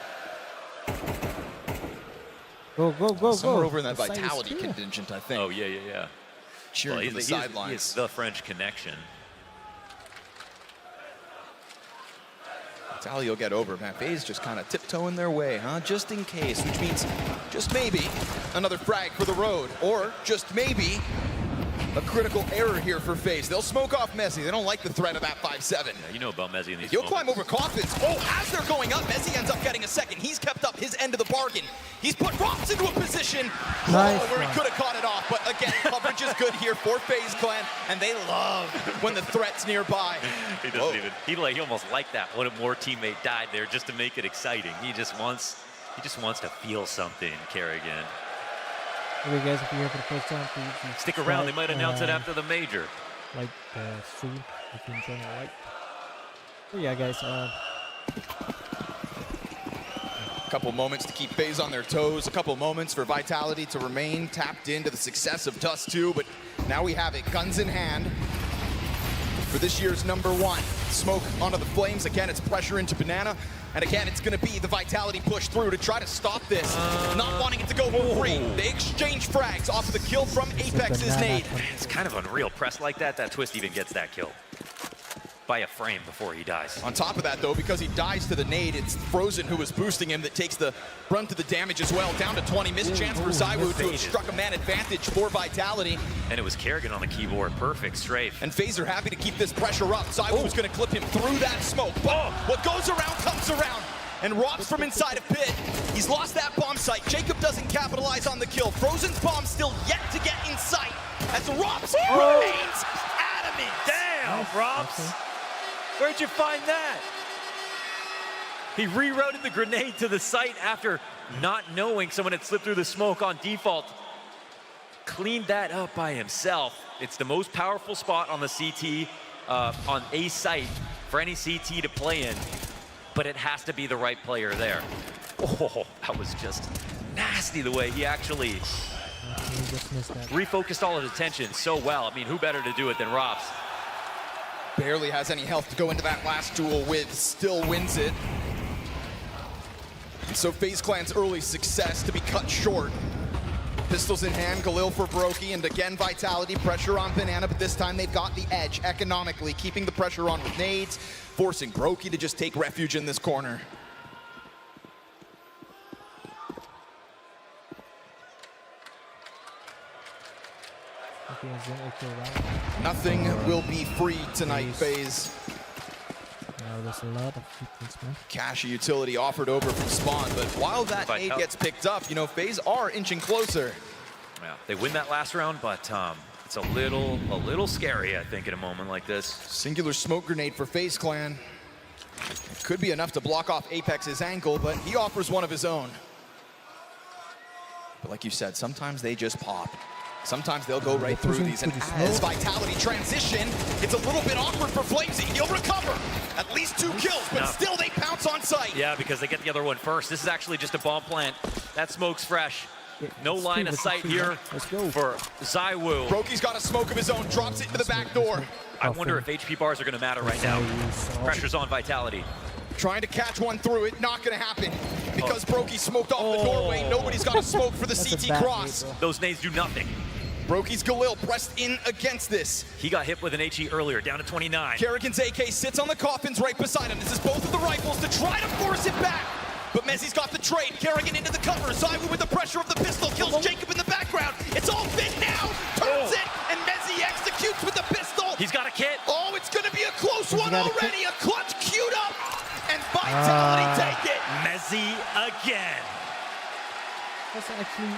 Go, go, go, Somewhere go. over in that Vitality contingent, I think. Oh, yeah. Cheering from the sidelines. He's the French connection. Vitality will get over. Man, Faze just kind of tiptoeing their way, huh? Just in case, which means just maybe another frag for the road, or just maybe a critical error here for Faze. They'll smoke off Mezzy. They don't like the threat of that 5-7. Yeah, you know about Mezzy in these He'll moments. climb over Coffins. Oh, as they're going up, Mezzy ends up getting a second. He's kept up his end of the bargain. He's put Rops into a position where he could have caught it off. But again, coverage is good here for FaZe Clan, and they love when the threat's nearby. He doesn't even. He almost liked that. One more teammate died there just to make it exciting. He just wants to feel something, Kerrigan. Okay, guys, if you're here for the first time, please stick around. They might announce it after the major. Like soon, if you enjoy my like. So yeah, guys. Couple moments to keep FaZe on their toes. A couple moments for Vitality to remain tapped into the success of Dust 2. But now we have it, guns in hand, for this year's #1. Smoke onto the flames. Again, it's pressure into Banana. And again, it's going to be the Vitality push through to try to stop this. Not wanting it to go for free. They exchange frags off of the kill from Apex's nade. It's kind of unreal. Press like that, that Twist even gets that kill. By a frame before he dies. On top of that, though, because he dies to the nade, it's Frozen who was boosting him that takes the brunt of the damage as well. Down to 20. Missed chance for Zyru to have struck a man advantage for Vitality. And it was Kerrigan on the keyboard. Perfect strafe. And FaZe are happy to keep this pressure up. Zyru's going to clip him through that smoke. But what goes around comes around. And Robs from inside a pit. He's lost that bomb site. Jacob doesn't capitalize on the kill. Frozen's bomb still yet to get in sight. As Robs remains adamant. Damn, Robs. Where'd you find that? He rerouted the grenade to the site after not knowing someone had slipped through the smoke on default. Cleaned that up by himself. It's the most powerful spot on the CT, on a site for any CT to play in, but it has to be the right player there. Oh, that was just nasty the way he actually refocused all his attention so well. I mean, who better to do it than Robs? Barely has any health to go into that last duel with, still wins it. And so FaZe Clan's early success to be cut short. Pistols in hand, Galil for Brokey, and again Vitality, pressure on Banana, but this time they've got the edge economically, keeping the pressure on with nades, forcing Brokey to just take refuge in this corner. Nothing will be free tonight, Faze. There's a lot of treatments, man. Cash utility offered over from Spawn, but while that nade gets picked up, you know, Faze are inching closer. Yeah, they win that last round, but it's a little scary, I think, in a moment like this. Singular smoke grenade for FaZe Clan. It could be enough to block off Apex's ankle, but he offers one of his own. But like you said, sometimes they just pop. Sometimes they'll go right through these, and as Vitality transition, it's a little bit awkward for Flamesy. He'll recover. At least 2 kills, but still they pounce on sight. Yeah, because they get the other one first. This is actually just a bomb plant. That smoke's fresh. No line of sight here for ZywOo. Brokey's got a smoke of his own, drops it into the back door. I wonder if HP bars are going to matter right now. Pressure's on Vitality. Trying to catch one through it, not going to happen. Because Brokey smoked off the doorway, nobody's got a smoke for the CT cross. Those nades do nothing. Brokey's Galil pressed in against this. He got hit with an HE earlier, down to 29. Kerrigan's AK sits on the coffins right beside him. This is both of the rifles to try to force it back. But Mezzy's got the trade. Kerrigan into the cover. ZywOo with the pressure of the pistol kills Jacob in the background. It's all fit now. Turns it, and Mezzy executes with the pistol. He's got a kit. Oh, it's going to be a close one already. A clutch queued up, and Vitality take it. Mezzy again. That's actually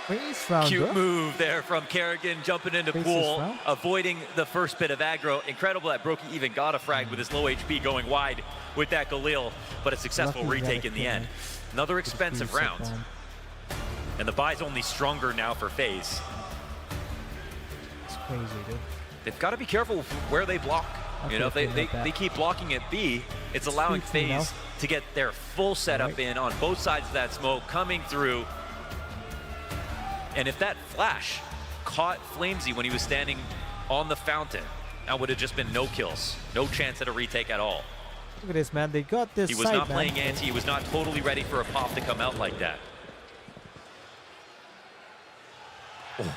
Faze round. Cute move there from Kerrigan, jumping into pool, avoiding the first bit of aggro. Incredible that Brokey even got a frag with his low HP going wide with that Galil, but a successful retake in the end. Another expensive round. And the buy's only stronger now for Faze. It's crazy, dude. They've got to be careful where they block. You know, if they keep blocking at B, it's allowing Faze to get their full setup in on both sides of that smoke, coming through. And if that flash caught Flamesy when he was standing on the fountain, that would have just been no kills. No chance at a retake at all. Look at this, man. They got this. He was not playing anti. He was not totally ready for a pop to come out like that. Oh.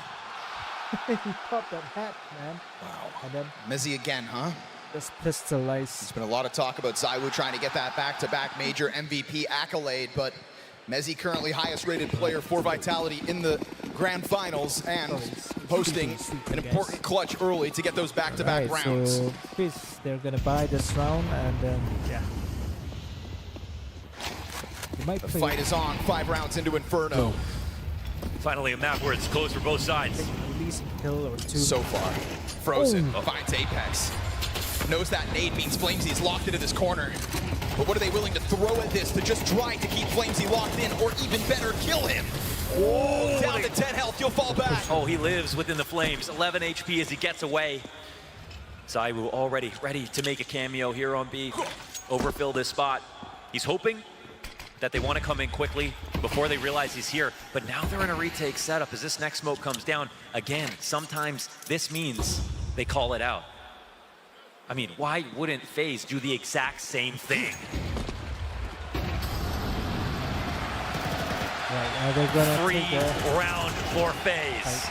He popped that hat, man. Wow. And then Mezzy again, huh? Just pistolized. There's been a lot of talk about ZywOo trying to get that back-to-back major MVP accolade, but Mezzy currently highest rated player for Vitality in the grand finals and hosting an important clutch early to get those back-to-back rounds. So they're gonna buy this round, and then yeah. The fight is on, 5 rounds into Inferno. Finally a map where it's close for both sides. At least a kill or 2. So far, Frozen finds Apex. Knows that nade means Flamesy's locked into this corner. But what are they willing to throw at this to just try to keep Flamesy locked in, or even better, kill him? Oh, down to 10 health, you'll fall back. Oh, he lives within the flames. 11 HP as he gets away. ZywOo already ready to make a cameo here on B. Overfill this spot. He's hoping that they want to come in quickly before they realize he's here. But now they're in a retake setup as this next smoke comes down. Again, sometimes this means they call it out. I mean, why wouldn't Faze do the exact same thing? Right, they're gonna Free round for Faze.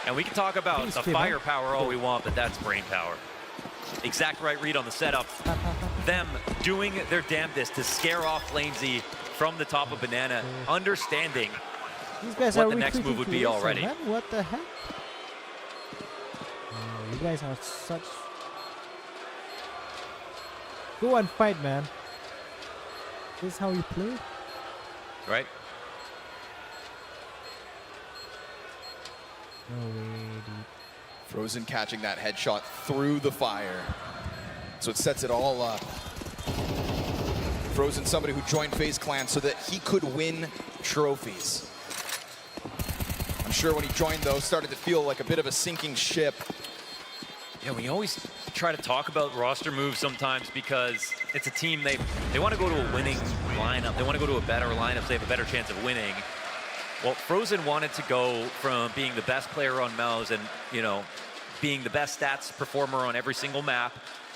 And we can talk about the firepower all we want, but that's brain power. Exact right read on the setup. Them doing their damnedest to scare off Flamesy from the top of Banana, understanding what the next move would be already. Man, what the heck? You guys are such... Go and fight, man. This is how you play? Right? No way, dude. Frozen catching that headshot through the fire. So it sets it all up. Frozen, somebody who joined FaZe Clan so that he could win trophies. I'm sure when he joined, though, started to feel like a bit of a sinking ship. Yeah, we always try to talk about roster moves sometimes because it's a team, they want to go to a winning lineup. They want to go to a better lineup so they have a better chance of winning. Well, Frozen wanted to go from being the best player on Mouse and, you know, being the best stats performer on every single map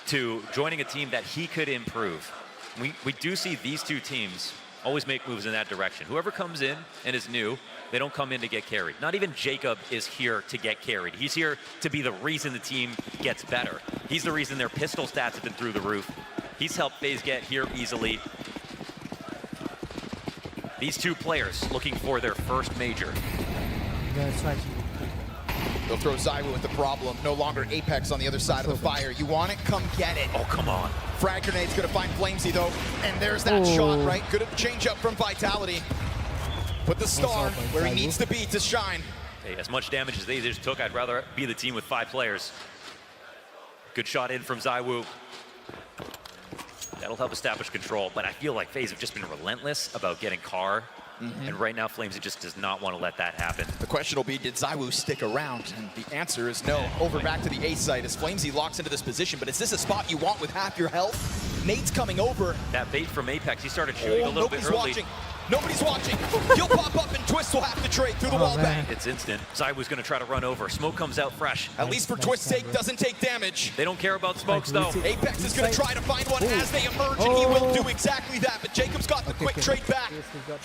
to joining a team that he could improve. We do see these two teams always make moves in that direction. Whoever comes in and is new, they don't come in to get carried. Not even Jacob is here to get carried. He's here to be the reason the team gets better. He's the reason their pistol stats have been through the roof. He's helped FaZe get here easily. These two players looking for their first major. gonna try to. They'll throw Zywoo with the problem. No longer Apex on the other side of the fire. You want it? Come get it. Oh, come on. Frag grenade's gonna find Flamesy though. And there's that shot, right? Good change up from Vitality. Put the star where he needs to be to shine. Hey, as much damage as they just took, I'd rather be the team with 5 players. Good shot in from Zywoo. That'll help establish control, but I feel like FaZe have just been relentless about getting Car. And right now, Flamesy just does not want to let that happen. The question will be, did Zywoo stick around? And the answer is no. Over back to the A site as Flamesy locks into this position, but is this a spot you want with half your health? Nate's coming over. That bait from Apex, he started shooting a little bit early. Watching. Nobody's watching. He'll pop up and Twist will have to trade through the wall bang. It's instant. Zywoo's going to try to run over. Smoke comes out fresh. At least for Twist's sake, doesn't take damage. They don't care about smokes, though. Apex is going to try to find one as they emerge, and he will do exactly that. But Jacob's got the quick trade back.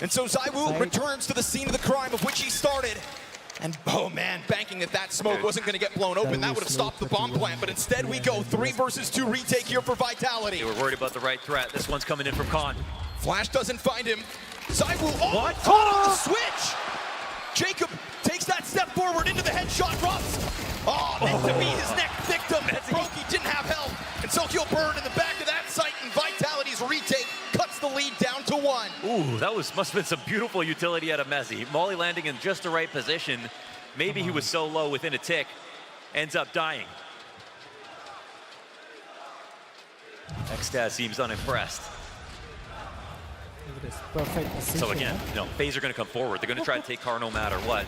And so Zywoo returns to the scene of the crime of which he started. And oh man, banking that smoke wasn't going to get blown open. That would have stopped the bomb plant. But instead we go 3 versus 2 retake here for Vitality. They were worried about the right threat. This one's coming in from Khan. Flash doesn't find him. Zywoo, what? Caught on the switch! Jacob takes that step forward into the headshot, drops. Oh, meant to be his next victim. Brokey didn't have help, and so he'll burn in the back of that site, and Vitality's retake cuts the lead down to 1. Ooh, that must have been some beautiful utility out of Mezzy. Molly landing in just the right position. Maybe he was so low within a tick, ends up dying. Xtaz seems unimpressed. Perfect position, so again, FaZe are going to come forward. They're going to try to take Car no matter what.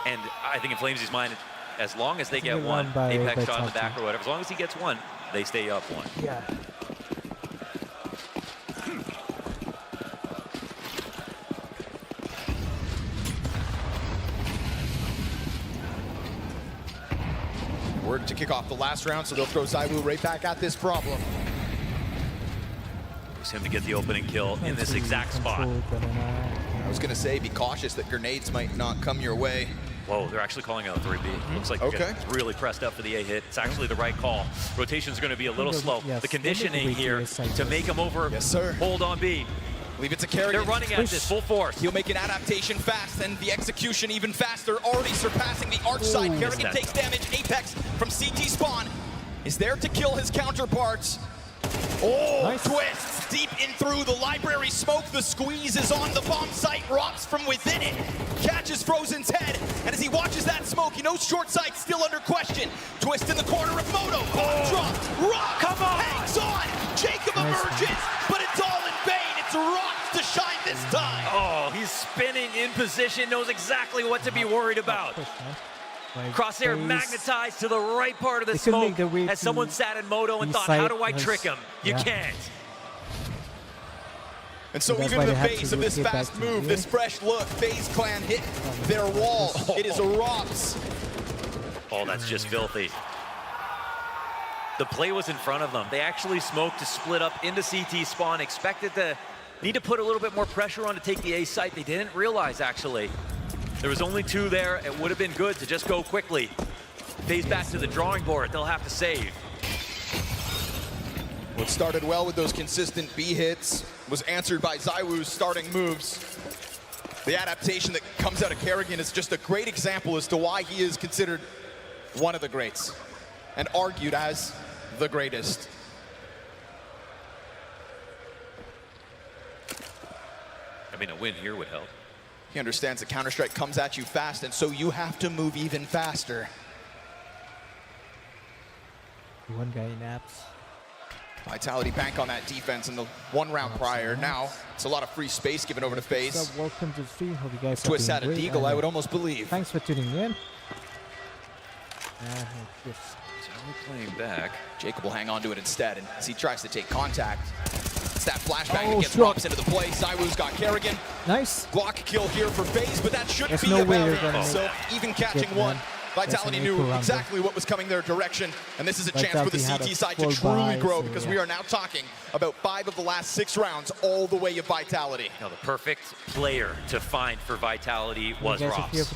And I think in Flamesy's mind, as long as they get one Apex shot in the back or whatever, as long as he gets one, they stay up 1. Yeah. Word to kick off the last round, so they'll throw Zywoo right back at this problem. Force him to get the opening kill in this exact spot. I was going to say, be cautious that grenades might not come your way. Whoa, they're actually calling out 3B. Looks like they're getting really pressed up for the A hit. It's actually the right call. Rotation's going to be a little slow. The conditioning here to make him over. Yes, sir. Hold on B. Leave it to Kerrigan. They're running at this full force. He'll make an adaptation fast and the execution even faster, already surpassing the arch side. Kerrigan takes damage. Apex from CT spawn is there to kill his counterparts. Oh, nice. Twists deep in through the library smoke. The squeeze is on the bomb site. Rops from within it. Catches Frozen's head. And as he watches that smoke, he knows short sight still under question. Twist in the corner of Moto. Bomb drops. Rock come on. Hangs on. Jacob emerges, but it's all in vain. It's Rock to shine this time. Oh, he's spinning in position, knows exactly what to be worried about. Crosshair magnetized to the right part of the smoke as someone sat in Moto and thought, how do I trick him? You can't. And so even in the face of this fast move, this fresh look, FaZe Clan hit their wall. It is a Rops. Oh, that's just filthy. The play was in front of them. They actually smoked to split up into CT spawn, expected to need to put a little bit more pressure on to take the A site. They didn't realize, actually. There was only 2 there. It would have been good to just go quickly. FaZe back to the drawing board. They'll have to save. What started well with those consistent B hits was answered by Zywoo's starting moves. The adaptation that comes out of Kerrigan is just a great example as to why he is considered one of the greats and argued as the greatest. I mean, a win here would help. He understands that Counter-Strike comes at you fast, and so you have to move even faster. One guy in apps. Vitality bank on that defense in the 1 round prior. Now, it's a lot of free space given over to FaZe. So welcome to the stream. Hope you guys Twist are out a deagle, I would almost believe. Thanks for tuning in. Playing back. Jacob will hang on to it instead, and as he tries to take contact, it's that flashbang that gets Rops into the play. Zywoo's got Kerrigan. Nice. Block kill here for FaZe, but that shouldn't There's be no about it. So even catching one, Vitality knew exactly what was coming their direction, and this is a chance for the CT side to truly grow, because we are now talking about 5 of the last 6 rounds all the way of Vitality. Now, the perfect player to find for Vitality was Rops.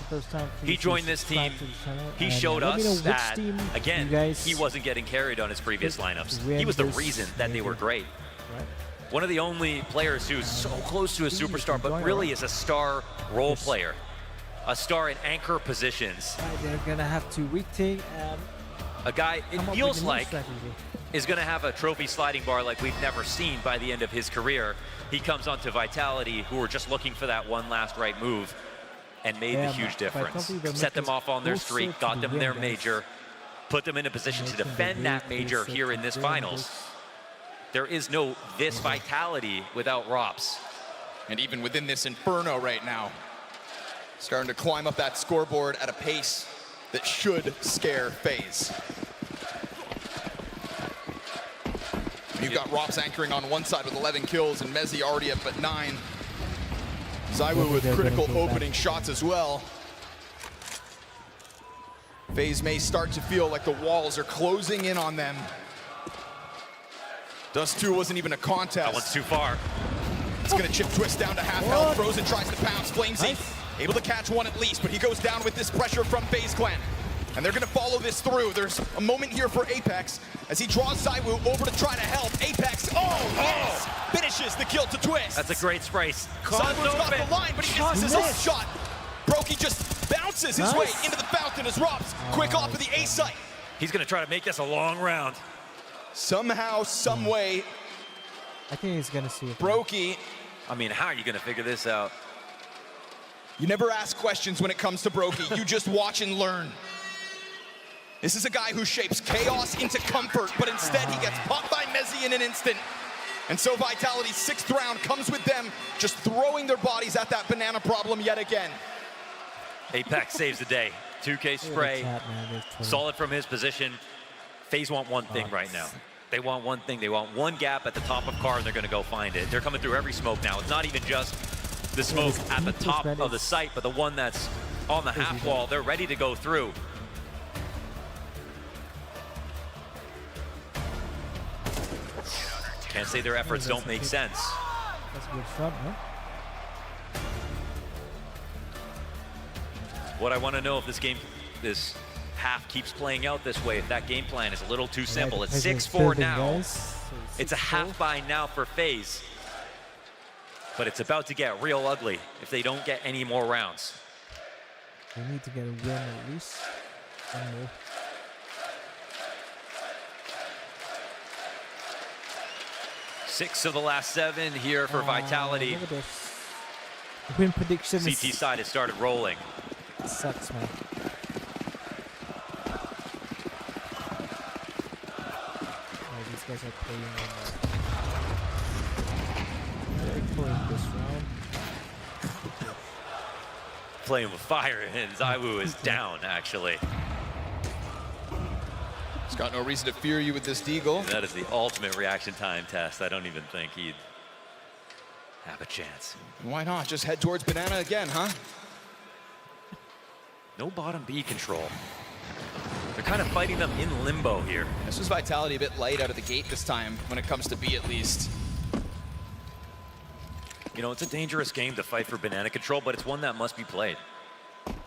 He joined this team. He showed us that, again, he wasn't getting carried on his previous lineups. He was the reason that they were great. One of the only players who's so close to a superstar, but really is a star role player. A star in anchor positions. They're gonna have to retake. A guy, it feels like, is gonna have a trophy sliding bar like we've never seen by the end of his career. He comes onto Vitality, who were just looking for that one last right move, and made the huge difference. Set them off on their streak, got them their major, put them in a position to defend that major here in this finals. There is no this Vitality without Rops. And even within this inferno right now, starting to climb up that scoreboard at a pace that should scare FaZe. You've got Rops anchoring on one side with 11 kills and Mezzi already up at 9. ZywOo with critical opening shots as well. FaZe may start to feel like the walls are closing in on them. Dust 2 wasn't even a contest. That one's too far. It's gonna chip Twist down to half health. Frozen tries to pounce. Flamesy able to catch one at least, but he goes down with this pressure from FaZe Clan. And they're gonna follow this through. There's a moment here for Apex as he draws ZywOo over to try to help. Apex, yes! Finishes the kill to Twist. That's a great spray. ZywOo's got the line, but he misses his own shot. Brokey just bounces his way into the fountain as Rops quick off of the A site. He's gonna try to make this a long round. Somehow, some way, I think he's gonna see it. Brokey. I mean, how are you gonna figure this out? You never ask questions when it comes to Brokey. You just watch and learn. This is a guy who shapes chaos into comfort, but instead he gets popped by Mezzi in an instant. And so Vitality's 6th round comes with them just throwing their bodies at that banana problem yet again. Apex saves the day. 2K spray, solid from his position. FaZe want one thing right now. They want one thing. They want one gap at the top of car, and they're going to go find it. They're coming through every smoke now. It's not even just the smoke at the top of the site, but the one that's on the half wall. They're ready to go through. Can't say their efforts don't make sense. That's a good shot, man. What I want to know if this half keeps playing out this way, if that game plan is a little too simple. It's 6-4 now. It's a half by now for FaZe. But it's about to get real ugly if they don't get any more rounds. They need to get a win at least. One more. Six of the last 7 here for Vitality. Look at this. Win prediction. CT side has started rolling. It sucks, man. These guys are playing this round. Playing with fire, and ZywOo is down, actually. He's got no reason to fear you with this deagle. That is the ultimate reaction time test. I don't even think he'd have a chance. Why not? Just head towards banana again, huh? No bottom B control. They're kind of fighting them in limbo here. This was Vitality a bit light out of the gate this time, when it comes to B at least. You know, it's a dangerous game to fight for banana control, but it's one that must be played.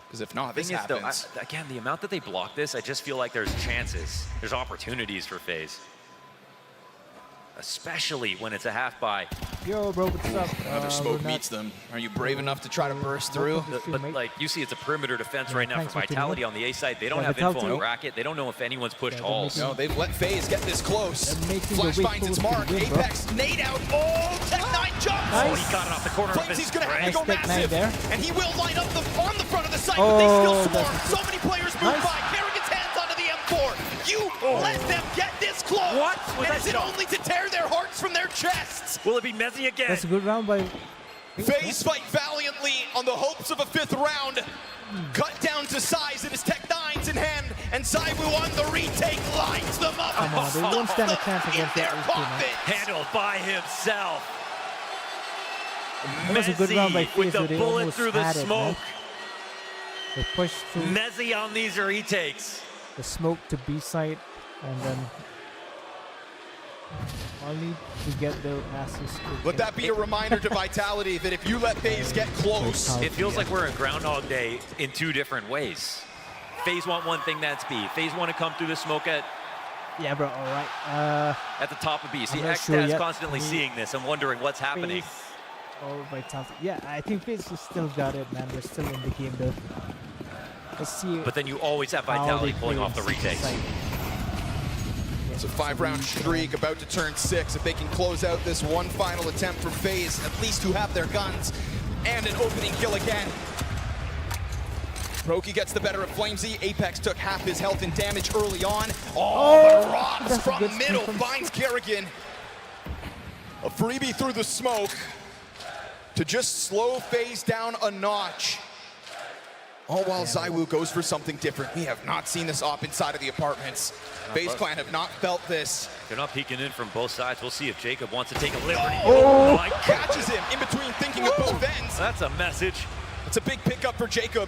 Because if not, this Thing is, though, happens. again, the amount that they block this, I just feel like there's chances. There's opportunities for FaZe. Especially when it's a half by. Yo, bro, what's up? Another smoke meets them. Are you brave enough to try to burst through? But like you see, it's a perimeter defense right now for Vitality on the A side. They don't have info on bracket. They don't know if anyone's pushed halls. No, they've let FaZe get this close. Flash finds its mark. Apex, nade out. Oh, Tech9 jumps. Oh, he got it off the corner of his Flamesy's gonna have to go massive. And he will line up on the front of the site, but they still swarm. So many players move by. Kerrigan's hands onto the M4. You let them get this close. What? And is it only to tear their hearts from their chests? Will it be Mezzi again? That's a good round by FaZe fight valiantly on the hopes of a 5th round. Cut down to size, it is Tech9's in hand, and ZywOo on the retake lines them up. Come on, they won't stand a chance against that. Handled by himself. That was a good round by FaZe. with the bullet through the smoke. They pushed through. Mezzi on these retakes. The smoke to B site, and then only to get their asses kicked. Let that be a reminder to Vitality that if you let FaZe get close. It feels like we're in Groundhog Day in 2 different ways. FaZe want one thing, that's B. FaZe want to come through the smoke at Yeah, bro. All right. At the top of B. See, I'm not Xtaz sure yet. constantly seeing this and wondering what's happening. Or Vitality. Yeah, I think Faze has still got it, man. We're still in the game, though. Let's see. But then you always have how Vitality they pulling play off the in retakes. side. It's a 5-round streak about to turn 6. If they can close out this one final attempt for Faze, at least who have their guns, and an opening kill again. Roki gets the better of Flamesy. Apex took half his health and damage early on. Oh, but Robs from middle finds Kerrigan. A freebie through the smoke to just slow Faze down a notch. All while Zywoo goes for something different. We have not seen this op inside of the apartments. FaZe Clan have not felt this. They're not peeking in from both sides. We'll see if Jacob wants to take a liberty. Oh, my God. catches him in between thinking of both ends. That's a message. It's a big pickup for Jacob.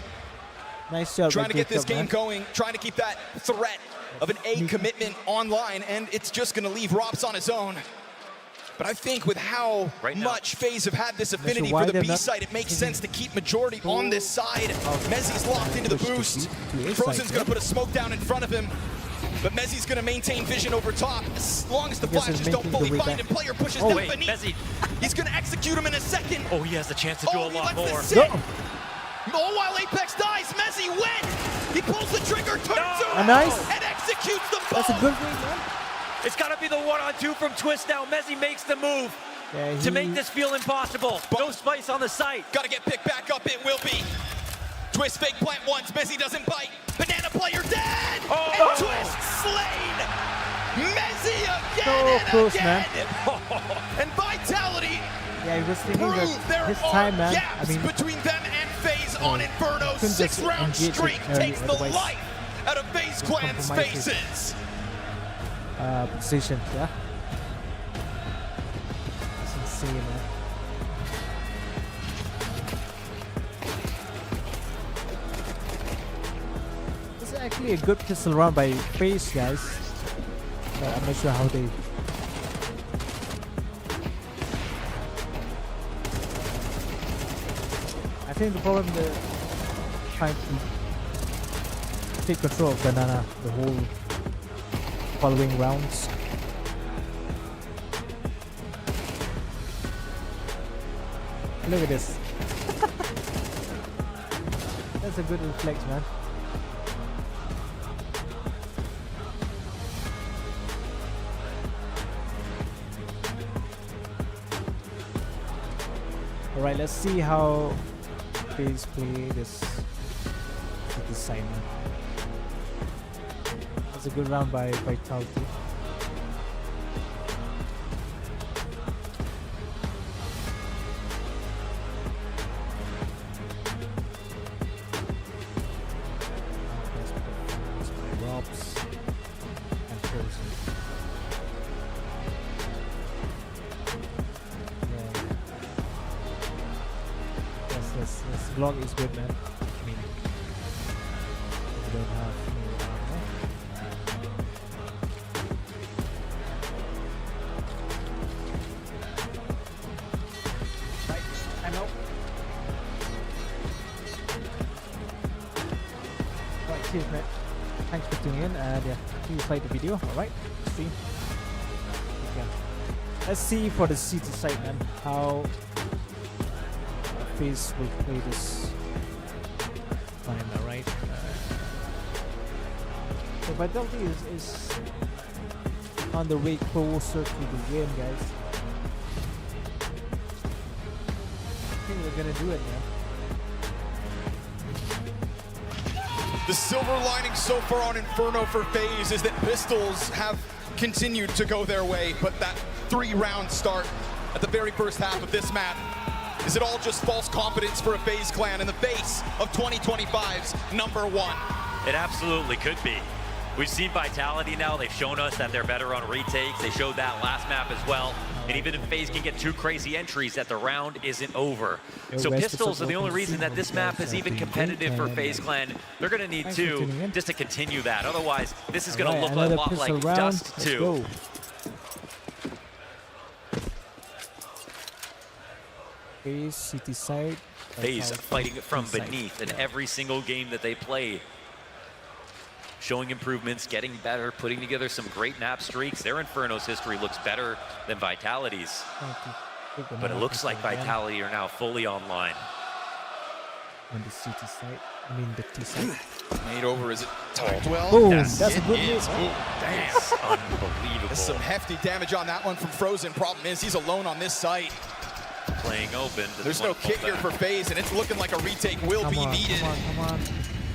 Nice job. Trying to get this Jacob, game man. going, trying to keep that threat of an A commitment online, and it's just going to leave Rops on his own. But I think with how much FaZe have had this affinity for the B side, it makes sense to keep majority on this side. Mezzi's locked into the boost. Frozen's going to put a smoke down in front of him. But Mezzi's going to maintain vision over top as long as the flashes don't fully find him. Player pushes down beneath. Mezzi. He's going to execute him in a second. Oh, he has the chance to do a lot more. All while Apex dies, Mezzi wins. He pulls the trigger, turns around, nice. and executes the bomb. That's a good win, man. It's got to be the 1-on-2 from Twist now. Mezzi makes the move to make this feel impossible. No spice on the site. Got to get picked back up. It will be. Twist fake plant once. Mezzi doesn't bite. Banana player dead. Oh. And Twist slain. Mezzi again So and close, again. man. And Vitality Yeah, he was thinking prove that there his are time, man. gaps I mean, between them and FaZe on Inferno. couldn't just 6-round engage it streak early, takes the otherwise life out of FaZe Clan's compromises. faces. Position, yeah. That's insane, man. This is actually a good pistol round by FaZe, guys. But I'm not sure how they. I think the problem they're trying to take control of Banana the whole following rounds. Look at this. That's a good reflex, man. Alright, let's see how FaZe play this with this side, man. That's a good round by Vitality. Robs and Frozen. Yeah. This vlog is good, man. I mean, we don't have any Right, I'm out. Right, cheers, mate. Thanks for tuning in, and yeah, please like the video. Alright, see. Okay. Let's see for the CT side, man, how FaZe will play this time, alright? So Vitality is on the way closer to the win, guys. I think we're gonna do it, man. The silver lining so far on Inferno for FaZe is that Pistols have continued to go their way, but that 3-round start at the very first half of this map, is it all just false confidence for a FaZe Clan in the face of 2025's #1? It absolutely could be. We've seen Vitality now. They've shown us that they're better on retakes. They showed that last map as well. And even if FaZe can get 2 crazy entries, that the round isn't over. So Pistols are the only reason that this map is even competitive for FaZe Clan. They're going to need 2 just to continue that. Otherwise, this is going to look a lot like Dust 2. FaZe, CT side. FaZe fighting from beneath in every single game that they play. showing improvements, getting better, putting together some great map streaks. Their Inferno's history looks better than Vitality's. But it looks like Vitality are now fully online. On the CT side, I mean the T side. Made over, is it timed well? Boom, that's a good move. That's unbelievable. There's some hefty damage on that one from Frozen. Problem is, he's alone on this site. Playing open. There's no kit here for Faze, and it's looking like a retake will be needed. Come on.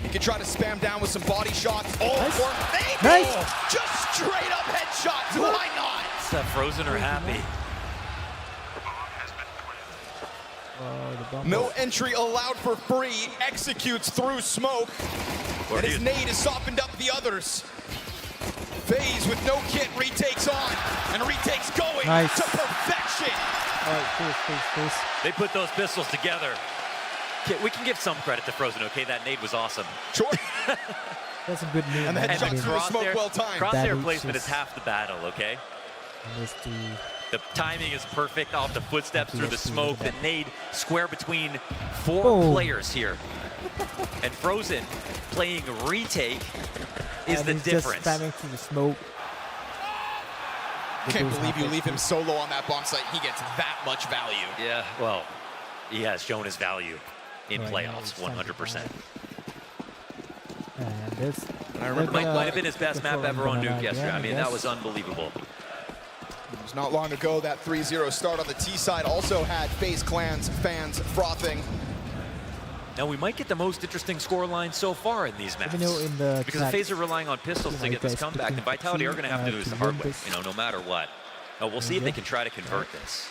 He can try to spam down with some body shots. Oh, Nice. for Faze! Nice. Just straight up headshots. Why not? Frozen are happy. No entry allowed for free. Executes through smoke. And his nade has softened up the others. Faze with no kit retakes on. And retakes going to perfection. All right, please. They put those pistols together. We can give some credit to Frozen, okay? That nade was awesome. Sure. That's a good move. And the headshot through the smoke well timed. Crosshair placement is half the battle, okay? The timing is perfect off the footsteps through the smoke. The nade square between 4 players here. And Frozen playing retake is the difference. Just spamming through the smoke. Can't believe you leave him solo on that bomb site. He gets that much value. Yeah, well, he has shown his value in playoffs, 100%. And this, I remember might have been his best map ever on Nuke yesterday. I mean, that was unbelievable. It was not long ago that 3-0 start on the T side also had FaZe Clan's fans frothing. Now we might get the most interesting scoreline so far in these maps. Because the FaZe are relying on pistols to get this comeback, and Vitality are going to have to do this the hard way, no matter what. Now we'll see if they can try to convert this.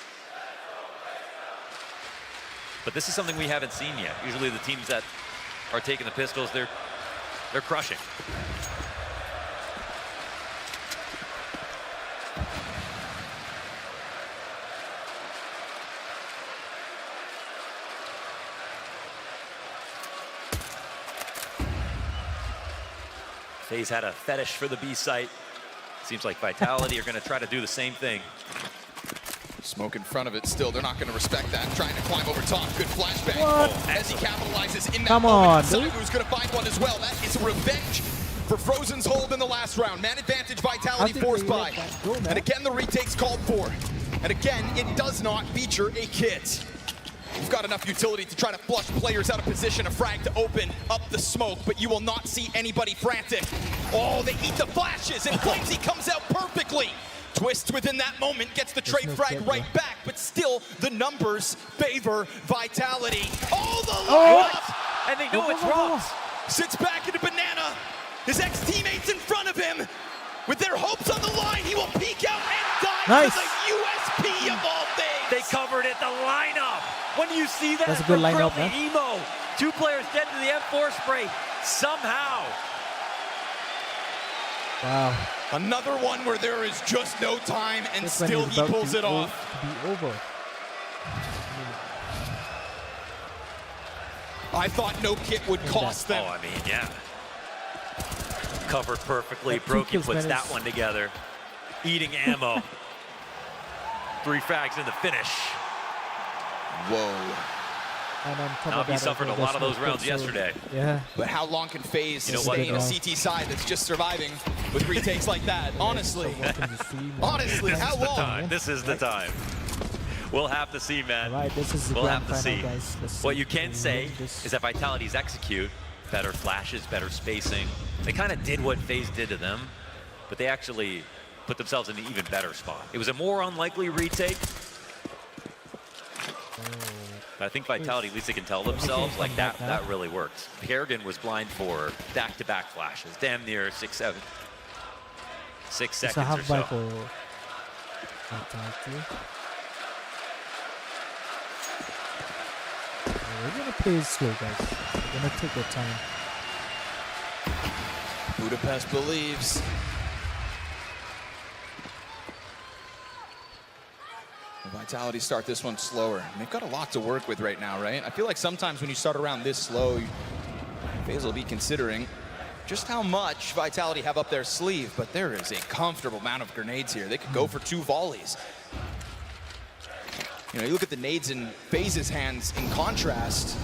But this is something we haven't seen yet. Usually the teams that are taking the pistols, they're crushing. FaZe had a fetish for the B site. Seems like Vitality are going to try to do the same thing. Smoke in front of it still. They're not going to respect that. Trying to climb over top. Good flashbang. As he capitalizes in that moment. Sagu's going to find one as well. That is revenge for Frozen's hold in the last round. Man advantage, Vitality forced by. And again, the retake's called for. And again, it does not feature a kit. You've got enough utility to try to flush players out of position, a frag to open up the smoke, but you will not see anybody frantic. Oh, they eat the flashes, and Flamesy comes out perfectly. Twists within that moment, gets the trade frag right back, but still the numbers favor Vitality. Oh, the lineup! And they know it's wrong. Sits back into Banana. His ex-teammates in front of him. With their hopes on the line, he will peek out and die for the USP of all things. They covered it, the lineup. When you see that, that's a good lineup, man. Emo, 2 players dead to the M4 spray, somehow. Wow. Another one where there is just no time, and still he pulls it off. Be over. I thought no kit would cost them. Oh, I mean, yeah. Covered perfectly. Broky puts that one together. Eating ammo. 3 frags in the finish. Whoa. And on top now of he that, suffered a lot of those rounds yesterday. Yeah. But how long can FaZe stay in a CT side that's just surviving with retakes like that? Honestly. Honestly, how long? This is the time. We'll have to see, man. Right, this is the we'll have to see. Guys. What you can say is that Vitality's execute, better flashes, better spacing. They kind of did what FaZe did to them, but they actually put themselves in an even better spot. It was a more unlikely retake. But I think Vitality, at least they can tell themselves, like that really worked. Kerrigan was blind for back-to-back flashes, damn near 6 seconds or so. We're gonna play it slow, guys. We're gonna take our time. Budapest believes. Vitality start this one slower. And they've got a lot to work with right now, right? I feel like sometimes when you start around this slow, FaZe will be considering just how much Vitality have up their sleeve, but there is a comfortable amount of grenades here. They could go for 2 volleys. You know, you look at the nades in FaZe's hands in contrast.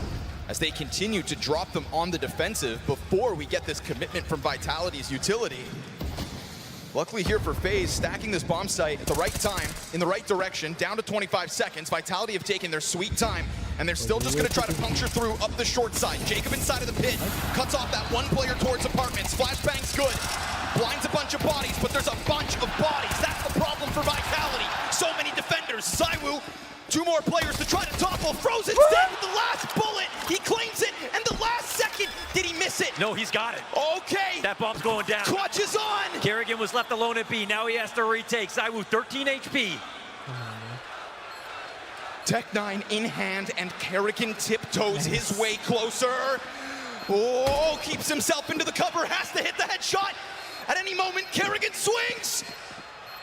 as they continue to drop them on the defensive before we get this commitment from Vitality's utility. Luckily here for Faze, stacking this bomb site at the right time, in the right direction, down to 25 seconds. Vitality have taken their sweet time, and they're still just going to try to puncture through up the short side. Jacob inside of the pit, cuts off that one player towards apartments. Flashbang's good, blinds a bunch of bodies, but there's a bunch of bodies. That's the problem for Vitality. So many defenders. Zywoo, 2 more players to try to topple. Frozen's dead with the last bullet. He claims it, and the last second, did he miss it? No, he's got it. Okay. That bomb's going down. Clutch is on. Kerrigan was left alone at B. Now he has to retake. Zywoo, 13 HP. Tech-9 in hand, and Kerrigan tiptoes his way closer. Oh, keeps himself into the cover, has to hit the headshot. At any moment, Kerrigan swings.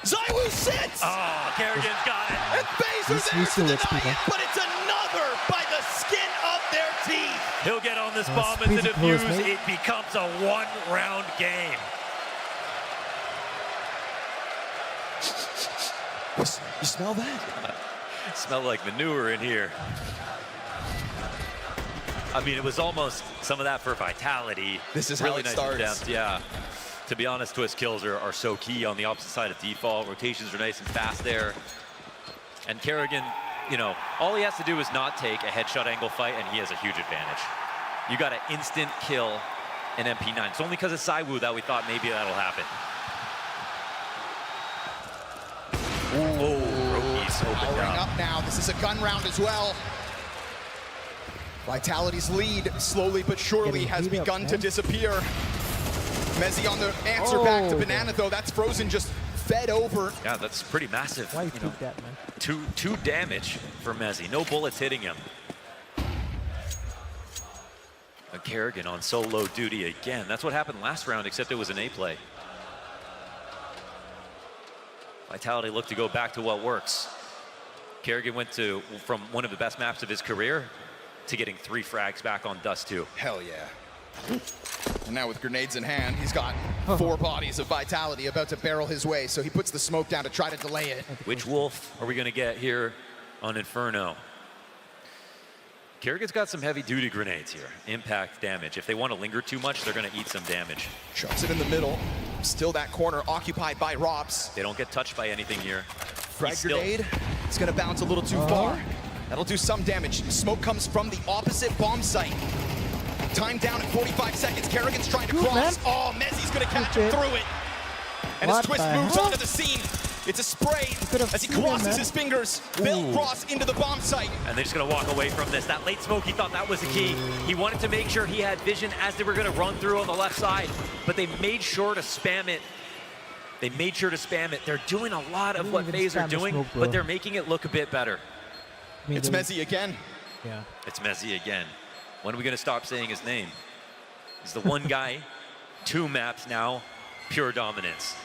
Zywoo sits. Oh, Kerrigan's got it. And Faze are there to deny it, but it's another by the skin of their teeth. He'll get on this bomb as it defuse. It becomes a 1-round game. You smell that? Smell like manure in here. I mean, it was almost some of that for Vitality. This is really how it nice starts. Depth, yeah. To be honest, twist kills are so key on the opposite side of default. Rotations are nice and fast there. And Kerrigan, you know, all he has to do is not take a headshot angle fight, and he has a huge advantage. You got an instant kill in MP9. It's only because of Zywoo that we thought maybe that'll happen. Rocky's opened up now. This is a gun round as well. Vitality's lead, slowly but surely, has begun to disappear. Mezzy on the answer back to Banana, though. That's Frozen just fed over. Yeah, that's pretty massive. Why you think that, man? Two damage for Mezzy. No bullets hitting him. And Kerrigan on solo duty again. That's what happened last round, except it was an A play. Vitality looked to go back to what works. Kerrigan went from one of the best maps of his career to getting 3 frags back on Dust 2. Hell yeah. And now with grenades in hand, he's got 4 bodies of Vitality about to barrel his way, so he puts the smoke down to try to delay it. Which wolf are we going to get here on Inferno? Kerrigan's got some heavy-duty grenades here. Impact damage. If they want to linger too much, they're going to eat some damage. Chucks it in the middle. Still that corner occupied by Rops. They don't get touched by anything here. Frag grenade. It's going to bounce a little too far. That'll do some damage. Smoke comes from the opposite bomb site. Time down at 45 seconds. Kerrigan's trying to cross. Oh, Mezzy's going to catch him through it. And as Twist moves onto the scene, it's a spray as he crosses his fingers. They'll cross into the bomb site. And they're just going to walk away from this. That late smoke, he thought that was the key. He wanted to make sure he had vision as they were going to run through on the left side, but they made sure to spam it. They made sure to spam it. They're doing a lot of what Faze are doing, but they're making it look a bit better. It's Mezzy again. Yeah. It's Mezzy again. When are we going to stop saying his name? He's the one guy, 2 maps now, pure dominance.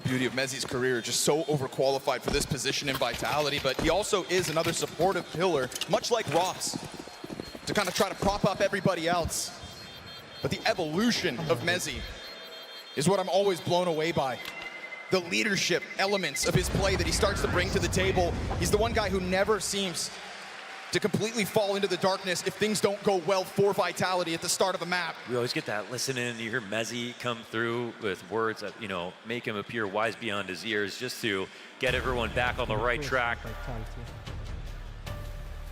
Beauty of Mezzy's career, just so overqualified for this position in Vitality, but he also is another supportive pillar, much like Ross, to kind of try to prop up everybody else. But the evolution of Mezzy is what I'm always blown away by. The leadership elements of his play that he starts to bring to the table. He's the one guy who never seems to completely fall into the darkness if things don't go well for Vitality at the start of a map. We always get that listen in. You hear Mezzy come through with words that, you know, make him appear wise beyond his years, just to get everyone back on the right track.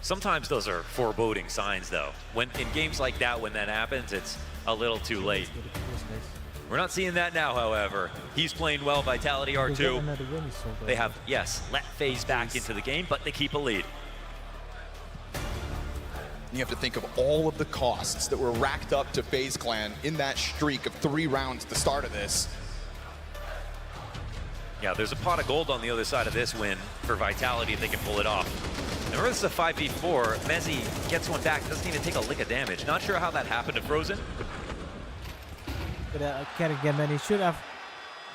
Sometimes those are foreboding signs, though. When in games like that, when that happens, it's a little too late. We're not seeing that now, however. He's playing well. Vitality R2. They have, yes, let Faze back into the game, but they keep a lead. You have to think of all of the costs that were racked up to FaZe Clan in that streak of 3 rounds at the start of this. Yeah, there's a pot of gold on the other side of this win for Vitality if they can pull it off. Remember, this is a 5v4. Mezzy gets one back, doesn't even take a lick of damage. Not sure how that happened to Frozen. But Kerrigan, man, he should have.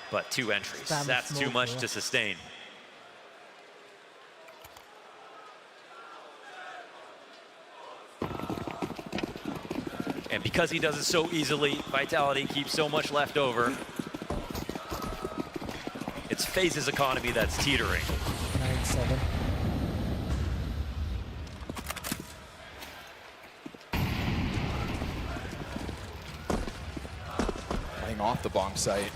But 2 entries. That's too much to sustain. And because he does it so easily, Vitality keeps so much left over. It's Faze's economy that's teetering. 7. Playing off the bomb site,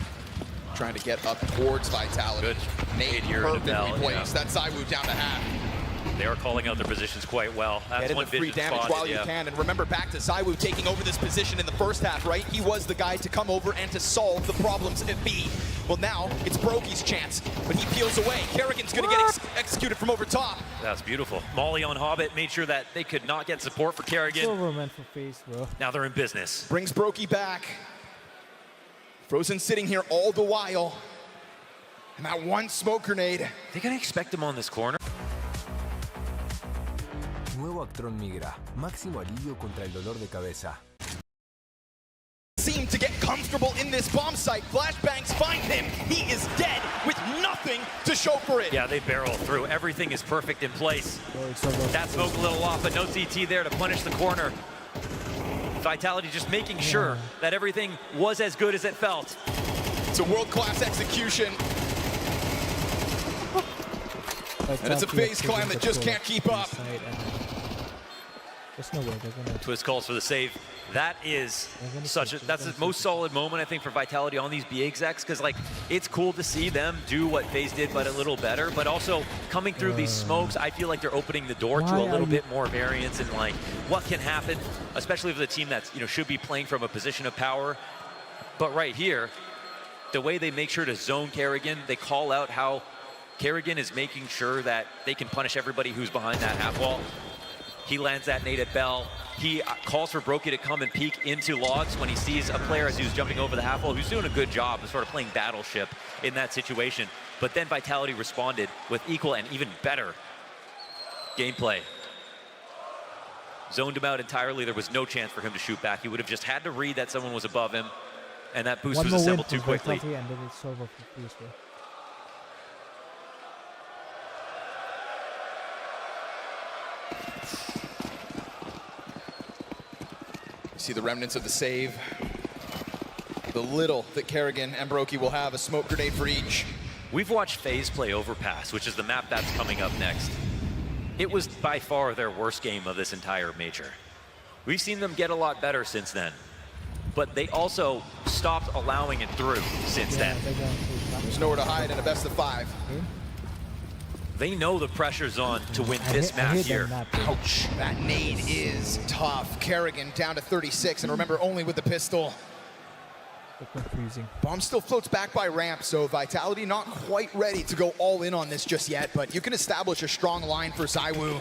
trying to get up towards Vitality. Good. Nate Here in the bell, perfectly yeah. placed. That Zywoo down to half. They are calling out their positions quite well. That's Get in one the free vision damage spotted, while you yeah. can. And remember, back to Zywoo taking over this position in the first half, right? He was the guy to come over and to solve the problems at B. Well, now it's Brokey's chance, but he peels away. Kerrigan's going to get executed from over top. That's beautiful. Molly on Hobbit made sure that they could not get support for Kerrigan. Silver man for Faze, bro. Now they're in business. Brings Brokey back. Frozen sitting here all the while. And that one smoke grenade. They're going to expect him on this corner. Nuevo Actron Migra. Máximo alivio contra el dolor de cabeza. Seem to get comfortable in this bomb site. Flashbangs find him. He is dead with nothing to show for it. Yeah, they barrel through. Everything is perfect in place. That smoke a little off, but no CT there to punish the corner. Vitality just making sure that everything was as good as it felt. It's a world-class execution. And it's a Faze climb that just can't keep up. There's no way they're gonna. Twist calls for the save. That is that's the most solid moment, I think, for Vitality on these B execs, because like it's cool to see them do what Faze did, but a little better. But also coming through these smokes, I feel like they're opening the door to a little bit more variance and like what can happen, especially for the team that's should be playing from a position of power. But right here, the way they make sure to zone Kerrigan, they call out how Kerrigan is making sure that they can punish everybody who's behind that half wall. He lands that nade at Bell. He calls for Brokey to come and peek into logs when he sees a player as he's jumping over the half wall who's doing a good job of sort of playing battleship in that situation. But then Vitality responded with equal and even better gameplay. Zoned him out entirely. There was no chance for him to shoot back. He would have just had to read that someone was above him, and that boost was assembled too quickly. And then it's over for Faze, bro. See the remnants of the save. The little that Kerrigan and Brokey will have, a smoke grenade for each. We've watched Faze play Overpass, which is the map that's coming up next. It was by far their worst game of this entire major. We've seen them get a lot better since then, but they also stopped allowing it through since then. There's nowhere to hide in a best of 5. They know the pressure's on to win this map here. Ouch. That nade is tough. Kerrigan down to 36, and remember, only with the pistol. Confusing. Bomb still floats back by ramp, so Vitality not quite ready to go all in on this just yet, but you can establish a strong line for Zywoo.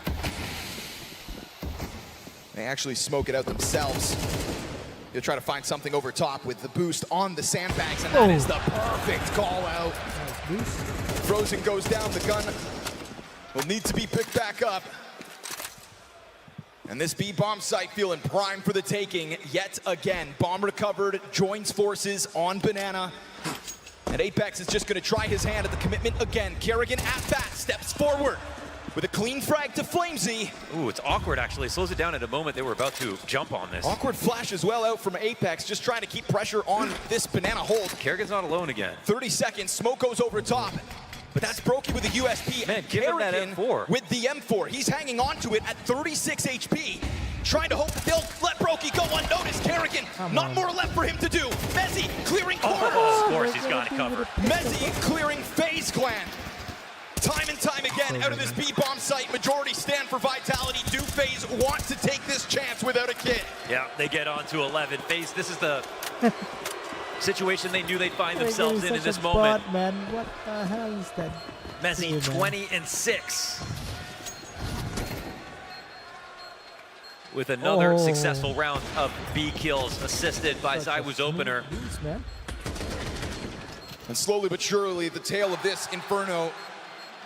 They actually smoke it out themselves. You'll try to find something over top with the boost on the sandbags, and that is the perfect call out. Frozen goes down, the gun will need to be picked back up. And this B-bomb site feeling primed for the taking yet again. Bomb recovered, joins forces on Banana. And Apex is just gonna try his hand at the commitment again. Kerrigan at bat, steps forward with a clean frag to Flamesy. Ooh, it's awkward actually. It slows it down at a moment they were about to jump on this. Awkward flash as well out from Apex, just trying to keep pressure on this Banana hold. Kerrigan's not alone again. 30 seconds, smoke goes over top. But that's Brokey with the USP. Man, give him that M4. With the M4. He's hanging on to it at 36 HP. Trying to hope that they'll let Brokey go unnoticed. Kerrigan, not more left for him to do. Mezzy clearing corners. Of course he's got it covered. Mezzy clearing Faze Clan. Time and time again, out of this B-bomb site, majority stand for Vitality. Do Faze want to take this chance without a kid? Yeah, they get on to 11. Faze, this is the situation they knew they'd find themselves in this moment. Bot, man. What the hell is that? Mezzy 20-6. With another successful round of B kills assisted by Zywoo's opener. And slowly but surely, the tale of this Inferno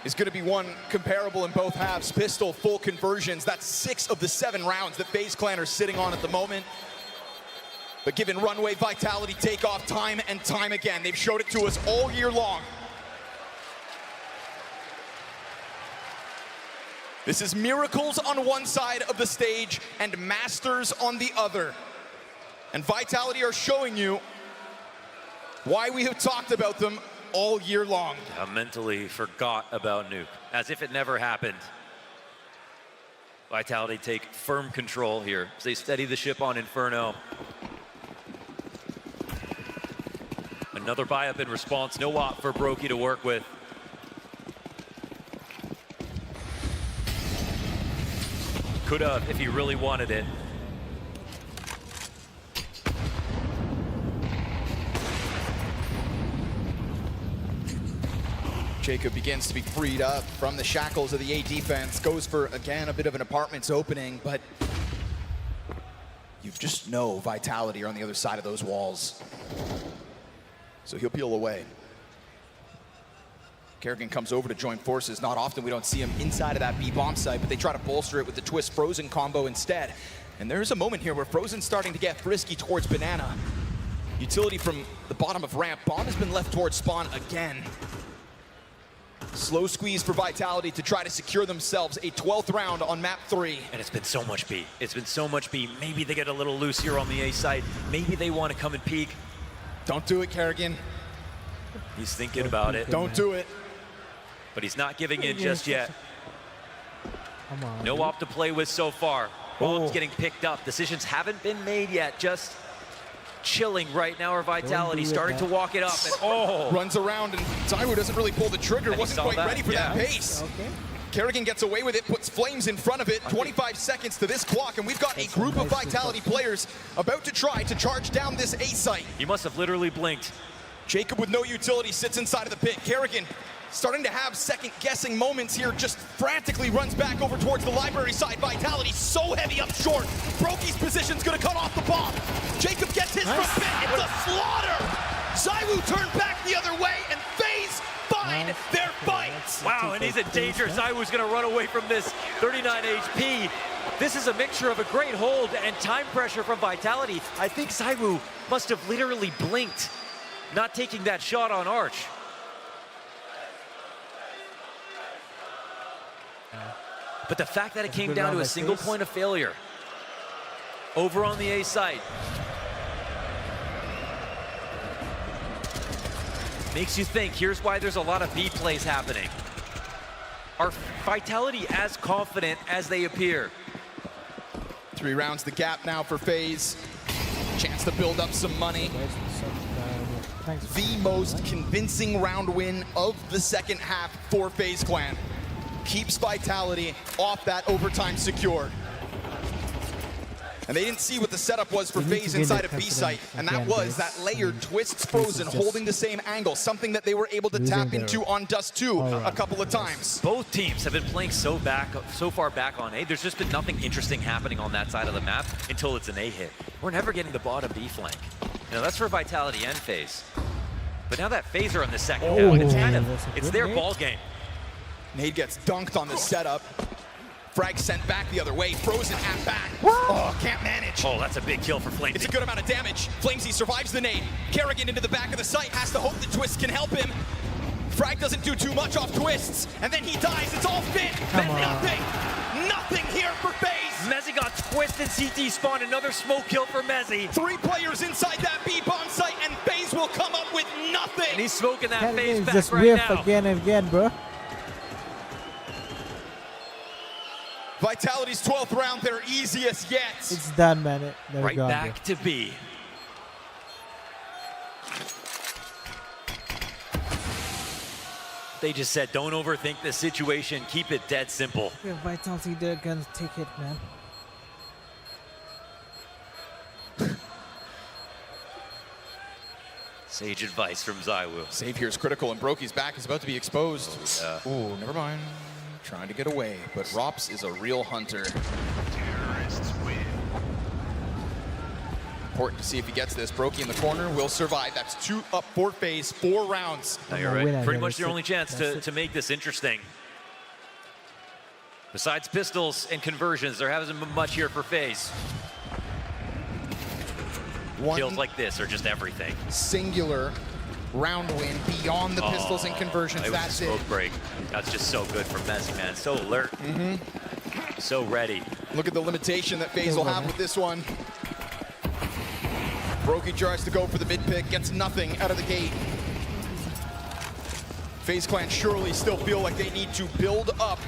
is going to be one comparable in both halves. Pistol, full conversions. That's 6 of the 7 rounds that Faze Clan are sitting on at the moment. But given runway, Vitality take off time and time again. They've showed it to us all year long. This is Miracles on one side of the stage and Masters on the other. And Vitality are showing you why we have talked about them all year long. I mentally forgot about Nuke, as if it never happened. Vitality take firm control here as they steady the ship on Inferno. Another buy up in response, no op for Brokey to work with. Could have if he really wanted it. Jacob begins to be freed up from the shackles of the A defense, goes for, again, a bit of an apartments opening, but you just know Vitality are on the other side of those walls. So he'll peel away. Kerrigan comes over to join forces. Not often we don't see him inside of that B bomb site, but they try to bolster it with the Twist Frozen combo instead. And there's a moment here where Frozen's starting to get frisky towards Banana. Utility from the bottom of ramp. Bomb has been left towards spawn again. Slow squeeze for Vitality to try to secure themselves a 12th round on map 3. And it's been so much B. It's been so much B. Maybe they get a little loose here on the A side. Maybe they want to come and peek. Don't do it, Kerrigan. He's thinking about it. Don't do it. But he's not giving in just yet. Come on. No op to play with so far. Bomb's getting picked up. Decisions haven't been made yet. Just chilling right now. Our Vitality starting to walk it up. And runs around, and Zaiwu doesn't really pull the trigger. And wasn't quite ready for that pace. Okay. Kerrigan gets away with it, puts Flames in front of it. 25 seconds to this clock, and we've got a group of Vitality players about to try to charge down this A site. He must have literally blinked. Jacob with no utility sits inside of the pit. Kerrigan starting to have second-guessing moments here, just frantically runs back over towards the library side. Vitality so heavy up short. Brokey's position's gonna cut off the bomb. Jacob gets his from pit. It's a slaughter. Zaiwu turned back the other way, and Faze find their fight. Wow, and he's in danger. Zaiwu's gonna run away from this 39 HP. This is a mixture of a great hold and time pressure from Vitality. I think Zaiwu must have literally blinked, not taking that shot on Arch. But the fact that it came down to a single point of failure over on the A side makes you think, here's why there's a lot of B plays happening. Are Vitality as confident as they appear? 3 rounds the gap now for Faze. Chance to build up some money. The most convincing round win of the second half for Faze Clan. Keeps Vitality off that overtime secured. And they didn't see what the setup was for Faze inside of B site, and that was that layered Twists Frozen holding the same angle, something that they were able to tap into on Dust 2 a couple of times. Both teams have been playing so far back on A. There's just been nothing interesting happening on that side of the map until it's an A hit. We're never getting the bottom B flank. Now that's for Vitality and Faze. But now that Faze are on the second half, it's kind of, it's their ball game. Nade gets dunked on the setup. Frag sent back the other way. Frozen at back. Oh, can't manage. Oh, that's a big kill for Flamesy. It's a good amount of damage. Flamesy survives the nade. Kerrigan into the back of the site. Has to hope that Twist can help him. Frag doesn't do too much off Twists. And then he dies. It's all fit. And nothing. Nothing here for Faze. Mezzy got twisted. CT spawned. Another smoke kill for Mezzy. 3 players inside that B-bomb site. And Faze will come up with nothing. And he's smoking that Faze back just right whiff now. again and again, bro. Vitality's 12th round, their easiest yet. It's done, man. Right back to B. They just said, don't overthink the situation. Keep it dead simple. Yeah, Vitality, they're gonna take it, man. Sage advice from Zaiwu. Save here is critical, and Brokey's back is about to be exposed. Ooh, never mind. Trying to get away, but Rops is a real hunter. Terrorists win. Important to see if he gets this. Brokey in the corner will survive. That's 2 up for Faze, 4 rounds. No, you're right. Pretty much their only chance to make this interesting. Besides pistols and conversions, there hasn't been much here for Faze. Kills like this are just everything. Singular round win beyond the pistols and conversions. That's it. Smoke break. That's just so good for Mezzy, man. So alert. So ready. Look at the limitation that Faze will have with this one. Brokey tries to go for the mid pick, gets nothing out of the gate. FaZe Clan surely still feel like they need to build up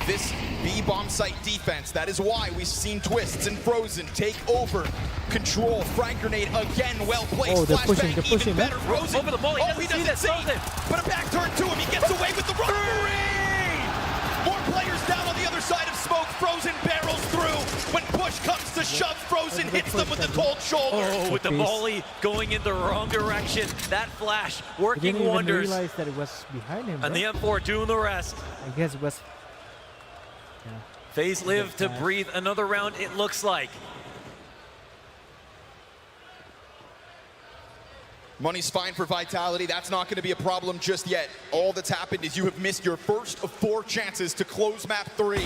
this B bomb site defense. That is why we've seen Twists and Frozen take over control. Frag grenade again, well placed. Oh, they're Flashbang pushing, even better. Frozen. Over the ball, He doesn't see. But a back turn to him. He gets away with the robbery. More players down on the other side of smoke. Frozen barrels through. When push comes to shove, Frozen hits them with the cold shoulder. Oh, with the volley going in the wrong direction. That flash working didn't wonders. Even realize that it was behind him. And the M4 doing the rest. I guess it was. Yeah. FaZe live to breathe another round, it looks like. Money's fine for Vitality. That's not going to be a problem just yet. All that's happened is you have missed your first of 4 chances to close map 3.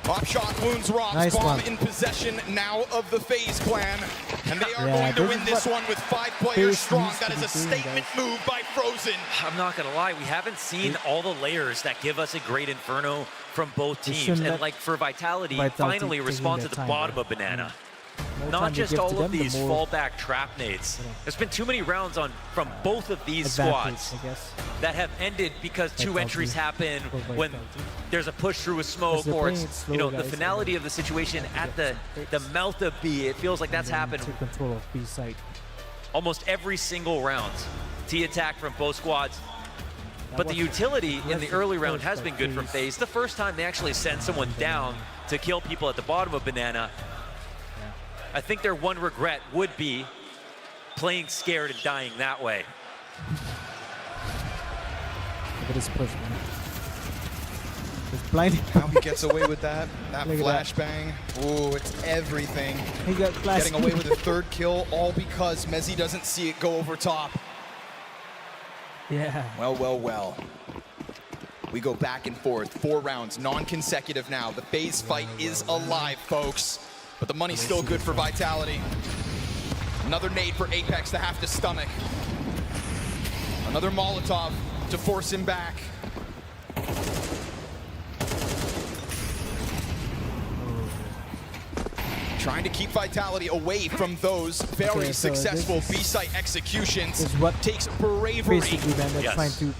Pop shot wounds Robs. Nice Bomb one. in possession now of the FaZe Clan. And they are Yeah, going to this win is this what one with 5 players FaZe strong. needs That to is a be doing, statement guys. move by Frozen. I'm not gonna lie, we haven't seen all the layers that give us a great Inferno from both They teams. shouldn't And let like for Vitality, Vitality finally taking respond to their the time, bottom bro. of Banana. The more Not time you just give to all of them, the these more fallback trap nades. There's been too many rounds on from both of these advantage, squads I guess. that have ended because 2 Vitality. entries happen For when Vitality. there's a push through a smoke, they're or playing it's, it slow, you know, the guys, finality and of the situation at the fix. mouth of B. It feels like that's And then happened take control of B side. almost every single round. T attack from both squads. That But the was- utility in that's the the early round first has by been good from FaZe. FaZe. The first time they actually send someone down to kill people at the bottom of Banana. I think their one regret would be playing scared and dying that way. Look at this push, man. It's blinding. How he gets away with that. That Look at flashbang. Ooh, it's everything. He got flashed. Getting away with a 3rd kill, all because Mezzi doesn't see it go over top. Yeah. Well, well, well. We go back and forth. 4 rounds, non-consecutive now. The FaZe fight is alive, folks. But the money's still good for Vitality. Another nade for Apex to have to stomach. Another Molotov to force him back. Trying to keep Vitality away from those very Okay, so successful this is- B-site executions. This is what Takes bravery. basically, man, they're Yes. trying to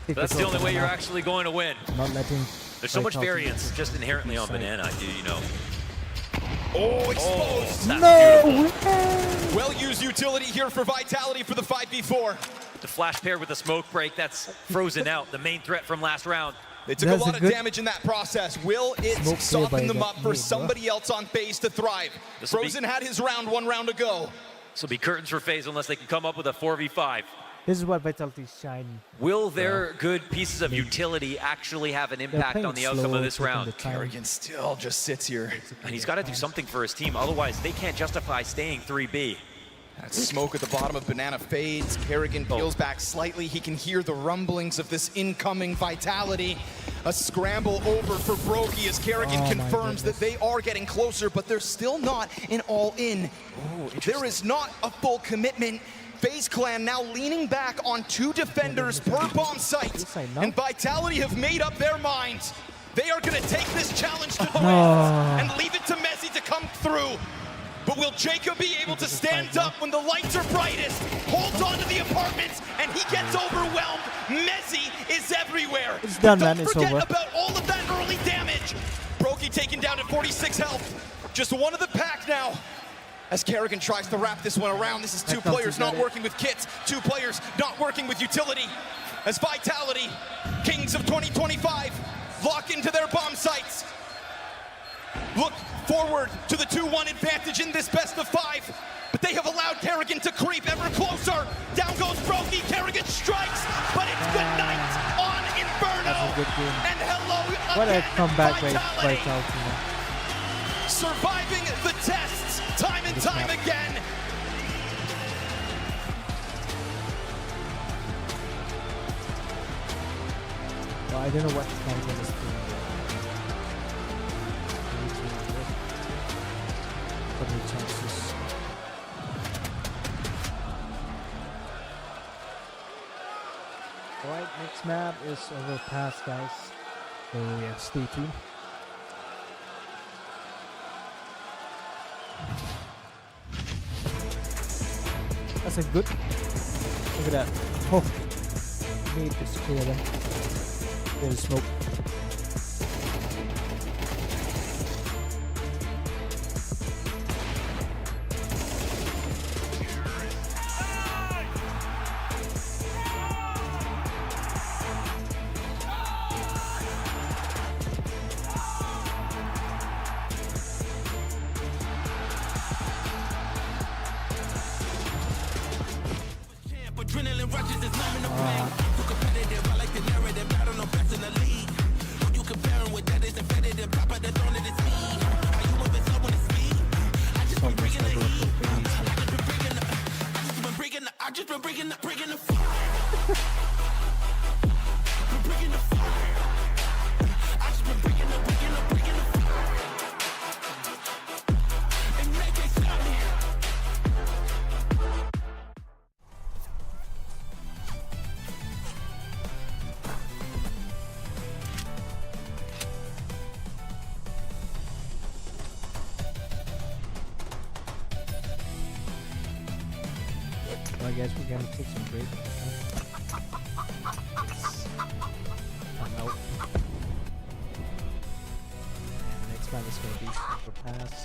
take That's the control only of way you're Banana, actually going to win. not letting There's so much Vitality variance take just inherently on B-side. Banana, you know. Oh, exposed. That's No beautiful. way! Well-used utility here for Vitality for the 5v4. The flash paired with the smoke break, that's Frozen out, the main threat from last round. They took That's a a lot of good damage in that process. Will it smoke play by soften them that up for mid, bro. somebody else on FaZe to thrive? This'll be- Frozen had his round 1 round ago. This will be curtains for FaZe unless they can come up with a 4v5. This is what Vitality shine. Will their good pieces of utility actually have an impact playing on the outcome slow, of this taking round? the time. Kerrigan still just sits here. And he's got to do something for his team, otherwise they can't justify staying 3B. That smoke at the bottom of Banana fades. Kerrigan peels back slightly. He can hear the rumblings of this incoming Vitality. A scramble over for Brokey as Kerrigan Oh my confirms that goodness. they are getting closer, but they're still not an all-in. There is not a full commitment. FaZe Clan now leaning back on 2 defenders per bomb site. And Vitality have made up their minds. They are going to take this challenge to Twist and leave it to Mezzi to come through. But will Jacob be able to stand up when the lights are brightest? Holds on to the apartments, and he gets overwhelmed. Mezzi is everywhere. It's done, But man. don't It's forget over. about all of that early damage. Brokey taken down to 46 health. Just one of the pack now. As Kerrigan tries to wrap this one around, this is 2 Vitality players got not it. working with kits, 2 players not working with utility. As Vitality, Kings of 2025, lock into their bomb sites. Look forward to the 2-1 advantage in this best of 5. But they have allowed Kerrigan to creep ever closer. Down goes Brokey, Kerrigan strikes, but it's good night on Inferno. That's a good game. And hello What a again, comeback by Vitality. Vitality, man. Surviving the tests time and time again. Well, I don't know what Kerrigan is doing. What are the chances? Alright, next map is Overpass, guys. So yeah, stay tuned. That's a good. Look at that. Oh, me just clear them. Clear the smoke. Adrenaline rushes is numbing the pain. You competitive, I like the narrative. I don't know best in the league. Who you comparing with that is competitive. Top of the throne of the speed. How you moving slow on the speed? I just been bringing the heat. I just been bringing the fire. Bringing the fire. I just been bringing the fire. And they can't stop me. I guess we're gonna take some break. Nope. Next one is gonna be Super Pass.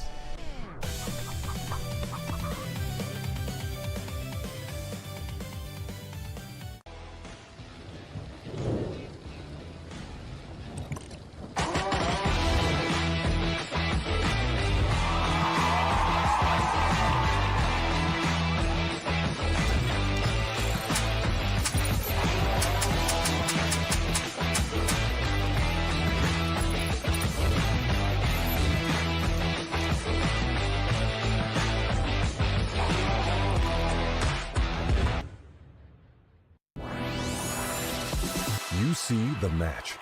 You see the match.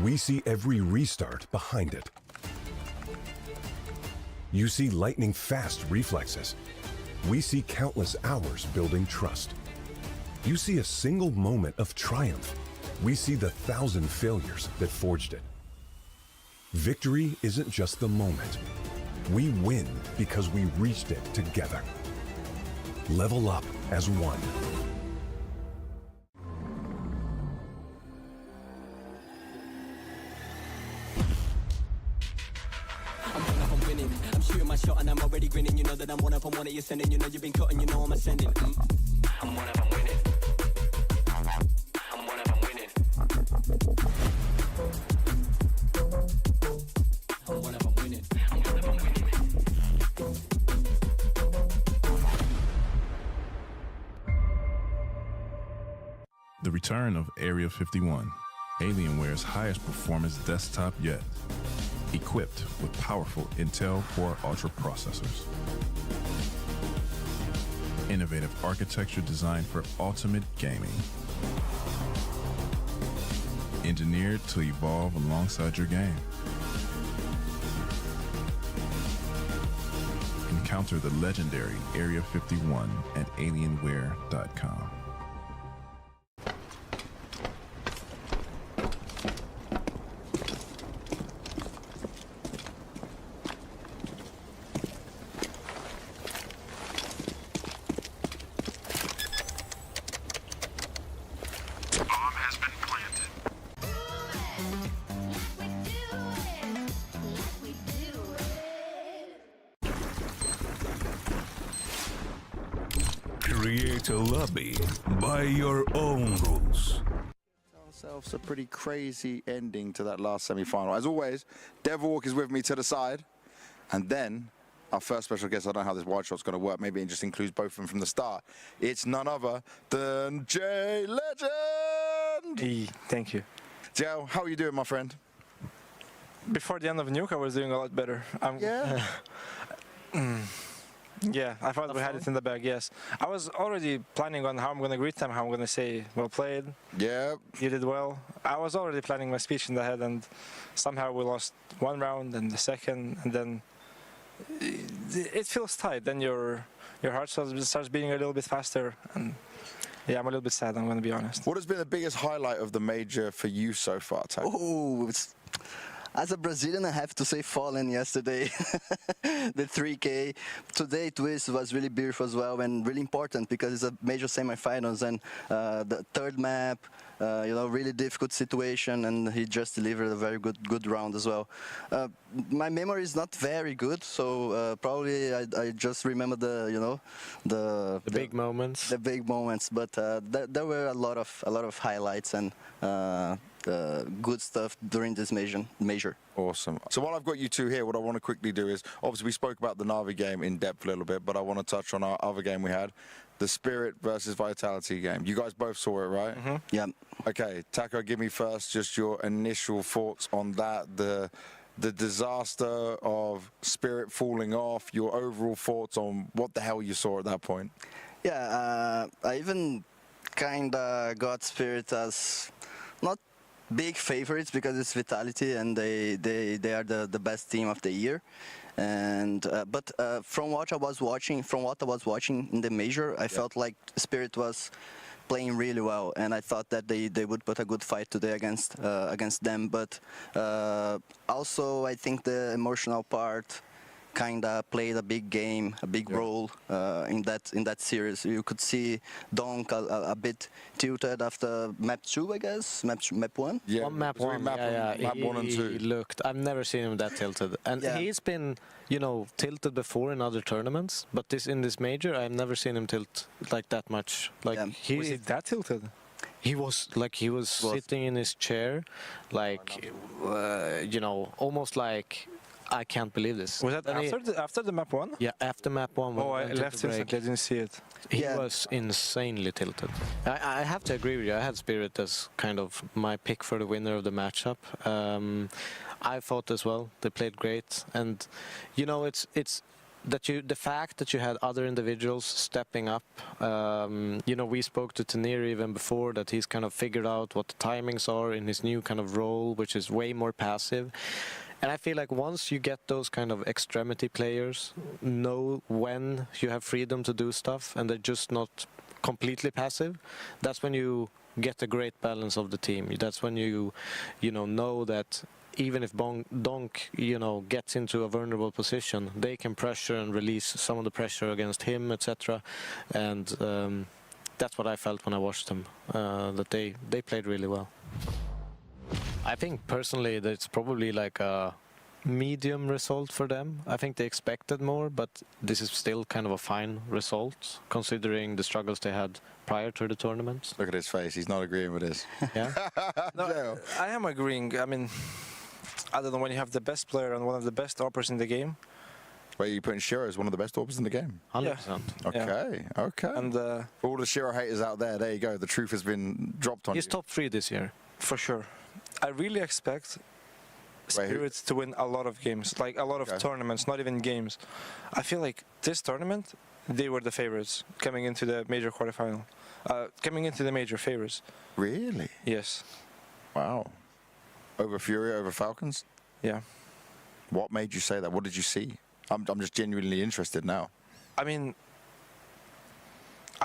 We see every restart behind it. You see lightning-fast reflexes. We see countless hours building trust. You see a single moment of triumph. We see the 1,000 failures that forged it. Victory isn't just the moment. We win because we reached it together. Level up as one. I'm shooting my shot and I'm already grinning. You know that I'm one of them, one of you sending. You know you've been cutting, you know I'm ascending. I'm one of them winning. I'm one of them winning. I'm one of them winning. I'm one of them winning. The return of Area 51, Alienware's highest performance desktop yet. Equipped with powerful Intel Core Ultra processors. Innovative architecture designed for ultimate gaming. Engineered to evolve alongside your game. Encounter the legendary Area 51 at Alienware.com. Create a lobby by your own rules. Ourselves a pretty crazy ending to that last semi-final. As always, Devilwalk is with me to the side, and then our first special guest. I don't know how this wide shot's going to work. Maybe it just includes both of them from the start. It's none other than Jay Legend. Hey, thank you. Jay, how are you doing, my friend? Before the end of Nuke, I was doing a lot better. Yeah. Yeah, I thought we had it in the bag, yes. I was already planning on how I'm going to greet them, how I'm going to say, well played. Yeah. You did well. I was already planning my speech in the head, and somehow we lost one round and the second, and then it feels tight. Then your heart starts beating a little bit faster, and yeah, I'm a little bit sad, I'm going to be honest. What has been the biggest highlight of the major for you so far, Ty? Oh, As a Brazilian, I have to say Fallen yesterday. The 3K. Today, Twist was really beautiful as well and really important because it's a major semifinals and the third map, really difficult situation, and he just delivered a very good round as well. My memory is not very good, so probably I just remember the big moments. The big moments, but there were a lot of highlights and good stuff during this major. Awesome. So while I've got you two here, what I want to quickly do is, obviously we spoke about the Na'Vi game in depth a little bit, but I want to touch on our other game we had, the Spirit versus Vitality game. You guys both saw it, right? Mm-hmm. Yeah. Okay, Taco, give me first just your initial thoughts on that, the disaster of Spirit falling off, your overall thoughts on what the hell you saw at that point. Yeah, I even kind of got Spirit as not big favorites because it's Vitality and they are the best team of the year. And but from what I was watching in the major, I felt like Spirit was playing really well, and I thought that they would put a good fight today against them. But also, I think the emotional part kind of played a big role in that series. You could see Donk a bit tilted after map 2, I guess, map 1. Yeah, map 1. Map 1 and 2. He looked. I've never seen him that tilted, and he's been, tilted before in other tournaments. But in this major, I've never seen him tilt like that much. Like was he that tilted? He was sitting in his chair, like almost like, I can't believe this. Was that after the map 1? Yeah, after map 1. Oh, I left instantly. I didn't see it. He was insanely tilted. I have to agree with you. I had Spirit as kind of my pick for the winner of the matchup. I thought as well. They played great, and it's that the fact that you had other individuals stepping up. We spoke to Tanir even before that he's kind of figured out what the timings are in his new kind of role, which is way more passive. And I feel like once you get those kind of extremity players, know when you have freedom to do stuff and they're just not completely passive, that's when you get a great balance of the team. That's when you know that even if Donk, gets into a vulnerable position, they can pressure and release some of the pressure against him, etc. And that's what I felt when I watched them, that they played really well. I think personally that it's probably like a medium result for them. I think they expected more, but this is still kind of a fine result considering the struggles they had prior to the tournament. Look at his face, he's not agreeing with this. Yeah? No, I am agreeing. I mean, I don't know, when you have the best player and one of the best operators in the game. Wait, you putting Shiro as one of the best operators in the game? 100%. Okay, okay. And for all the Shiro haters out there, there you go. The truth has been dropped on you. He's top 3 this year. For sure. I really expect Spirits to win a lot of games, like a lot of tournaments, not even games. I feel like this tournament, they were the favorites coming into the major quarterfinal. Coming into the major favorites. Really? Yes. Wow. Over Fury, over Falcons? Yeah. What made you say that? What did you see? I'm just genuinely interested now. I mean,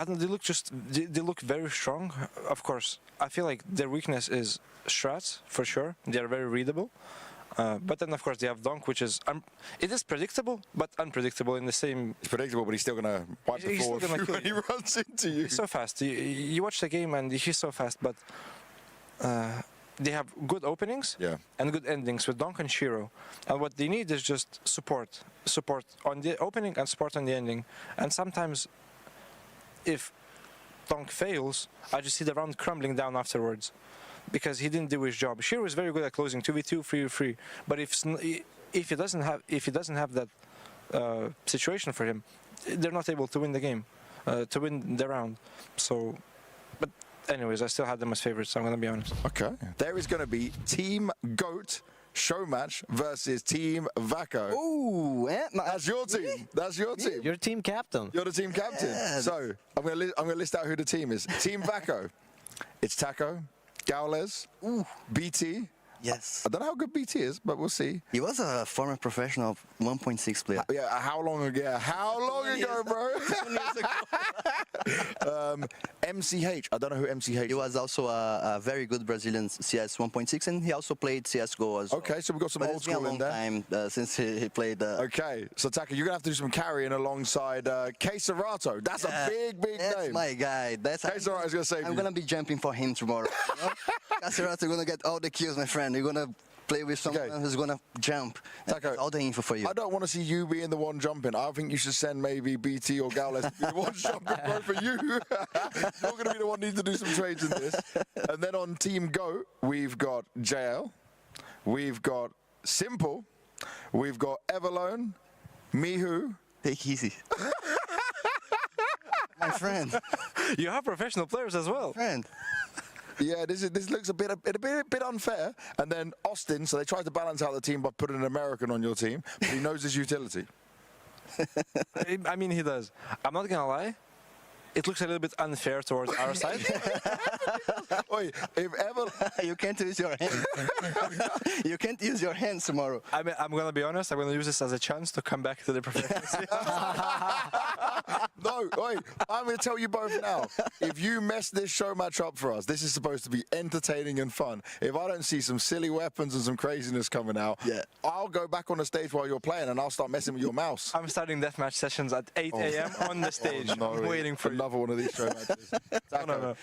they look very strong. Of course, I feel like their weakness is strats, for sure. They are very readable. But then, of course, they have Donk, which is... it is predictable, but unpredictable in the same... It's predictable, but he's still going to wipe the floor when he runs into you. He's so fast. You watch the game, and he's so fast, but... they have good openings and good endings with Donk and Shiro. And what they need is just support. Support on the opening and support on the ending. And sometimes, if Donk fails, I just see the round crumbling down afterwards. Because he didn't do his job. Shiro is very good at closing 2v2, 3v3. But if he doesn't have that situation for him, they're not able to win the game, to win the round. So, but anyways, I still had them as favorites, so I'm going to be honest. Okay. There is going to be Team GOAT Showmatch versus Team Vaco. Ooh, that's your team. Really? That's your team. You're team captain. You're the team captain. Yes. So I'm going to list out who the team is. Team Vaco. It's Taco, Gaules, BT. Yes. I don't know how good BT is, but we'll see. He was a former professional 1.6 player. Yeah, how long ago? How long ago, bro? MCH. I don't know who MCH. He was also a very good Brazilian CS 1.6, and he also played CS:GO as well. Okay, so we've got some But old it's been school a long in there. time since he played. Okay, so Taka, you're gonna have to do some carrying alongside K Serato. That's a big That's name. my guy. That's K Serato's gonna save I'm you. gonna be jumping for him tomorrow. You know? Caserato gonna get all the kills, my friend. You're gonna play with someone who's gonna jump. Taka, all the info for you. I don't want to see you being the one jumping. I think you should send maybe BT or Gaules to be the one jumping, bro, for you. You're going to be the one who needs to do some trades in this. And then on Team GOAT, we've got JL, we've got Simple, we've got Everlone, Mihu. Take easy. My friend. You have professional players as well. Friend. Yeah, this looks a bit unfair. And then Austin, so they tried to balance out the team by putting an American on your team, but he knows his utility. I mean, he does. I'm not gonna lie. It looks a little bit unfair towards our side. Wait, if ever you can't use your hands. You can't use your hands tomorrow. I mean, I'm gonna be honest. I'm gonna use this as a chance to come back to the professional scene. No, wait, I'm going to tell you both now. If you mess this show match up for us, this is supposed to be entertaining and fun. If I don't see some silly weapons and some craziness coming out, I'll go back on the stage while you're playing and I'll start messing with your mouse. I'm starting deathmatch sessions at 8 a.m. on the stage. I'm waiting for another one of these show matches. No.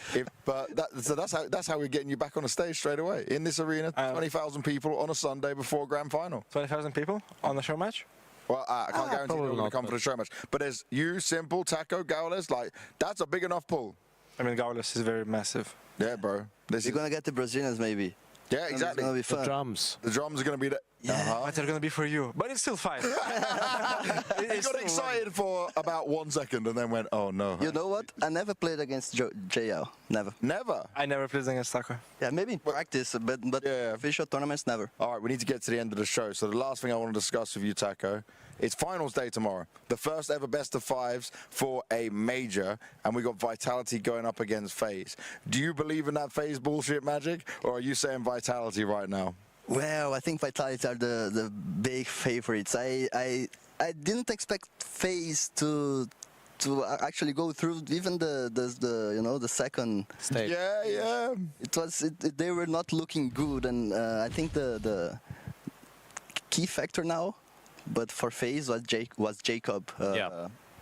So that's how we're getting you back on the stage straight away. In this arena, 20,000 people on a Sunday before Grand Final. 20,000 people on the show match? Well, I can't guarantee they're going to come for the show match. But there's you, Simple, Taco, Gaules, like, that's a big enough pull. I mean, Gaules is very massive. Yeah, bro. You're going to get the Brazilians, maybe. Yeah, exactly. It's going to be fun. The drums are going to be there. But they're going to be for you. But it's still fine. You got excited for about 1 second and then went, oh no. You know what? I never played against JL. Never. Never? I never played against Taco. Yeah, maybe in practice, but official tournaments, never. All right, we need to get to the end of the show. So the last thing I want to discuss with you, Taco, it's finals day tomorrow. The first ever best of fives for a major. And we got Vitality going up against Faze. Do you believe in that Faze bullshit magic? Or are you saying Vitality right now? Well, I think Vitality are the big favorites. I didn't expect Faze to actually go through even the second stage. Yeah. They were not looking good, and I think the key factor now, but for Faze was Jacob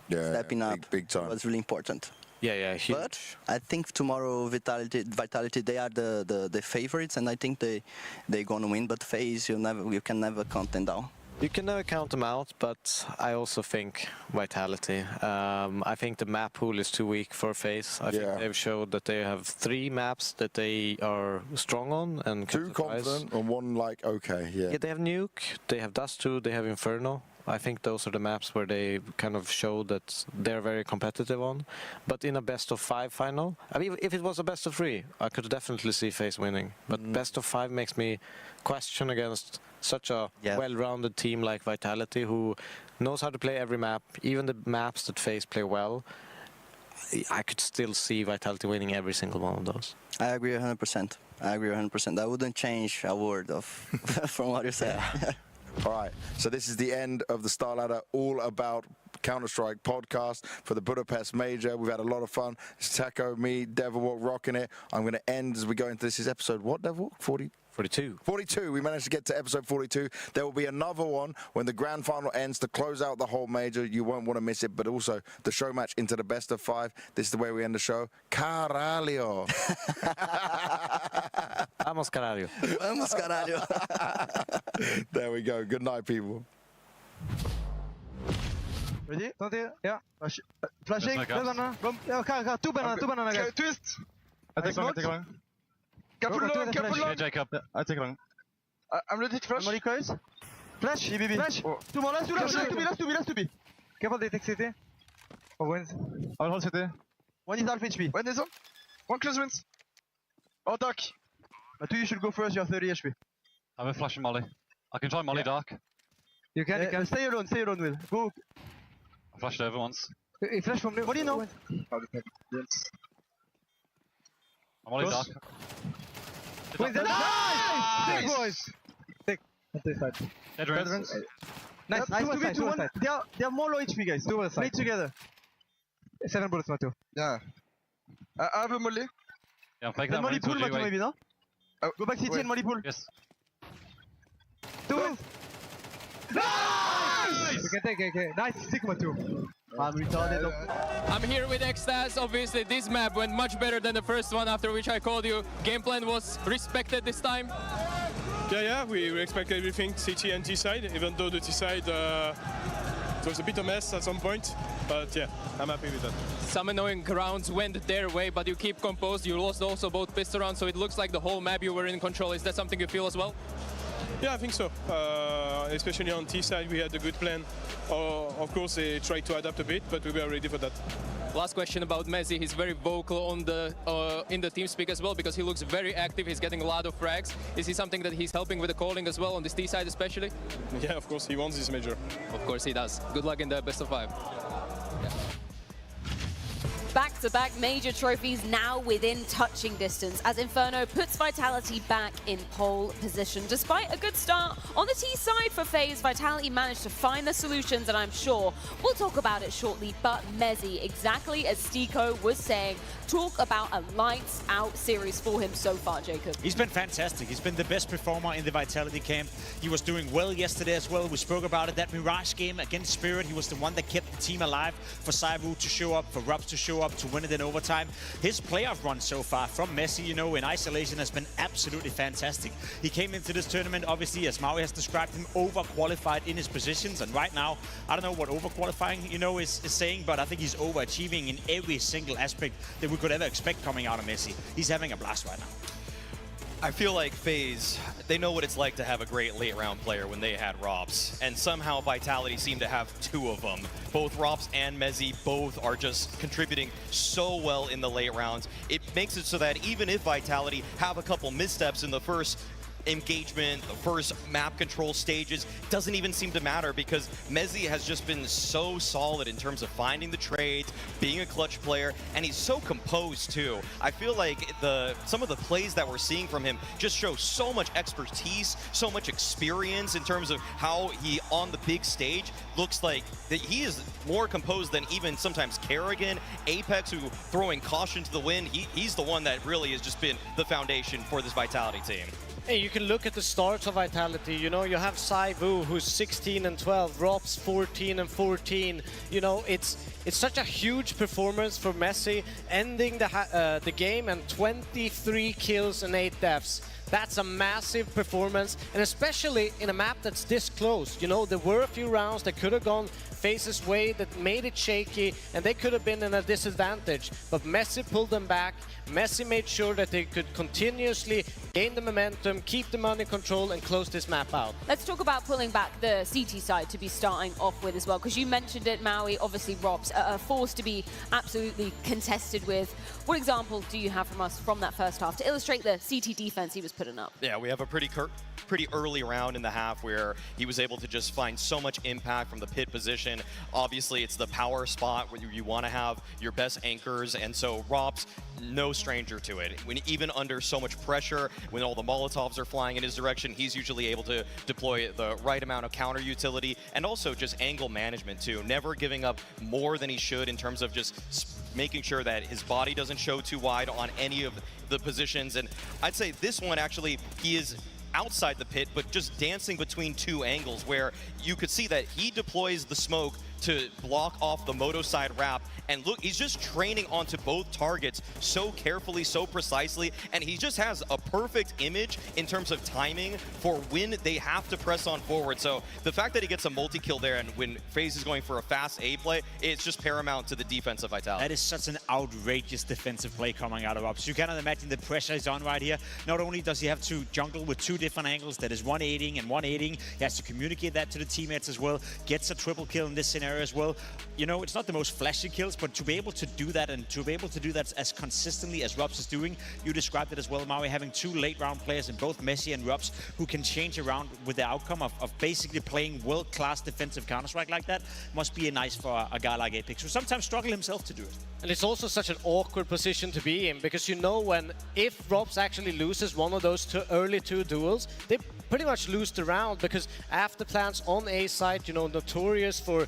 stepping up. Big time. Was really important. Yeah, huge. But I think tomorrow Vitality they are the favorites, and I think they're gonna win. But Faze, you can never count them down. You can never count them out, but I also think Vitality. I think the map pool is too weak for Faze. I think they've showed that they have 3 maps that they are strong on and 2 confident and 1 like okay. Yeah. They have Nuke, they have Dust 2, they have Inferno. I think those are the maps where they kind of show that they're very competitive on. But in a best of 5 final, I mean, if it was a best of 3, I could definitely see Faze winning. But best of 5 makes me question against such a well-rounded team like Vitality, who knows how to play every map, even the maps that Faze play well. I could still see Vitality winning every single one of those. I agree 100%. I wouldn't change a word of from what you said. All right, so this is the end of the Star Ladder All About Counter-Strike podcast for the Budapest Major. We've had a lot of fun. It's Taco, me, Devilwalk rocking it. I'm going to end as we go into this. Is episode what, Devilwalk? 42. 42. We managed to get to episode 42. There will be another one when the grand final ends to close out the whole major. You won't want to miss it, but also the show match into the best of 5. This is the way we end the show. Caralho. Vamos, caralho. Vamos, caralho. There we go. Good night, people. Ready? Yeah. Flashing. Yeah, 2 banana, guys. Twist. I take long. Careful long. Jacob. I take long. I'm ready to flash. Molly coils. Flash. Flash. 2 more. Last 2 B. Careful, they take CT. Oh, wins. I'll hold CT. 1 is half HP. When is on? 1 close wins. Oh, dark. 2, you should go first, you have 30 HP. I have a flash Molly. I can try Molly dark. You can. Stay alone, Will. Go. I flashed over once. Flash from Molly, no? I'm Molly dark. Wins, nice! Big boys! Take. Dead runes. Nice, 2v2, they are more low HP, guys. Play together. 7 bullets, Matthew. Yeah. I have a molly. Yeah, flag And molly pool, Matthew, maybe, no? Go back CT and molly pool. Yes. Two! Nice! Okay. Nice, stick Matthew. I'm retarded. I'm here with Extas. Obviously, this map went much better than the first one, after which I called you. Game plan was respected this time. Yeah, we expect everything, CT and T side, even though the T side it was a bit of a mess at some point, but yeah, I'm happy with that. Some annoying rounds went their way, but you keep composed. You lost also both pistol rounds, so it looks like the whole map you were in control. Is that something you feel as well? Yeah, I think so. Especially on T side, we had a good plan. Of course, they tried to adapt a bit, but we were ready for that. Last question about Messi. He's very vocal on the in the TeamSpeak as well, because he looks very active. He's getting a lot of frags. Is he something that he's helping with the calling as well on this T side especially? Yeah, of course, he wants this major. Of course he does. Good luck in the best of 5. Yeah. Back-to-back major trophies now within touching distance as Inferno puts Vitality back in pole position. Despite a good start on the T side for Faze, Vitality managed to find the solutions, and I'm sure we'll talk about it shortly. But Mezzi, exactly as Stico was saying, talk about a lights-out series for him so far, Jacob. He's been fantastic. He's been the best performer in the Vitality camp. He was doing well yesterday as well. We spoke about it. That Mirage game against Spirit, he was the one that kept the team alive for Saivu to show up, for Rubs to show up, to win it in overtime. His playoff run so far from Messi, you know, in isolation has been absolutely fantastic. He came into this tournament, obviously, as Maui has described him, overqualified in his positions. And right now, I don't know what overqualifying, you know, is saying, but I think he's overachieving in every single aspect that we could ever expect coming out of Messi. He's having a blast right now. I feel like FaZe, they know what it's like to have a great late round player when they had Robs, and somehow Vitality seemed to have 2 of them. Both Robs and Mezzi both are just contributing so well in the late rounds. It makes it so that even if Vitality have a couple missteps in the first engagement, the first map control stages, doesn't even seem to matter because Mezzi has just been so solid in terms of finding the trades, being a clutch player, and he's so composed too. I feel like some of the plays that we're seeing from him just show so much expertise, so much experience in terms of how he, on the big stage, looks like that he is more composed than even sometimes Kerrigan, Apex, who throwing caution to the wind. He's the one that really has just been the foundation for this Vitality team. Hey, you can look at the starts of Vitality. You know, you have Saivu, who's 16 and 12, Rops 14 and 14. You know, it's such a huge performance for Messi, ending the game and 23 kills and 8 deaths. That's a massive performance, and especially in a map that's this close. You know, there were a few rounds that could have gone Faze's way that made it shaky, and they could have been in a disadvantage. But Messi pulled them back. Messi made sure that they could continuously gain the momentum, keep them under control, and close this map out. Let's talk about pulling back the CT side to be starting off with as well, because you mentioned it, Maui. Obviously, Robs are a force to be absolutely contested with. What example do you have from us from that first half to illustrate the CT defense he was putting up? Yeah, we have a pretty early round in the half where he was able to just find so much impact from the pit position. Obviously, it's the power spot where you want to have your best anchors, and so Robs, no stranger to it. When even under so much pressure, when all the Molotovs are flying in his direction, he's usually able to deploy the right amount of counter utility and also just angle management too. Never giving up more than he should in terms of just making sure that his body doesn't show too wide on any of the positions. And I'd say this one actually, he is outside the pit, but just dancing between 2 angles where you could see that he deploys the smoke to block off the Moto side wrap, and look, he's just training onto both targets so carefully, so precisely, and he just has a perfect image in terms of timing for when they have to press on forward. So the fact that he gets a multi-kill there, and when FaZe is going for a fast A play, it's just paramount to the defense of Vitality. That is such an outrageous defensive play coming out of Ops. You cannot imagine the pressure is on right here. Not only does he have to jungle with 2 different angles, that is 1-8ing and 1-8ing, he has to communicate that to the teammates as well, gets a triple kill in this scenario as well. You know, it's not the most flashy kills, but to be able to do that, and to be able to do that as consistently as Rubs is doing, you described it as well, Maui, having 2 late round players in both Messi and Rubs who can change around with the outcome of basically playing world-class defensive Counter-Strike like that must be nice for a guy like Apex, who sometimes struggle himself to do it. And it's also such an awkward position to be in, because you know, if Robs actually loses one of those early 2 duels, they pretty much lose the round, because after plans on A side, you know, notorious for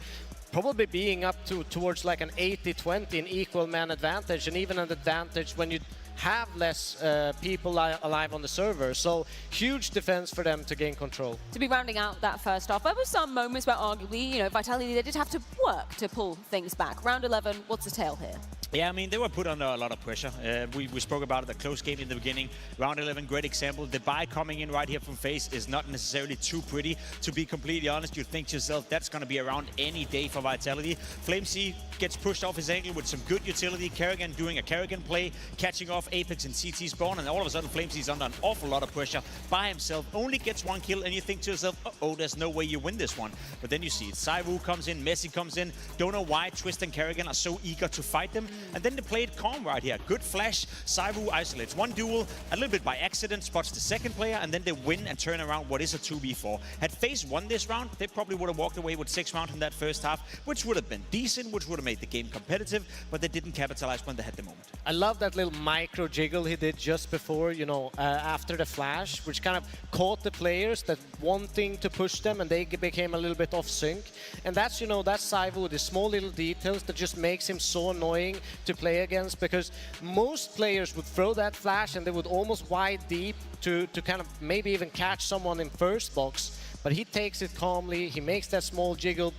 probably being up towards like an 80-20 in equal man advantage, and even an advantage when you have less people alive on the server. So huge defense for them to gain control. To be rounding out that first half, there were some moments where arguably, Vitality, they did have to work to pull things back. Round 11, what's the tale here? Yeah, I mean, they were put under a lot of pressure. We spoke about it, the close game in the beginning. Round 11, great example. The buy coming in right here from Faze is not necessarily too pretty. To be completely honest, you think to yourself, that's going to be around any day for Vitality. Flamesy gets pushed off his angle with some good utility. Karrigan doing a Karrigan play, catching off Apex and CT spawn, and all of a sudden Flamesy's under an awful lot of pressure by himself. Only gets one kill, and you think to yourself, uh-oh, there's no way you win this one. But then you see it. Saivu comes in, Messi comes in. Don't know why Twist and Karrigan are so eager to fight them. And then they play it calm right here. Good flash. Saivu isolates one duel, a little bit by accident, spots the second player, and then they win and turn around what is a 2v4. Had Faze won this round, they probably would have walked away with 6 rounds in that first half, which would have been decent, which would have made the game competitive, but they didn't capitalize when they had the moment. I love that little micro jiggle he did just before, after the flash, which kind of caught the players that wanting to push them, and they became a little bit off sync. And that's, that's Saivu, the small little details that just makes him so annoying to play against, because most players would throw that flash and they would almost wide deep to kind of maybe even catch someone in first box. But he takes it calmly, he makes that small jiggle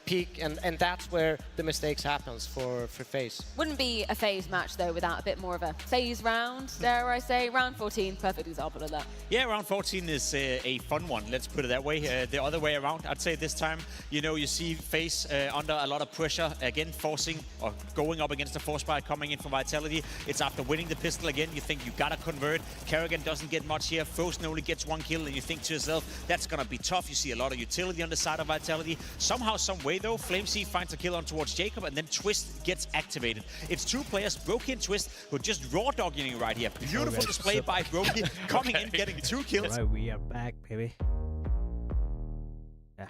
peak, and that's where the mistakes happens for Faze. Wouldn't be a Faze match, though, without a bit more of a Faze round, dare I say. Round 14, perfect example of that. Yeah, round 14 is a fun one, let's put it that way. The other way around, I'd say this time, you see Faze under a lot of pressure, again, forcing or going up against the force buy coming in from Vitality. It's after winning the pistol again, you think you gotta convert. Karrigan doesn't get much here, Frozen only gets 1 kill, and you think to yourself, that's gonna be tough. You see a lot of utility on the side of Vitality. Somehow, some way though, Flamesy finds a kill on towards Jacob, and then Twist gets activated. It's 2 players, Brokey and Twist, who are just raw dogging right here. Beautiful display by Brokey, coming in, getting 2 kills. Right, we are back, baby. Yeah.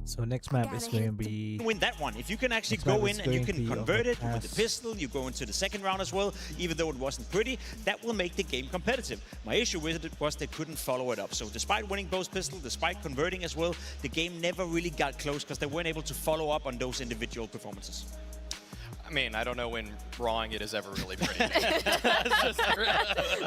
So next map is going to be... Win that one. If you can actually go in and you can convert it with the pistol, you go into the second round as well, even though it wasn't pretty, that will make the game competitive. My issue with it was they couldn't follow it up. So despite winning both pistol, despite converting as well, the game never really got close because they weren't able to follow up on those individual performances. I mean, I don't know when drawing it is ever really pretty.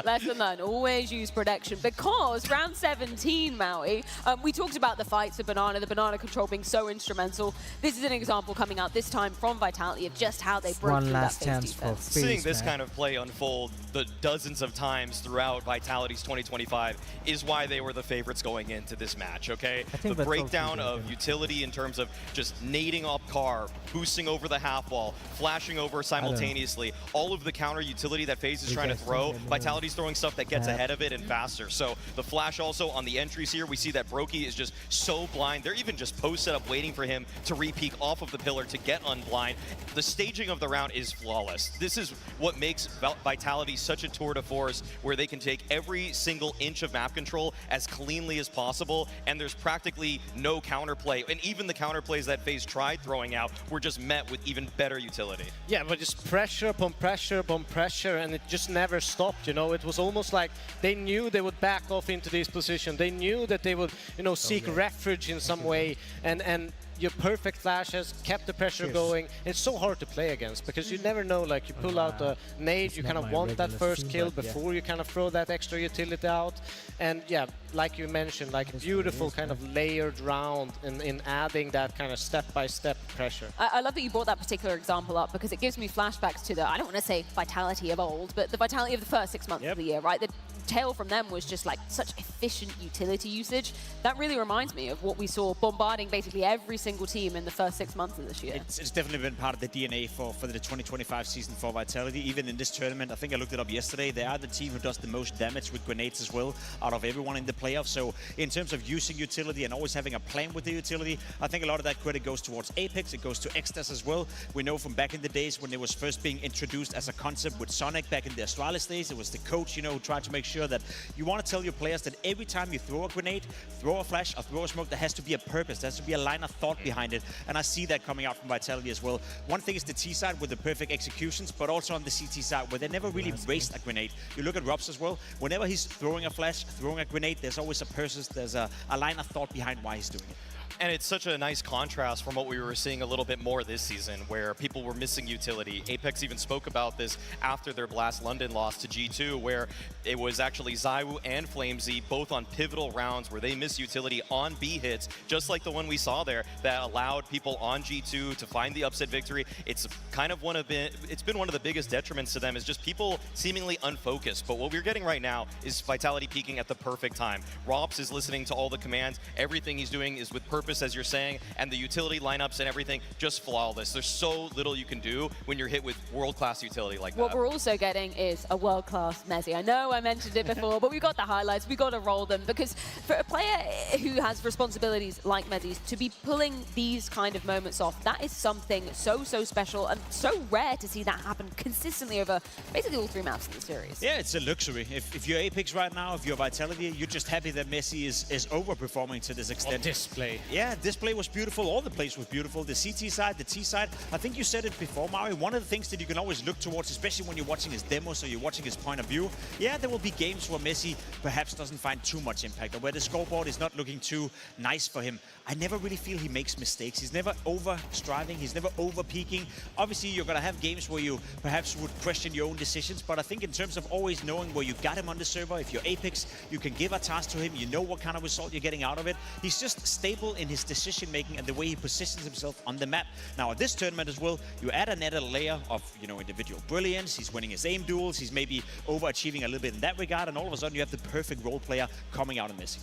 Lesson learned, always use protection, because round 17, Maui, we talked about the fights of the banana control being so instrumental. This is an example coming out this time from Vitality of just how they broke through that Faze defense. Seeing this kind of play unfold the dozens of times throughout Vitality's 2025 is why they were the favorites going into this match, okay? The breakdown of utility in terms of just nading up car, boosting over the half wall, flashing over simultaneously, all of the counter utility that Faze is trying to throw, Vitality's throwing stuff that gets ahead of it and faster. So the flash also on the entries here, we see that Brokey is just so blind. They're even just posted up waiting for him to re-peek off of the pillar to get unblind. The staging of the round is flawless. This is what makes Vitality such a tour de force, where they can take every single inch of map control as cleanly as possible, and there's practically no counterplay. And even the counterplays that Faze tried throwing out were just met with even better utility. Yeah, but just pressure upon pressure upon pressure, and it just never stopped, It was almost like they knew they would back off into this position. They knew that they would, seek refuge in some way, and your perfect flashes kept the pressure going. It's so hard to play against, because you never know, like, you pull out a nade, you kind of want that first kill before you kind of throw that extra utility out. And yeah, like you mentioned, like beautiful kind of layered round in adding that kind of step-by-step pressure. I love that you brought that particular example up, because it gives me flashbacks to the, I don't want to say Vitality of old, but the Vitality of the first 6 months of the year, right? The tail from them was just like such efficient utility usage. That really reminds me of what we saw bombarding basically every single team in the first 6 months of this year. It's definitely been part of the DNA for the 2025 season for Vitality. Even in this tournament, I think I looked it up yesterday, they are the team who does the most damage with grenades as well out of everyone in the playoffs. So in terms of using utility and always having a plan with the utility, I think a lot of that credit goes towards Apex, it goes to Extas as well. We know from back in the days when it was first being introduced as a concept with Sonic back in the Astralis days, it was the coach, who tried to make sure that you want to tell your players that every time you throw a grenade, throw a flash, or throw a smoke, there has to be a purpose, there has to be a line of thought behind it. And I see that coming out from Vitality as well. One thing is the T side with the perfect executions, but also on the CT side where they never really waste a grenade. You look at Robs as well, whenever he's throwing a flash, throwing a grenade, there's always a purpose, there's a line of thought behind why he's doing it. And it's such a nice contrast from what we were seeing a little bit more this season, where people were missing utility. Apex even spoke about this after their Blast London loss to G2, where it was actually Zywoo and Flamesy both on pivotal rounds where they missed utility on B hits, just like the one we saw there that allowed people on G2 to find the upset victory. It's kind of it's been one of the biggest detriments to them, is just people seemingly unfocused. But what we're getting right now is Vitality peaking at the perfect time. Rops is listening to all the commands. Everything he's doing is with purpose, as you're saying, and the utility lineups and everything just flawless. There's so little you can do when you're hit with world-class utility like that. What we're also getting is a world-class Mezzy. I know I mentioned it before, but we got the highlights. We got to roll them, because for a player who has responsibilities like Mezzy's, to be pulling these kind of moments off, that is something so special and so rare to see that happen consistently over basically all 3 maps in the series. Yeah, it's a luxury. If you're Apex right now, if you're Vitality, you're just happy that Messi is overperforming to this extent. Display. Yeah, display was beautiful. All the plays was beautiful. The CT side, the T side. I think you said it before, Mario. One of the things that you can always look towards, especially when you're watching his demos or you're watching his point of view, yeah, there will be games where Messi perhaps doesn't find too much impact, or where the scoreboard is not looking too nice for him. I never really feel he makes mistakes. He's never over-striving. He's never over-peaking. Obviously, you're going to have games where you perhaps would question your own decisions, but I think in terms of always knowing where you got him on the server, if you're Apex, you can give a task to him. You know what kind of result you're getting out of it. He's just stable in his decision-making and the way he positions himself on the map. Now, at this tournament as well, you add another layer of, individual brilliance. He's winning his aim duels. He's maybe overachieving a little bit in that regard, and all of a sudden you have the perfect role player coming out in Messi.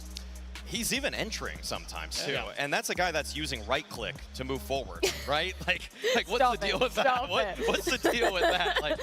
He's even entering sometimes too, Yeah. and that's a guy that's using right click to move forward, right? Like what's the deal with that? What's the deal with that? Like,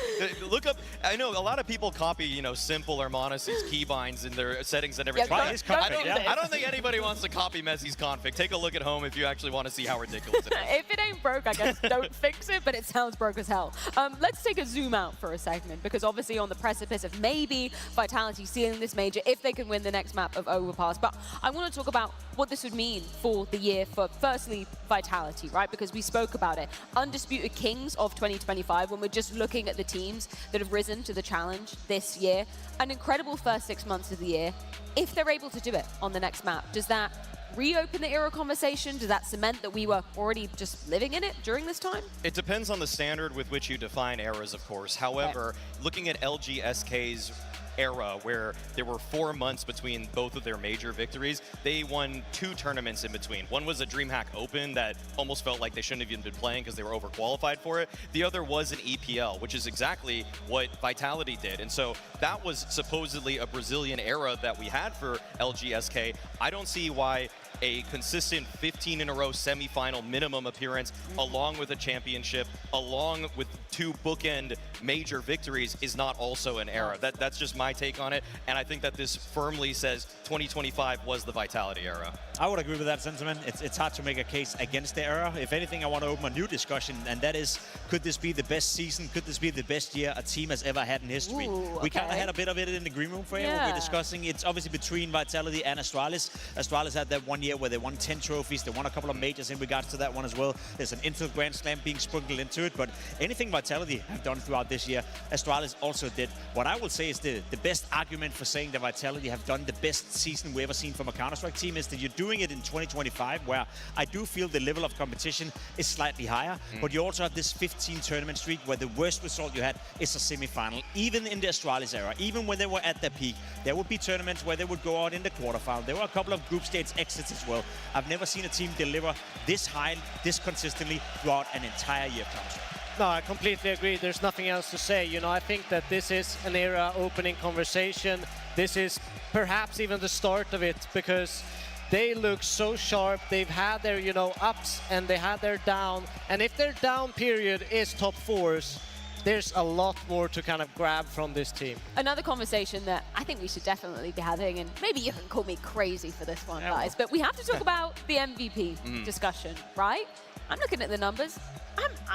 look up. I know a lot of people copy, Simple or Monacy's keybinds in their settings and everything. I don't think anybody wants to copy Messi's config. Take a look at home if you actually want to see how ridiculous it is. If it ain't broke, I guess don't fix it, but it sounds broke as hell. Let's take a zoom out for a segment, because obviously on the precipice of maybe Vitality sealing this major if they can win the next map of Overpass. But I want to talk about what this would mean for the year for, firstly, Vitality, right? Because we spoke about it. Undisputed Kings of 2025, when we're just looking at the teams that have risen to the challenge this year. An incredible first 6 months of the year. If they're able to do it on the next map, does that reopen the era conversation? Does that cement that we were already just living in it during this time? It depends on the standard with which you define eras, of course. However, looking at LGSK's era, where there were 4 months between both of their major victories, they won 2 tournaments in between. One was a DreamHack Open that almost felt like they shouldn't have even been playing because they were overqualified for it. The other was an EPL, which is exactly what Vitality did. And so that was supposedly a Brazilian era that we had for LGSK. I don't see why a consistent 15-in-a-row semifinal minimum appearance, along with a championship, along with 2 bookend major victories, is not also an era. That's just my take on it, and I think that this firmly says 2025 was the Vitality era. I would agree with that sentiment. It's hard to make a case against the era. If anything, I want to open a new discussion, and that is, could this be the best season? Could this be the best year a team has ever had in history? Ooh, We kind of had a bit of it in the green room frame when we were discussing. It's obviously between Vitality and Astralis. Astralis had that one year where they won 10 trophies. They won a couple of majors in regards to that one as well. There's an Intel Grand Slam being sprinkled into it, but anything Vitality have done throughout this year, Astralis also did. What I would say is the best argument for saying that Vitality have done the best season we ever seen from a Counter-Strike team is that you're doing it in 2025, where I do feel the level of competition is slightly higher, but you also have this 15 tournament streak where the worst result you had is a semi-final. Even in the Astralis era, even when they were at their peak, there would be tournaments where they would go out in the quarterfinal. There were a couple of group stage exits as well. I've never seen a team deliver this high, this consistently throughout an entire year of Counter-Strike. No, I completely agree. There's nothing else to say. I think that this is an era opening conversation. This is perhaps even the start of it, because they look so sharp. They've had their, ups and they had their down. And if their down period is top 4s, there's a lot more to kind of grab from this team. Another conversation that I think we should definitely be having, and maybe you can call me crazy for this one, guys, but we have to talk about the MVP discussion, right? I'm looking at the numbers.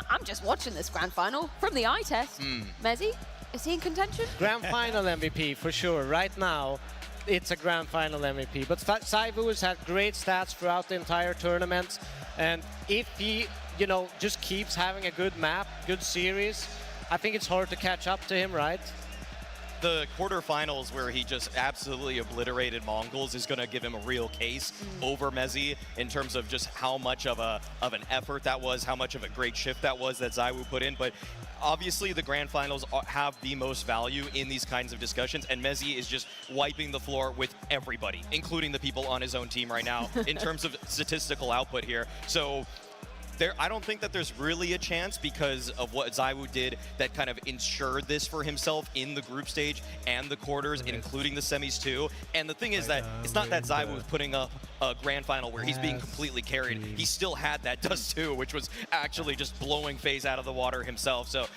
I'm just watching this grand final from the eye test. Mezzy, is he in contention? Grand final MVP for sure. Right now, it's a grand final MVP. But Zywoo has had great stats throughout the entire tournament. And if he, just keeps having a good map, good series, I think it's hard to catch up to him, right? the quarterfinals where he just absolutely obliterated Mongols is going to give him a real case over Mezi in terms of just how much of an effort that was, how much of a great shift that was that ZywOo put in. But obviously the grand finals have the most value in these kinds of discussions, and Mezi is just wiping the floor with everybody, including the people on his own team right now in terms of statistical output here. So I don't think that there's really a chance because of what ZywOo did that kind of ensured this for himself in the group stage and the quarters, including the semis too. And the thing is that it's not that ZywOo is putting up a grand final where he's being completely carried. He still had that Dust 2, which was actually just blowing Faze out of the water himself. So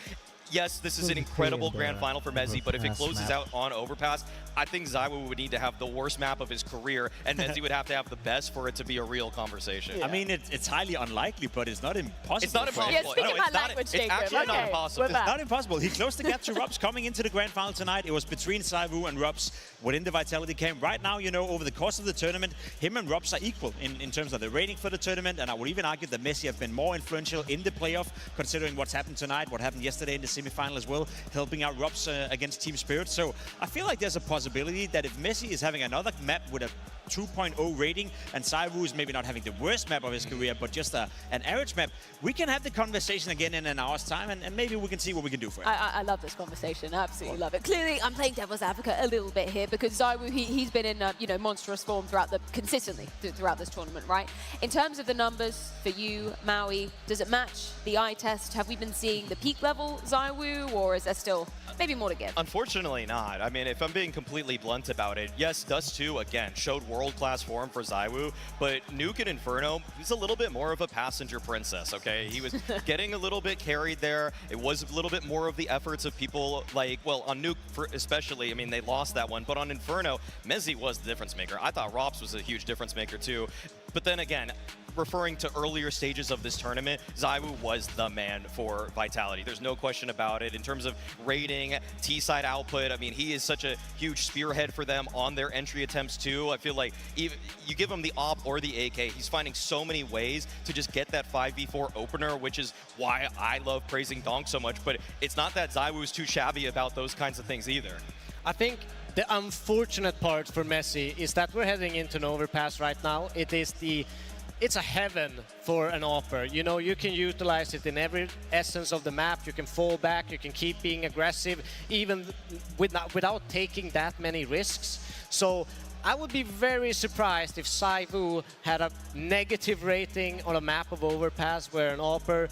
yes, this is an incredible grand final for Mezi, but if it closes out on Overpass, I think ZywOo would need to have the worst map of his career, and Mezi would have to have the best for it to be a real conversation. I mean, it's highly unlikely, but it's not impossible. It's not impossible. Yeah, speaking my language, it's Jacob. actually not impossible. It's not impossible. He closed the gap to Rubs coming into the grand final tonight. It was between ZywOo and Rubs within the Vitality camp. Right now, you know, over the course of the tournament, him and Rubs are equal in terms of the rating for the tournament, and I would even argue that Messi have been more influential in the playoff, considering what's happened tonight, what happened yesterday in the semifinal as well, helping out Rubs against Team Spirit. So I feel like there's a possibility that if Messi is having another map with a 2.0 rating and ZywOo is maybe not having the worst map of his career, but just an average map, we can have the conversation again in an hour's time, and maybe we can see what we can do for it. I love this conversation. I absolutely love it. Clearly, I'm playing devil's advocate a little bit here because ZywOo, he's been in you know, monstrous form consistently throughout this tournament, right? In terms of the numbers for you, Maui, does it match the eye test? Have we been seeing the peak level ZywOo, or is there still maybe more to give? Unfortunately not. I mean, if I'm being completely blunt about it, yes, Dust 2, again, showed world-class form for ZywOo, but Nuke and Inferno, he's a little bit more of a passenger princess, okay? He was getting a little bit carried there. It was a little bit more of the efforts of people like, well, on Nuke especially, I mean, they lost that one, but on Inferno, Mezi was the difference maker. I thought Rops was a huge difference maker too. But then again, referring to earlier stages of this tournament, ZywOo was the man for Vitality. There's no question about it. In terms of rating, T-side output, I mean, he is such a huge spearhead for them on their entry attempts too. I feel like even you give him the AWP or the AK, he's finding so many ways to just get that 5v4 opener, which is why I love praising Donk so much. But it's not that ZywOo's too shabby about those kinds of things either. I think the unfortunate part for Messi is that we're heading into an overpass right now. It's a heaven for an AWPer. You know, you can utilize it in every essence of the map. You can fall back, you can keep being aggressive, even without taking that many risks. So I would be very surprised if ZywOo had a negative rating on a map of overpass where an AWPer,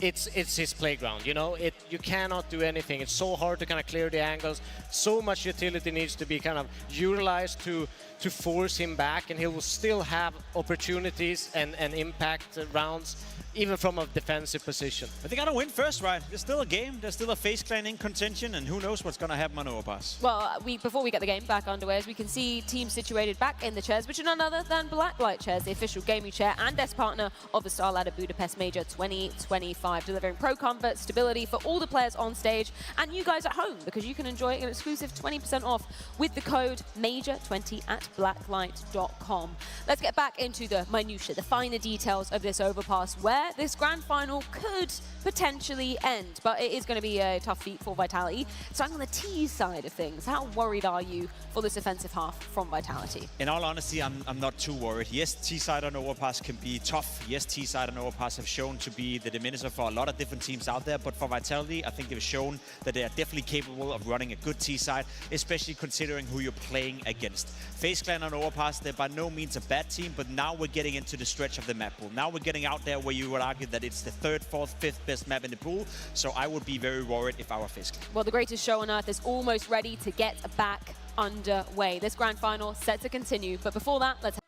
it's his playground, you know? You cannot do anything. It's so hard to kind of clear the angles. So much utility needs to be kind of utilized to force him back, and he will still have opportunities and impact rounds, even from a defensive position. But they gotta win first, right? There's still a game, there's still a FaZe clan in contention, and who knows what's gonna happen on Overpass. Well, before we get the game back underway, as we can see teams situated back in the chairs, which are none other than Blacklight Chairs, the official gaming chair and desk partner of the Star Ladder Budapest Major 2025, delivering pro comfort, stability for all the players on stage and you guys at home, because you can enjoy an exclusive 20% off with the code MAJOR20 at blacklight.com. Let's get back into the minutiae, the finer details of this Overpass, where this grand final could potentially end, but it is going to be a tough feat for Vitality. Starting on the T side of things, how worried are you for this offensive half from Vitality? In all honesty, I'm not too worried. Yes, T-side on Overpass can be tough. Yes, T-side on Overpass have shown to be the diminisher for a lot of different teams out there, but for Vitality, I think they've shown that they are definitely capable of running a good T-side, especially considering who you're playing against. FaZe Clan on Overpass, they're by no means a bad team, but now we're getting into the stretch of the map pool. Now we're getting out there where you would argue that it's the 3rd, 4th, 5th best map in the pool, so I would be very worried if I were FaZe Clan. Well, the greatest show on earth is almost ready to get back underway. This grand final set to continue, but before that, let's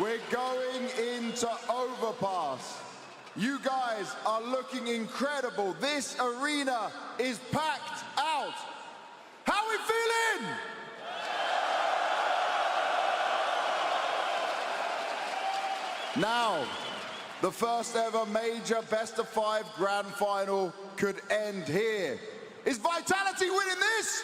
We're going into Overpass. You guys are looking incredible. This arena is packed out. How are we feeling? Now, the first ever major best-of-5 grand final could end here. Is Vitality winning this?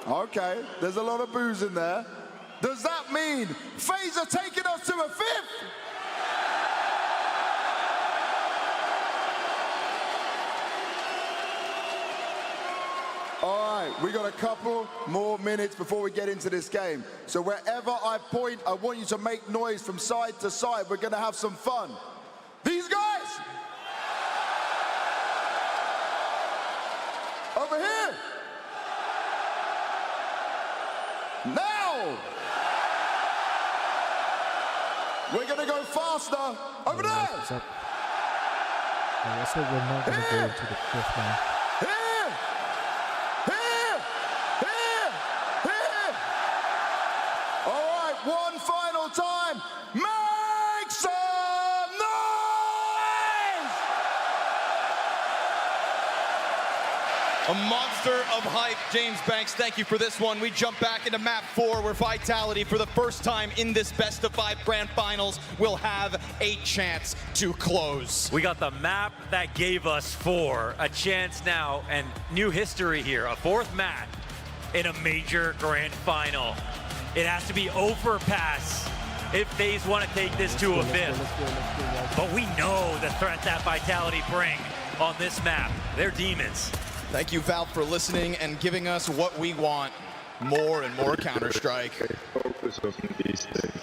Okay, there's a lot of boos in there. Does that mean Faze are taking us to a 5th? All right, we got a couple more minutes before we get into this game. So wherever I point, I want you to make noise from side to side. We're gonna have some fun. These guys! Over here! Now! We're gonna go faster. Over there! Let's hope we're not gonna go into the 5th now. Here! Here! Here! Here! All right, one final time. Make some noise! A monster of hype, James Banks. Thank you for this one. We jump back into map 4 where Vitality, for the first time in this best of 5 grand finals, will have a chance to close. We got the map that gave us 4, a chance now, and new history here, a 4th map in a major grand final. It has to be overpass if Faze want to take this to a 5th. But we know the threat that Vitality bring on this map. They're demons. Thank you, Valve, for listening and giving us what we want. More and more Counter-Strike. Focus on these things.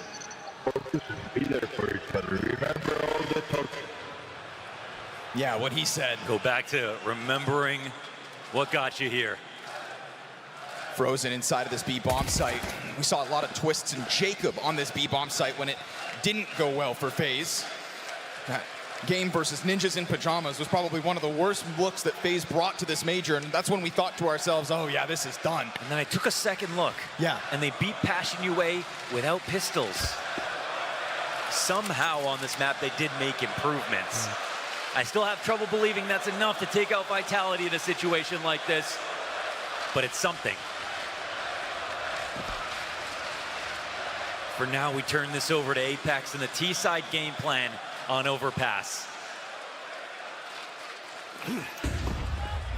Focus and be there for each other. Remember all the talk. Yeah, what he said. Go back to remembering what got you here. Frozen inside of this B-bomb site. We saw a lot of twists in Jacob on this B-bomb site when it didn't go well for FaZe. That game versus Ninjas in Pajamas was probably one of the worst looks that FaZe brought to this major, and that's when we thought to ourselves, oh yeah, this is done. And then I took a second look. Yeah. And they beat Passion UA without pistols. Somehow on this map they did make improvements. I still have trouble believing that's enough to take out Vitality in a situation like this, but it's something. For now, we turn this over to Apex and the T-side game plan on overpass.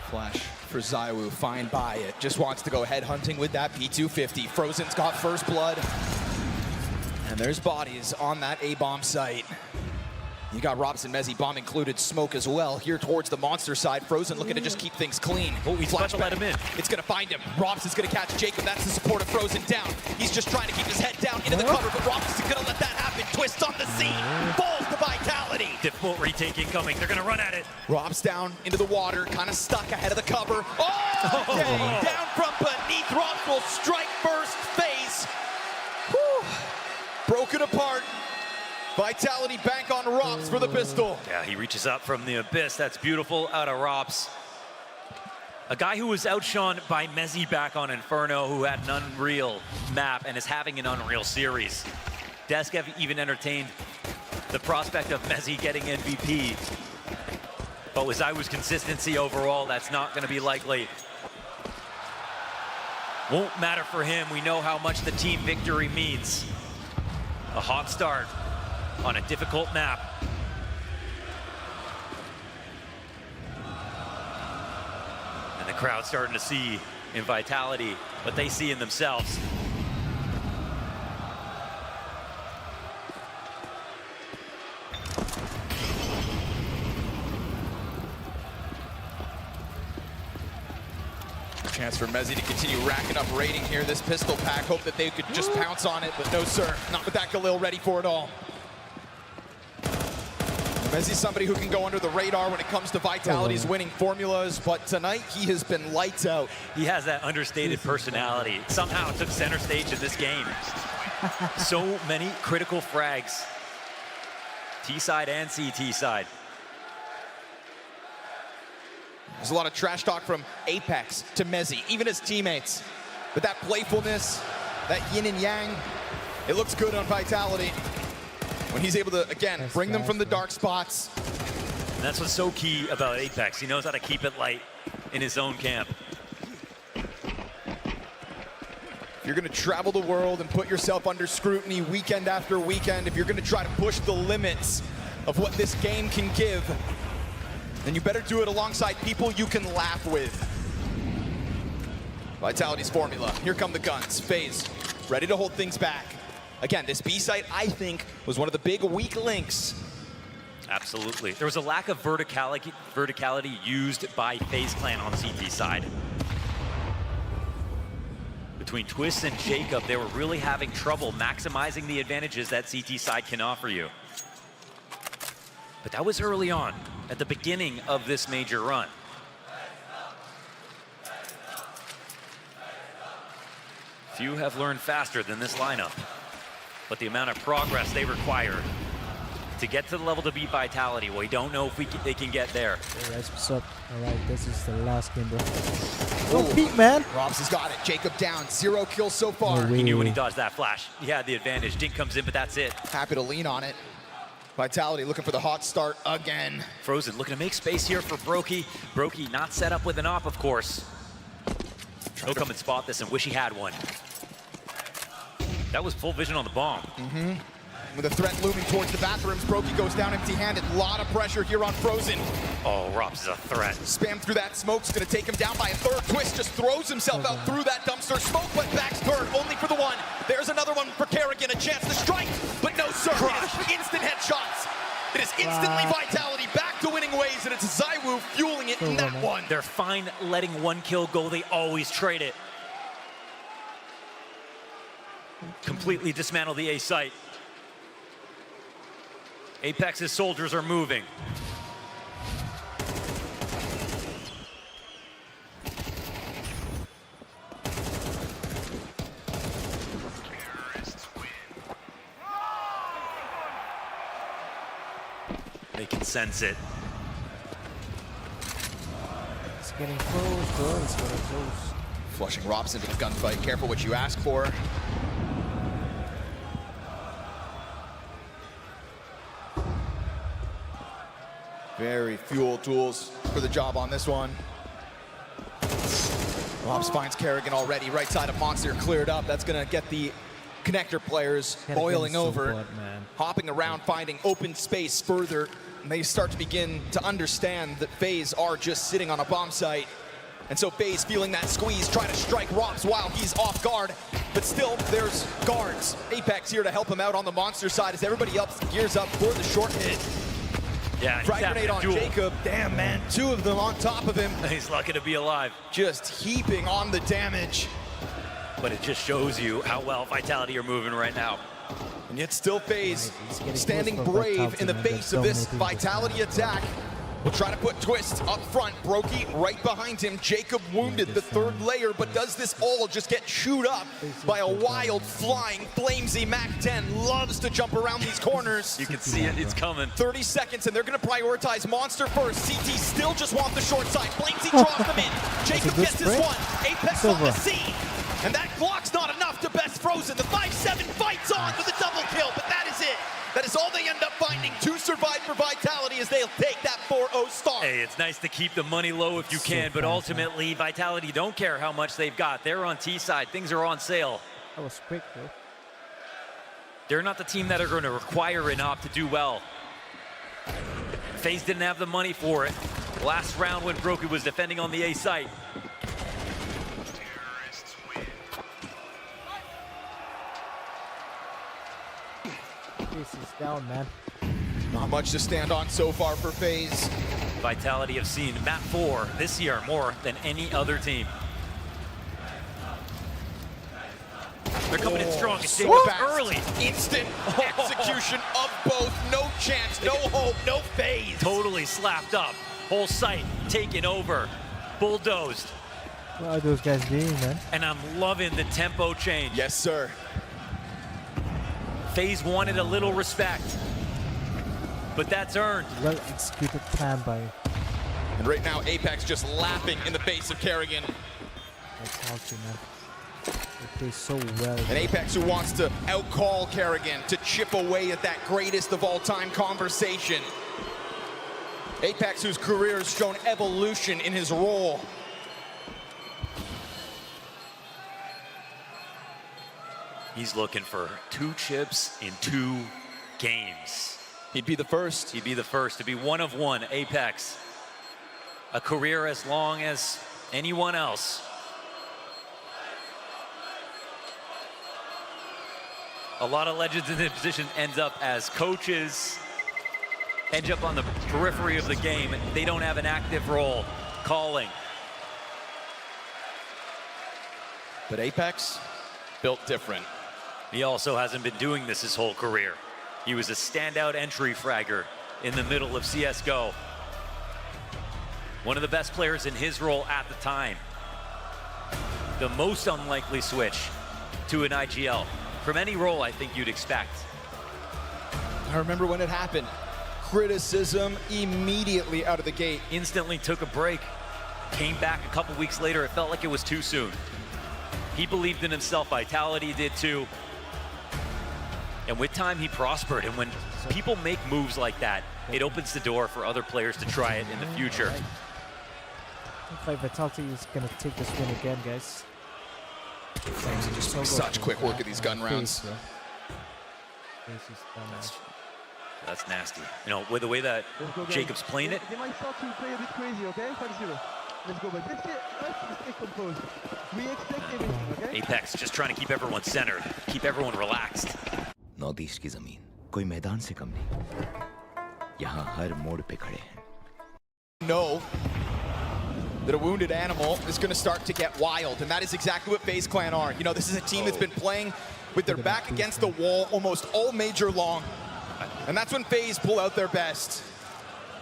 Flash for Zywoo, fine by it. Just wants to go head hunting with that P250. Frozen's got first blood. And there's bodies on that A-bomb site. You got Robson, Mezzi, bomb included, smoke as well. Here towards the monster side, Frozen looking to just keep things clean. Oh, he's about to let him in. It's gonna find him. Robson's gonna catch Jacob. That's the support of Frozen down. He's just trying to keep his head down into the cover, but Robson's gonna let that happen. Twist on the scene. Falls to Vitality. Difficult retake incoming. They're gonna run at it. Rob's down into the water, kind of stuck ahead of the cover. Oh, okay. Down from beneath. Robs will strike first. FaZe. Whew. Broken apart. Vitality bank on Rops for the pistol. Yeah, he reaches up from the abyss. That's beautiful out of Rops. A guy who was outshone by Mezzi back on Inferno, who had an unreal map and is having an unreal series. Deskev even entertained the prospect of Mezzi getting MVP. But with Zywoo's consistency overall, that's not going to be likely. Won't matter for him. We know how much the team victory means. A hot start on a difficult map. And the crowd starting to see in Vitality what they see in themselves. Chance for Mezzi to continue racking up rating here. This pistol pack, hope that they could just pounce on it, but no sir, not with that Galil ready for it all. Mezzi's somebody who can go under the radar when it comes to Vitality's winning formulas, but tonight he has been lights out. He has that understated personality. Somehow took center stage in this game. So many critical frags. T-side and CT side. There's a lot of trash talk from Apex to Mezzi, even his teammates. But that playfulness, that yin and yang, it looks good on Vitality. When he's able to, again, bring them from the dark spots. And that's what's so key about Apex. He knows how to keep it light in his own camp. You're going to travel the world and put yourself under scrutiny weekend after weekend. If you're going to try to push the limits of what this game can give, then you better do it alongside people you can laugh with. Vitality's formula. Here come the guns. Faze, ready to hold things back. Again, this B site, I think, was one of the big weak links. Absolutely. There was a lack of verticality used by FaZe Clan on CT side. Between Twist and Jacob, they were really having trouble maximizing the advantages that CT side can offer you. But that was early on, at the beginning of this major run. Few have learned faster than this lineup, but the amount of progress they require to get to the level to beat Vitality, well, we don't know if they can get there. Hey guys, what's up? Alright, this is the last game, bro. Don't peek, man! Robs has got it. Jacob down. 0 kills so far. He knew when he dodged that flash. He had the advantage. Dink comes in, but that's it. Happy to lean on it. Vitality looking for the hot start again. Frozen looking to make space here for Brokey. Brokey not set up with an op, of course. He'll come and spot this and wish he had one. That was full vision on the bomb. With a threat looming towards the bathrooms, Brokey goes down empty-handed. A lot of pressure here on Frozen. Oh, Robs is a threat. Spam through that smoke's gonna take him down by a third. Twist just throws himself out through that dumpster. Smoke went back third, only for the one. There's another one for Kerrigan, a chance to strike, but no sir. It is instant headshots. It is instantly Vitality back to winning ways, and it's ZywOo fueling it in that one. They're fine letting one kill go. They always trade it. Completely dismantle the A site. Apex's soldiers are moving. They can sense it. It's getting close, bro. It's getting close. Flushing Robs into the gunfight. Careful what you ask for. Very fuel tools for the job on this one. Robs finds Kerrigan already. Right side of Monster cleared up. That's going to get the connector players boiling over. Hopping around, finding open space further. And they start to begin to understand that FaZe are just sitting on a bomb site. And so FaZe feeling that squeeze, trying to strike Robs while he's off guard. But still, there's guards. Apex here to help him out on the Monster side as everybody else gears up for the short hit. Yeah, Frag grenade on Jacob. Damn, man. 2 of them on top of him. He's lucky to be alive. Just heaping on the damage. But it just shows you how well Vitality are moving right now. And yet still FaZe standing brave in the face of this Vitality attack. We'll try to put Twist up front. Brokey right behind him. Jacob wounded, the 3rd layer, but does this all just get chewed up by a wild, flying, flamesy MAC-10? Loves to jump around these corners. You can see it, it's coming. 30 seconds, and they're going to prioritize Monster first. CT still just want the short side. Flamesy draws them in. Jacob gets his one. Apex on the scene. And that Glock's not enough to best Frozen. The 5-7 fights on with a double kill, but that is it. That is all they end up finding to survive for Vitality as they'll take that 4-0 start. Hey, it's nice to keep the money low if you can, but ultimately, Vitality don't care how much they've got. They're on T side. Things are on sale. That was quick, bro. They're not the team that are going to require an op to do well. FaZe didn't have the money for it. Last round when Brokey was defending on the A site. This is down, man. Not much to stand on so far for FaZe. Vitality have seen map 4 this year more than any other team. They're coming in strong. It's So fast. early. Instant execution of both. No chance, no hope, no FaZe. Totally slapped up. Whole site taken over. Bulldozed. What are those guys doing, man? And I'm loving the tempo change. Yes, sir. FaZe wanted a little respect, but that's earned. Well executed plan by. And right now, Apex just laughing in the face of Kerrigan. Vitality, man. They play so well. An Apex who wants to outcall Kerrigan to chip away at that greatest of all time conversation. Apex whose career has shown evolution in his role. He's looking for 2 chips in 2 games. He'd be the first. He'd be the first to be one of one. Apex, a career as long as anyone else. A lot of legends in this position ends up as coaches, end up on the periphery of the game. They don't have an active role calling. But Apex, built different. He also hasn't been doing this his whole career. He was a standout entry fragger in the middle of CSGO. One of the best players in his role at the time. The most unlikely switch to an IGL. From any role I think you'd expect. I remember when it happened. Criticism immediately out of the gate. Instantly took a break. Came back a couple weeks later. It felt like it was too soon. He believed in himself. Vitality did too. And with time, he prospered. And when people make moves like that, it opens the door for other players to try it in the future. Looks like Vitality is going to take this win again, guys. Faze just makes such quick work of these gun rounds. That's nasty. You know, with the way that Jacob's playing it. They might start to play a bit crazy, okay? 5-0. Let's go, but let's stay composed. We expect everything, okay? Apex just trying to keep everyone centered, keep everyone relaxed. North east की जमीन कोई मैदान से कम नहीं यहाँ हर मोड़ पे खड़े हैं Know that a wounded animal is going to start to get wild, and that is exactly what FaZe Clan are. You know, this is a team that's been playing with their back against the wall almost all major long, and that's when FaZe pull out their best.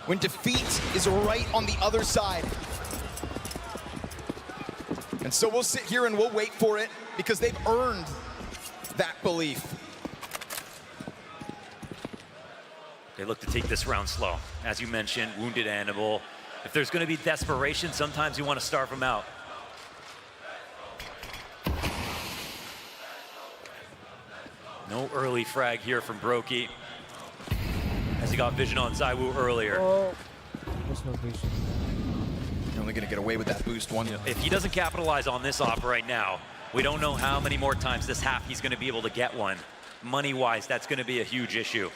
When defeat is right on the other side. And so we'll sit here and we'll wait for it because they've earned that belief. They look to take this round slow. As you mentioned, wounded animal. If there's going to be desperation, sometimes you want to starve them out. No early frag here from Brokey, as he got vision on Zywoo earlier. There's no vision. You're only going to get away with that boost one. If he doesn't capitalize on this off right now, we don't know how many more times this half he's going to be able to get one. Money-wise, that's going to be a huge issue.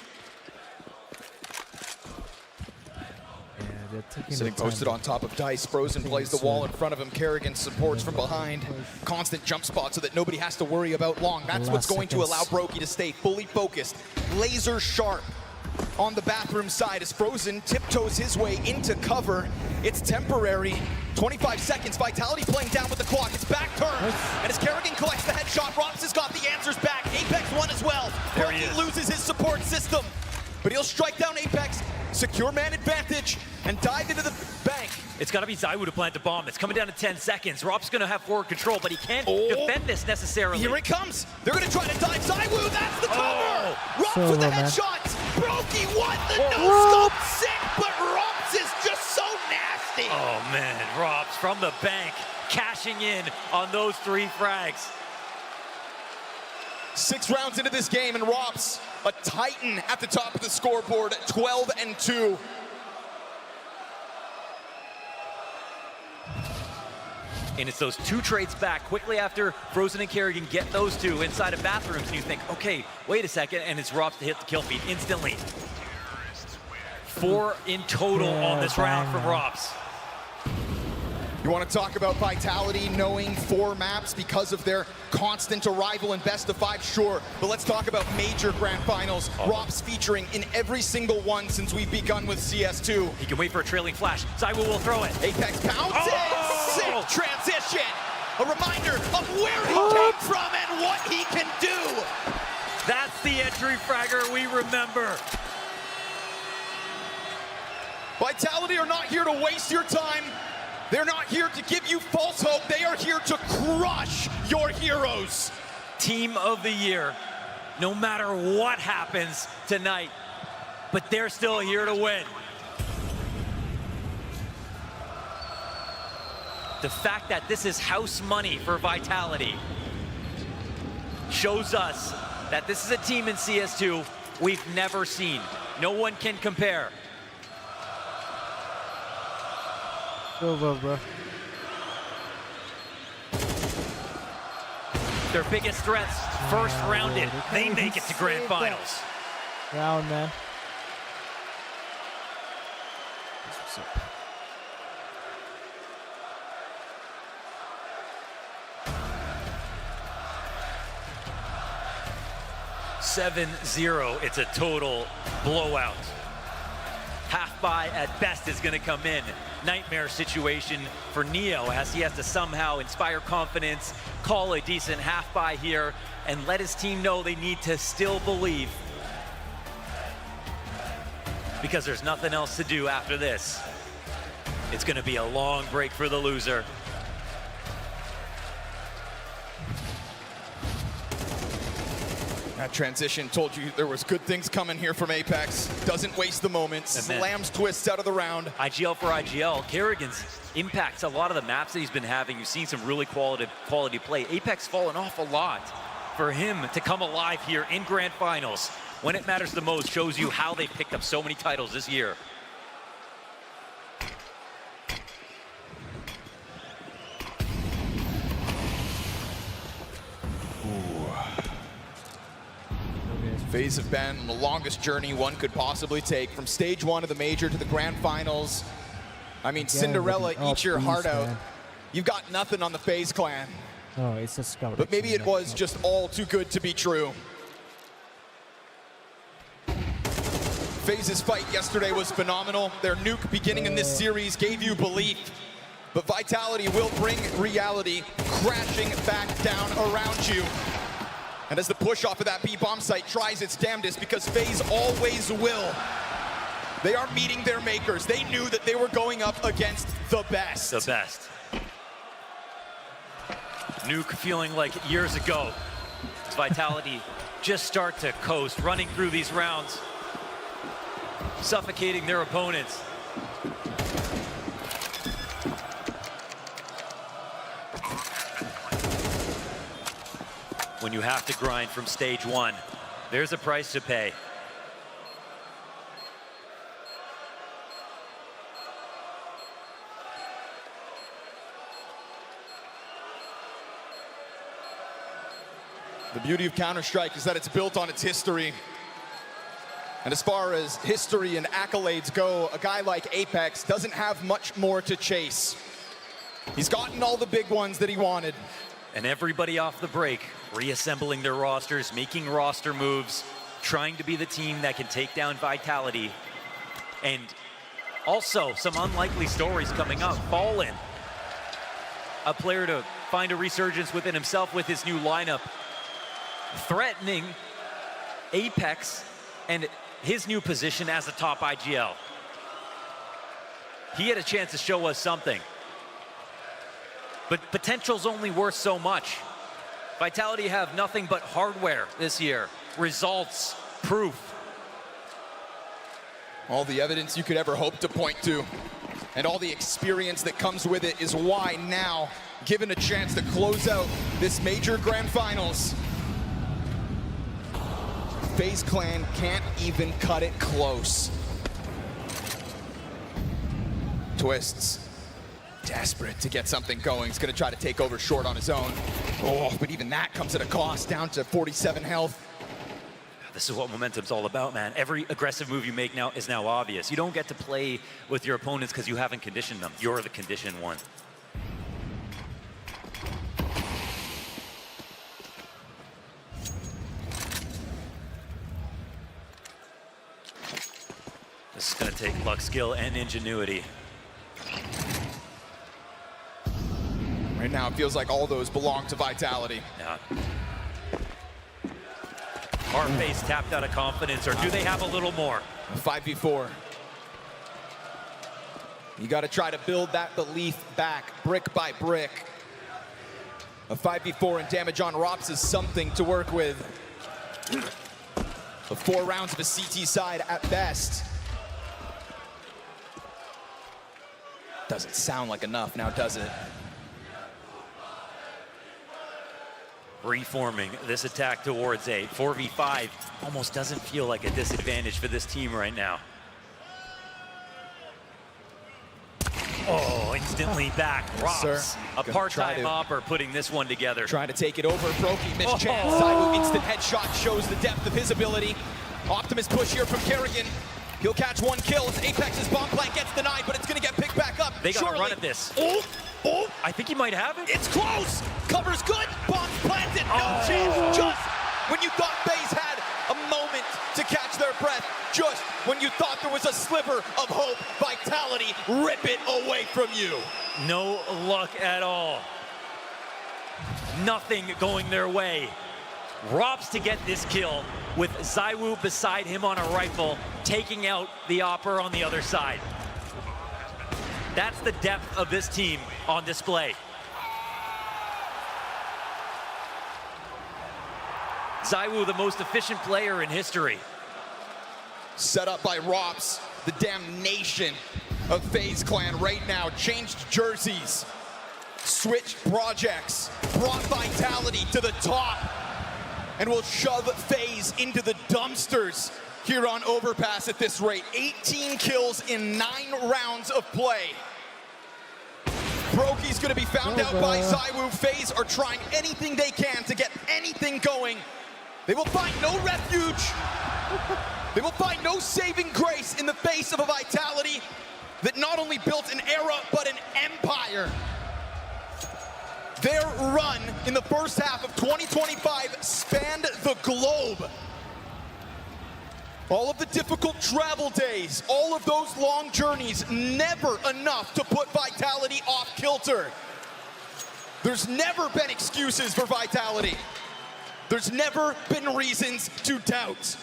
Sitting posted on top of Dice, Frozen plays the wall in front of him. Kerrigan supports from behind. Constant jump spot so that nobody has to worry about long. That's what's going to allow Brokey to stay fully focused, laser sharp on the bathroom side as Frozen tiptoes his way into cover. It's temporary. 25 seconds, Vitality playing down with the clock. It's back turn. And as Kerrigan collects the headshot, Rops has got the answers back. Apex won as well. Brokey loses his support system, but he'll strike down Apex, secure man advantage, and dive into the bank. It's got to be Zywoo to plant the bomb. It's coming down to 10 seconds. Rob's going to have forward control, but he can't defend this necessarily. Here it comes. They're going to try to dive Zywoo. That's the cover. Rops with the headshot. Brokey won the no-scope sick, but Rops is just so nasty. Oh, man. Rob's from the bank, cashing in on those 3 frags. 6 rounds into this game, and Rops, a titan at the top of the scoreboard at 12-2. And it's those 2 trades back quickly after Frozen and Kerrigan get those 2 inside of bathrooms, and you think, okay, wait a second, and it's Robs to hit the kill feed instantly. 4 in total on this round from Robs. You want to talk about Vitality knowing 4 maps because of their constant arrival in best of 5? Sure, but let's talk about major grand finals. Rops featuring in every single one since we've begun with CS2. He can wait for a trailing flash. Zywoo will throw it. Apex pounces! Sick transition! A reminder of where he came from and what he can do! That's the entry fragger we remember. Vitality are not here to waste your time. They're not here to give you false hope. They are here to crush your heroes. Team of the year, no matter what happens tonight, but they're still here to win. The fact that this is house money for Vitality shows us that this is a team in CS2 we've never seen. No one can compare. Go, bro. Their biggest threats, first rounded. They make it to grand finals. Round, man. 7-0, it's a total blowout. Half buy at best is going to come in. Nightmare situation for Neo as he has to somehow inspire confidence, call a decent half buy here, and let his team know they need to still believe. Because there's nothing else to do after this. It's going to be a long break for the loser. That transition told you there was good things coming here from Apex. Doesn't waste the moment. Slams twists out of the round. IGL for IGL. Kerrigan's impacts a lot of the maps that he's been having. You've seen some really quality play. Apex fallen off a lot. For him to come alive here in grand finals, when it matters the most, shows you how they picked up so many titles this year. Faze have been on the longest journey one could possibly take, from stage 1 of the major to the grand finals. I mean, Cinderella, eat your heart out. You've got nothing on the Faze clan. Oh, it's a scout. But maybe it was just all too good to be true. Faze's fight yesterday was phenomenal. Their nuke beginning in this series gave you belief. But Vitality will bring reality crashing back down around you. And as the push off of that B-bomb site tries its damnedest, because Faze always will. They are meeting their makers. They knew that they were going up against the best. The best. Nuke feeling like years ago. As Vitality just start to coast, running through these rounds, suffocating their opponents. When you have to grind from stage 1, there's a price to pay. The beauty of Counter-Strike is that it's built on its history. And as far as history and accolades go, a guy like Apex doesn't have much more to chase. He's gotten all the big ones that he wanted. And everybody off the break, reassembling their rosters, making roster moves, trying to be the team that can take down Vitality. And also some unlikely stories coming up. Fallen, a player to find a resurgence within himself with his new lineup, threatening Apex and his new position as a top IGL. He had a chance to show us something. But potential's only worth so much. Vitality have nothing but hardware this year. Results, proof. All the evidence you could ever hope to point to. And all the experience that comes with it is why now, given a chance to close out this major grand finals, FaZe Clan can't even cut it close. Twists. Desperate to get something going. He's going to try to take over short on his own. Oh, but even that comes at a cost, down to 47 health. This is what momentum's all about, man. Every aggressive move you make now is now obvious. You don't get to play with your opponents because you haven't conditioned them. You're the conditioned one. This is going to take luck, skill, and ingenuity. Right now, it feels like all those belong to Vitality. Yeah. Are FaZe tapped out of confidence, or do they have a little more? 5v4. You got to try to build that belief back, brick by brick. A 5v4 and damage on Rops is something to work with. The 4 rounds of a CT side at best. Doesn't sound like enough now, does it? Reforming this attack towards a 4v5 almost doesn't feel like a disadvantage for this team right now. Oh, instantly back. Rops, Sir. a Gonna part-time hopper putting this one together. Trying to take it over. Brokey missed chance. Zywoo instant headshot shows the depth of his ability. Optimus push here from Kerrigan. He'll catch one kill as Apex's bomb plant gets denied, but it's going to get picked back up. They got to run at this. Oh, oh. I think he might have it. It's close. Cover's good. Bomb's planted. No chance. Just when you thought Faze had a moment to catch their breath, just when you thought there was a sliver of hope, Vitality rip it away from you. No luck at all. Nothing going their way. Robs to get this kill with Zywoo beside him on a rifle, taking out the Opper on the other side. That's the depth of this team on display. Zywoo, the most efficient player in history. Set up by Rops, the damnation of FaZe Clan right now. Changed jerseys, switched projects, brought Vitality to the top, and will shove FaZe into the dumpsters here on Overpass at this rate. 18 kills in 9 rounds of play. Brokey's gonna be found out by Zywoo. FaZe are trying anything they can to get anything going. They will find no refuge. They will find no saving grace in the face of a Vitality that not only built an era, but an empire. Their run in the first half of 2025 spanned the globe. All of the difficult travel days, all of those long journeys, never enough to put Vitality off kilter. There's never been excuses for Vitality. There's never been reasons to doubt.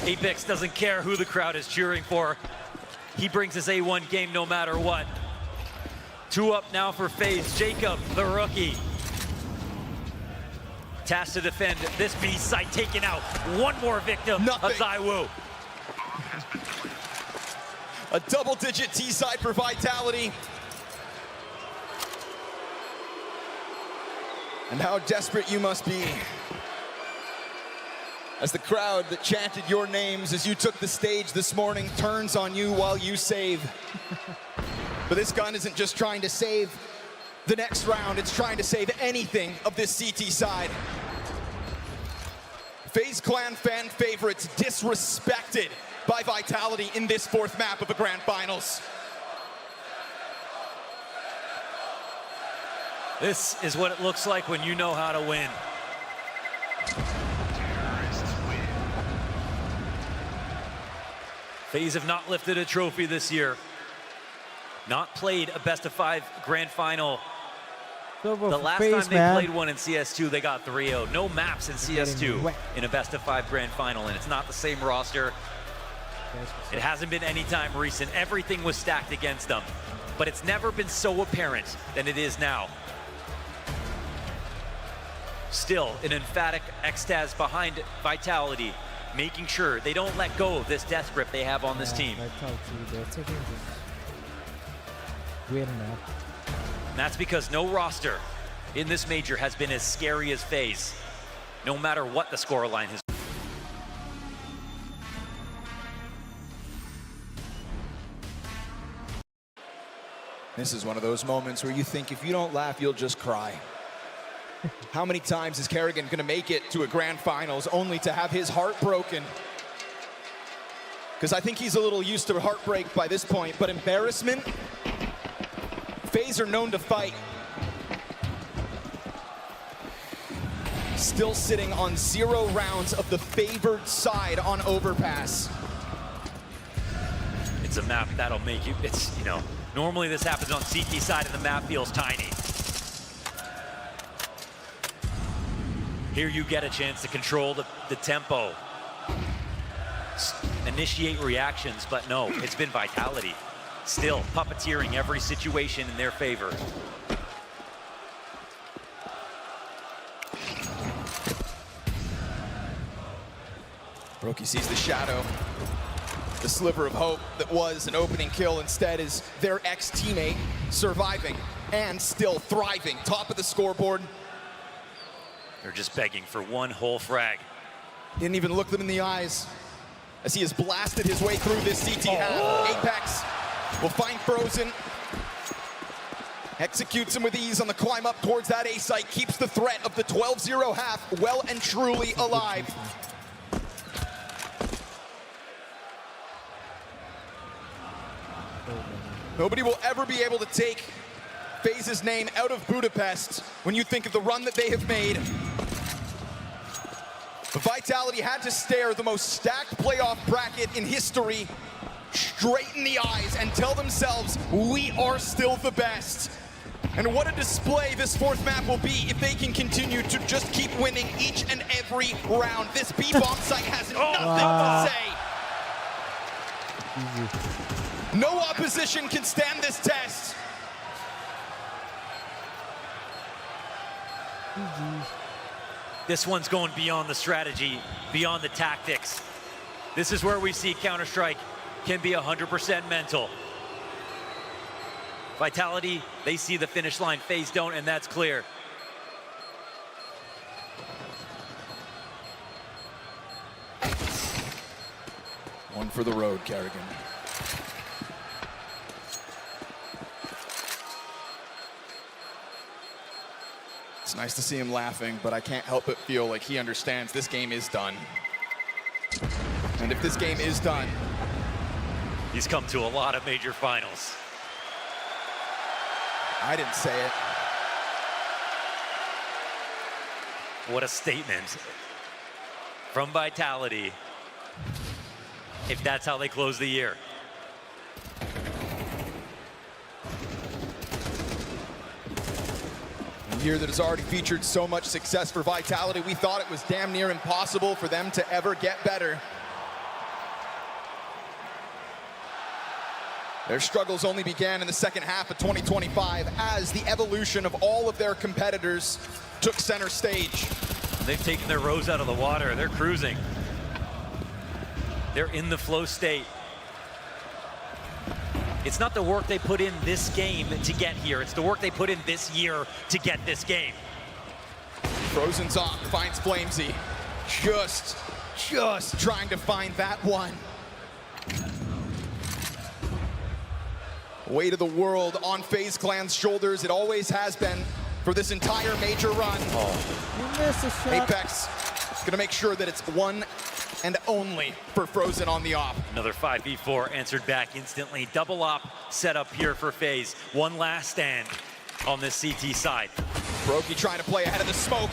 Apex doesn't care who the crowd is cheering for. He brings his A1 game no matter what. 2 up now for FaZe. Jacob, the rookie. Tasked to defend this B site, taking out one more victim of Zywoo. A double-digit T-side for Vitality. And how desperate you must be as the crowd that chanted your names as you took the stage this morning turns on you while you save. But this gun isn't just trying to save the next round, it's trying to save anything of this CT side. FaZe Clan fan favorites disrespected by Vitality in this 4th map of the Grand Finals. This is what it looks like when you know how to win. FaZe have not lifted a trophy this year. Not played a best-of-5 grand final. The last time they played one in CS2, they got 3-0. No maps in CS2 in a best-of-5 grand final, and it's not the same roster. It hasn't been any time recent. Everything was stacked against them, but it's never been so apparent than it is now. Still, an emphatic Extaz behind Vitality, making sure they don't let go of this death grip they have on this team. They're taking this win now. And that's because no roster in this major has been as scary as FaZe, no matter what the scoreline has been. This is one of those moments where you think if you don't laugh, you'll just cry. How many times is Kerrigan gonna make it to a grand finals only to have his heart broken? Because I think he's a little used to heartbreak by this point, but embarrassment? FaZe are known to fight. Still sitting on 0 rounds of the favored side on Overpass. It's a map that'll make you, it's, you know, normally this happens on CT side and the map feels tiny. Here you get a chance to control the tempo, initiate reactions, but no, it's been Vitality. Still puppeteering every situation in their favor. Brokey sees the shadow. The sliver of hope that was an opening kill instead is their ex-teammate surviving and still thriving. Top of the scoreboard. They're just begging for one whole frag. Didn't even look them in the eyes. as he has blasted his way through this CT half. Apex will find Frozen. Executes him with ease on the climb up towards that A site. Keeps the threat of the 12-0 half well and truly alive. Nobody will ever be able to take Faze's name out of Budapest when you think of the run that they have made. The Vitality had to stare the most stacked playoff bracket in history straight in the eyes and tell themselves, we are still the best. And what a display this fourth map will be if they can continue to just keep winning each and every round. This B-bomb site has nothing to say. No opposition can stand this test. This one's going beyond the strategy, beyond the tactics. This is where we see Counter-Strike can be 100% mental. Vitality, they see the finish line, Faze don't, and that's clear. One for the road, Kerrigan. It's nice to see him laughing, but I can't help but feel like he understands this game is done. And if this game is done... He's come to a lot of major finals. I didn't say it. What a statement from Vitality, if that's how they close the year. A year that has already featured so much success for Vitality, we thought it was damn near impossible for them to ever get better. Their struggles only began in the second half of 2025 as the evolution of all of their competitors took center stage. They've taken their rows out of the water. They're cruising. They're in the flow state. It's not the work they put in this game to get here. It's the work they put in this year to get this game. Frozen's off, finds Flamesy. Just trying to find that one. Weight of the world on FaZe Clan's shoulders. It always has been for this entire major run. Apex is gonna make sure that it's one and only for Frozen on the op. Another 5v4 answered back instantly. Double op set up here for FaZe. One last stand on this CT side. Brokey trying to play ahead of the smoke.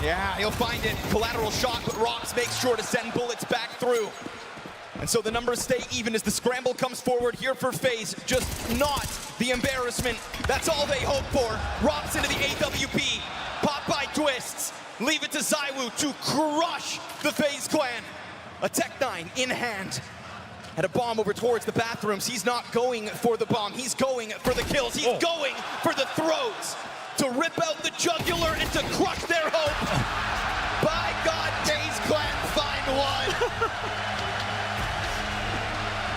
Yeah, he'll find it. Collateral shot, but Rox makes sure to send bullets back through. And so the numbers stay even as the scramble comes forward here for FaZe. Just not the embarrassment. That's all they hope for. Rox into the AWP. Pop by Twists. Leave it to ZywOo to crush the FaZe clan. A Tech-9 in hand. Had a bomb over towards the bathrooms. He's not going for the bomb. He's going for the kills. He's going for the throws. To rip out the jugular and to crush their hope. By God, FaZe clan, find one.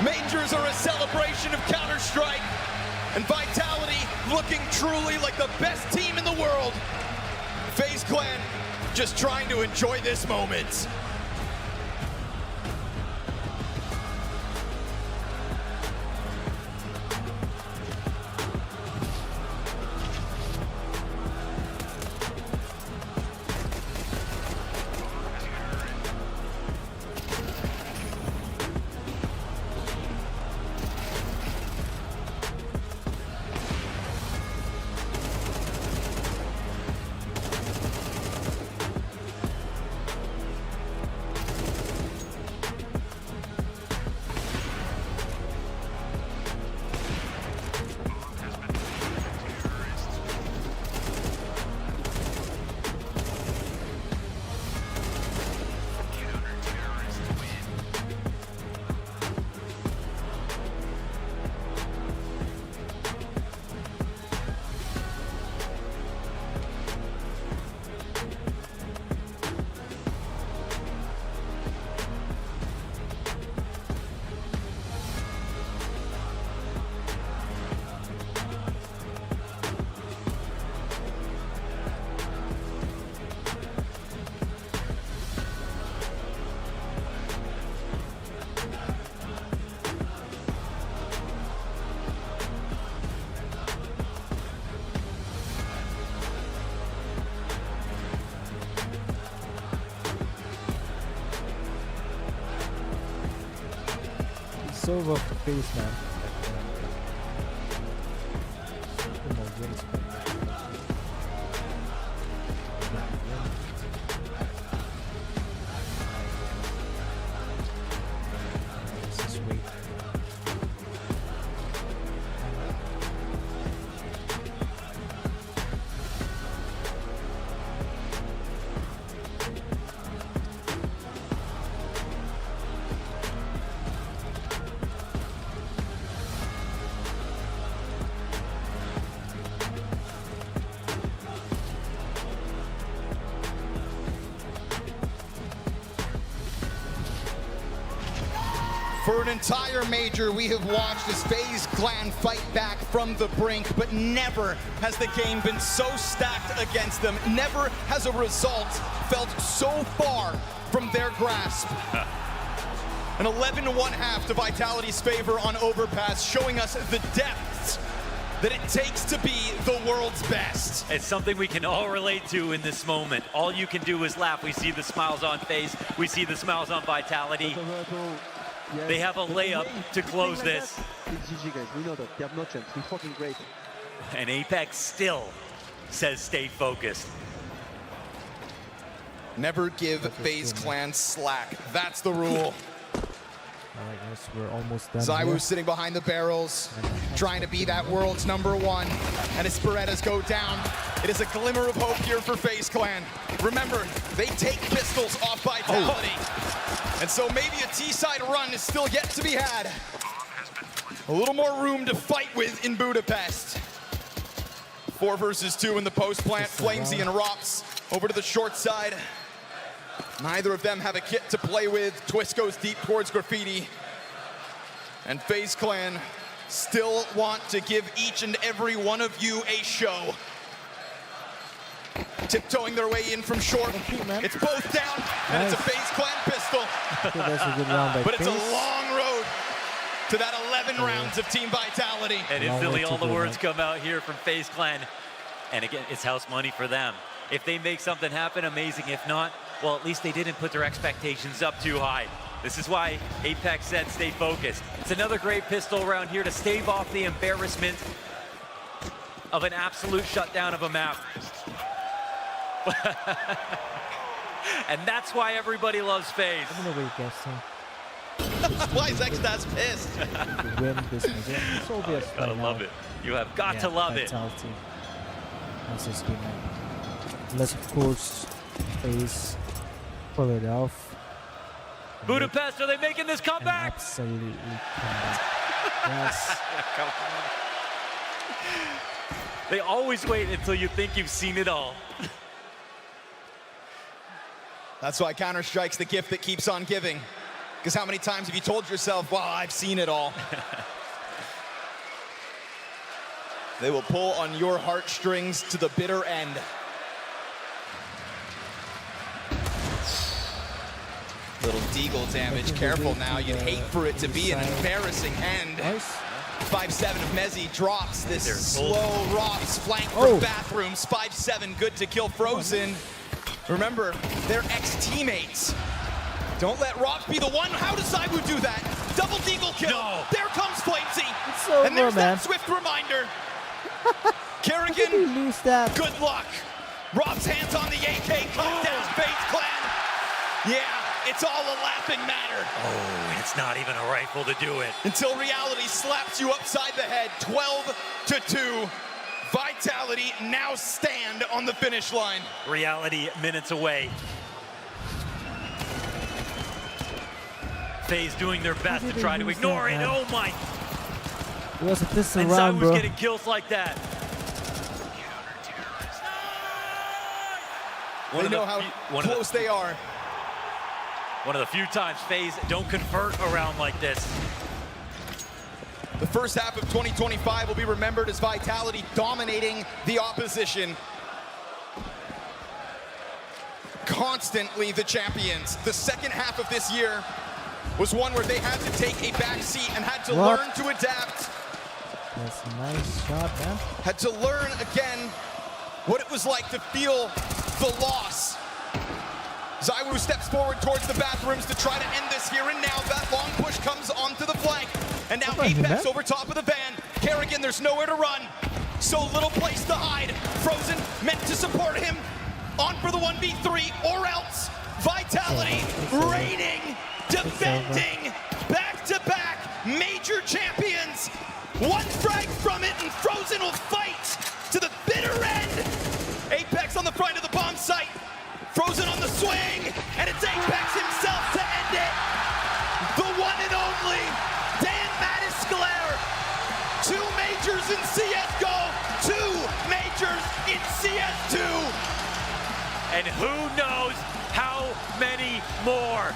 Majors are a celebration of Counter-Strike, and Vitality looking truly like the best team in the world. FaZe Clan just trying to enjoy this moment. it's over for Faze, man. For an entire major, we have watched as FaZe Clan fight back from the brink, but never has the game been so stacked against them. Never has a result felt so far from their grasp. An 11-1/2 to Vitality's favor on Overpass, showing us the depths that it takes to be the world's best. It's something we can all relate to in this moment. All you can do is laugh. We see the smiles on FaZe. We see the smiles on Vitality. They have a layup to close this. It's GG, guys. We know that. They have no chance. We're fucking great. And Apex still says stay focused. Never give FaZe Clan slack. That's the rule. I guess we're almost done. Zywoo sitting behind the barrels, trying to be that world's #1. And as Berettas go down, it is a glimmer of hope here for FaZe Clan. Remember, they take pistols off Vitality. And so maybe a T-side run is still yet to be had. A little more room to fight with in Budapest. 4 versus 2 in the post plant. Flamesy and Rops over to the short side. Neither of them have a kit to play with. Twist goes deep towards Graffiti. And FaZe Clan still want to give each and every one of you a show. Tiptoeing their way in from short. It's both down, and it's a FaZe Clan pistol. That's a good round by But it's FaZe. a long road to that 11 rounds of Team Vitality. And instantly all the words come out here from FaZe Clan. And again, it's house money for them. If they make something happen, amazing. If not, well, at least they didn't put their expectations up too high. This is why Apex said stay focused. It's another great pistol round here to stave off the embarrassment of an absolute shutdown of a map. And that's why everybody loves FaZe. I'm gonna wait, guys. Why is Xtas pissed? Win this game. It's obvious. Gotta love it. You have got to love it. Vitality. That's this game, man. Unless, of course, FaZe pull it off. Budapest, are they making this comeback? Absolutely comeback. Yes. Come on. They always wait until you think you've seen it all. That's why Counter-Strike's the gift that keeps on giving. Because how many times have you told yourself, well, I've seen it all? They will pull on your heartstrings to the bitter end. Little deagle damage, careful now. You'd hate for it to be an embarrassing end. 5-7 of Mezzi drops this slow Rops flank from Bathrooms. 5-7, good to kill Frozen. Remember, they're ex-teammates. Don't let Rops be the one. How does Zywoo do that? Double deagle kill. No. There comes Flamesy. So and there's man. that swift reminder. How did he Kerrigan, lose that? good luck. Rops hands on the AK, cut down FaZe Clan. Yeah, it's all a laughing matter. Oh, and it's not even a rifle to do it. Until reality slaps you upside the head, 12-2. Vitality now stand on the finish line. Reality minutes away. FaZe doing their best to try to ignore it. Oh my! It was a pistol And round, Zywoo's bro. getting kills like that. They know how close they are. One of the few times FaZe don't convert around like this. The first half of 2025 will be remembered as Vitality dominating the opposition. Constantly the champions. The second half of this year was one where they had to take a back seat and had to learn to adapt. That's a nice shot, man. Had to learn again what it was like to feel the loss. Zywoo steps forward towards the Bathrooms to try to end this here and now. That long push comes onto the flank. Now Apex over top of the van. Kerrigan, there's nowhere to run. So little place to hide. Frozen meant to support him. On for the 1v3 or else. Vitality reigning, defending, back-to-back major champions. One frag from it and Frozen will fight to the bitter end. Apex on the front of the bomb site. Frozen on the swing, and it's Apex himself to end it. The one and only Dan Mattisclair. 2 majors in CSGO, 2 majors in CS2. And who knows how many more.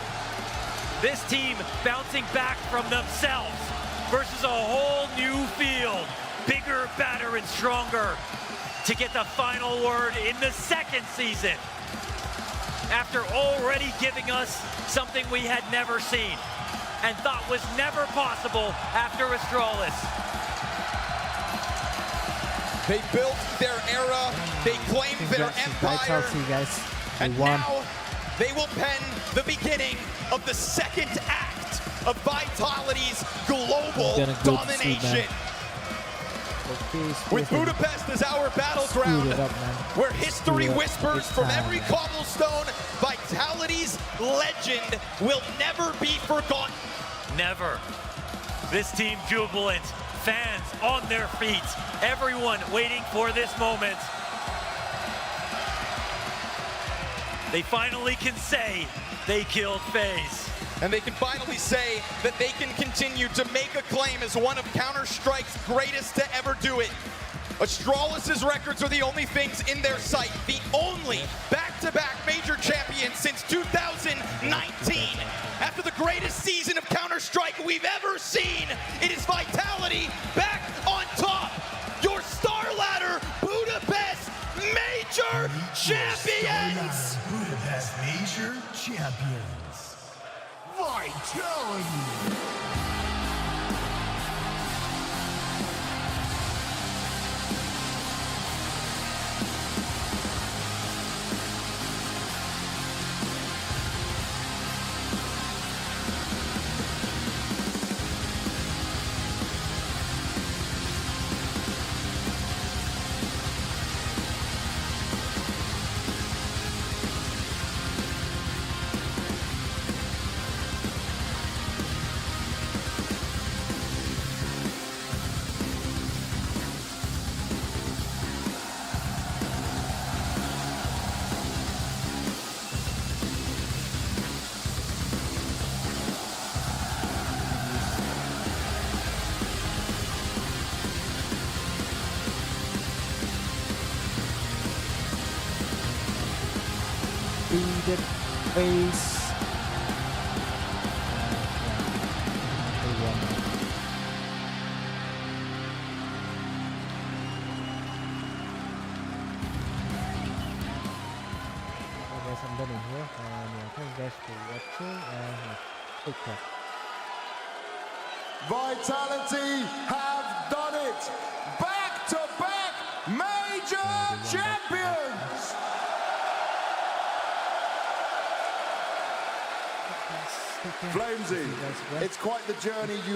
This team bouncing back from themselves versus a whole new field. Bigger, badder, and stronger to get the final word in the second season. After already giving us something we had never seen and thought was never possible after Astralis. They built their era, they claimed their empire, and now they will pen the beginning of the second act of Vitality's global domination. With Budapest as our battleground, where history whispers from every cobblestone, Vitality's legend will never be forgotten. Never. This team jubilant, fans on their feet, everyone waiting for this moment. They finally can say they killed Faze. And they can finally say that they can continue to make a claim as one of Counter-Strike's greatest to ever do it. Astralis' records are the only things in their sight. The only back-to-back major champion since 2019. After the greatest season of Counter-Strike we've ever seen, it is Vitality back on top. Your star ladder, Budapest Major Champions! Budapest Major Champions. Vitality! Defeated Faze. Guys, I'm done in here, and yeah, thank you guys for watching, and take care. Vitality have done it! Back-to-back major champions! Flamesy, it's quite the journey you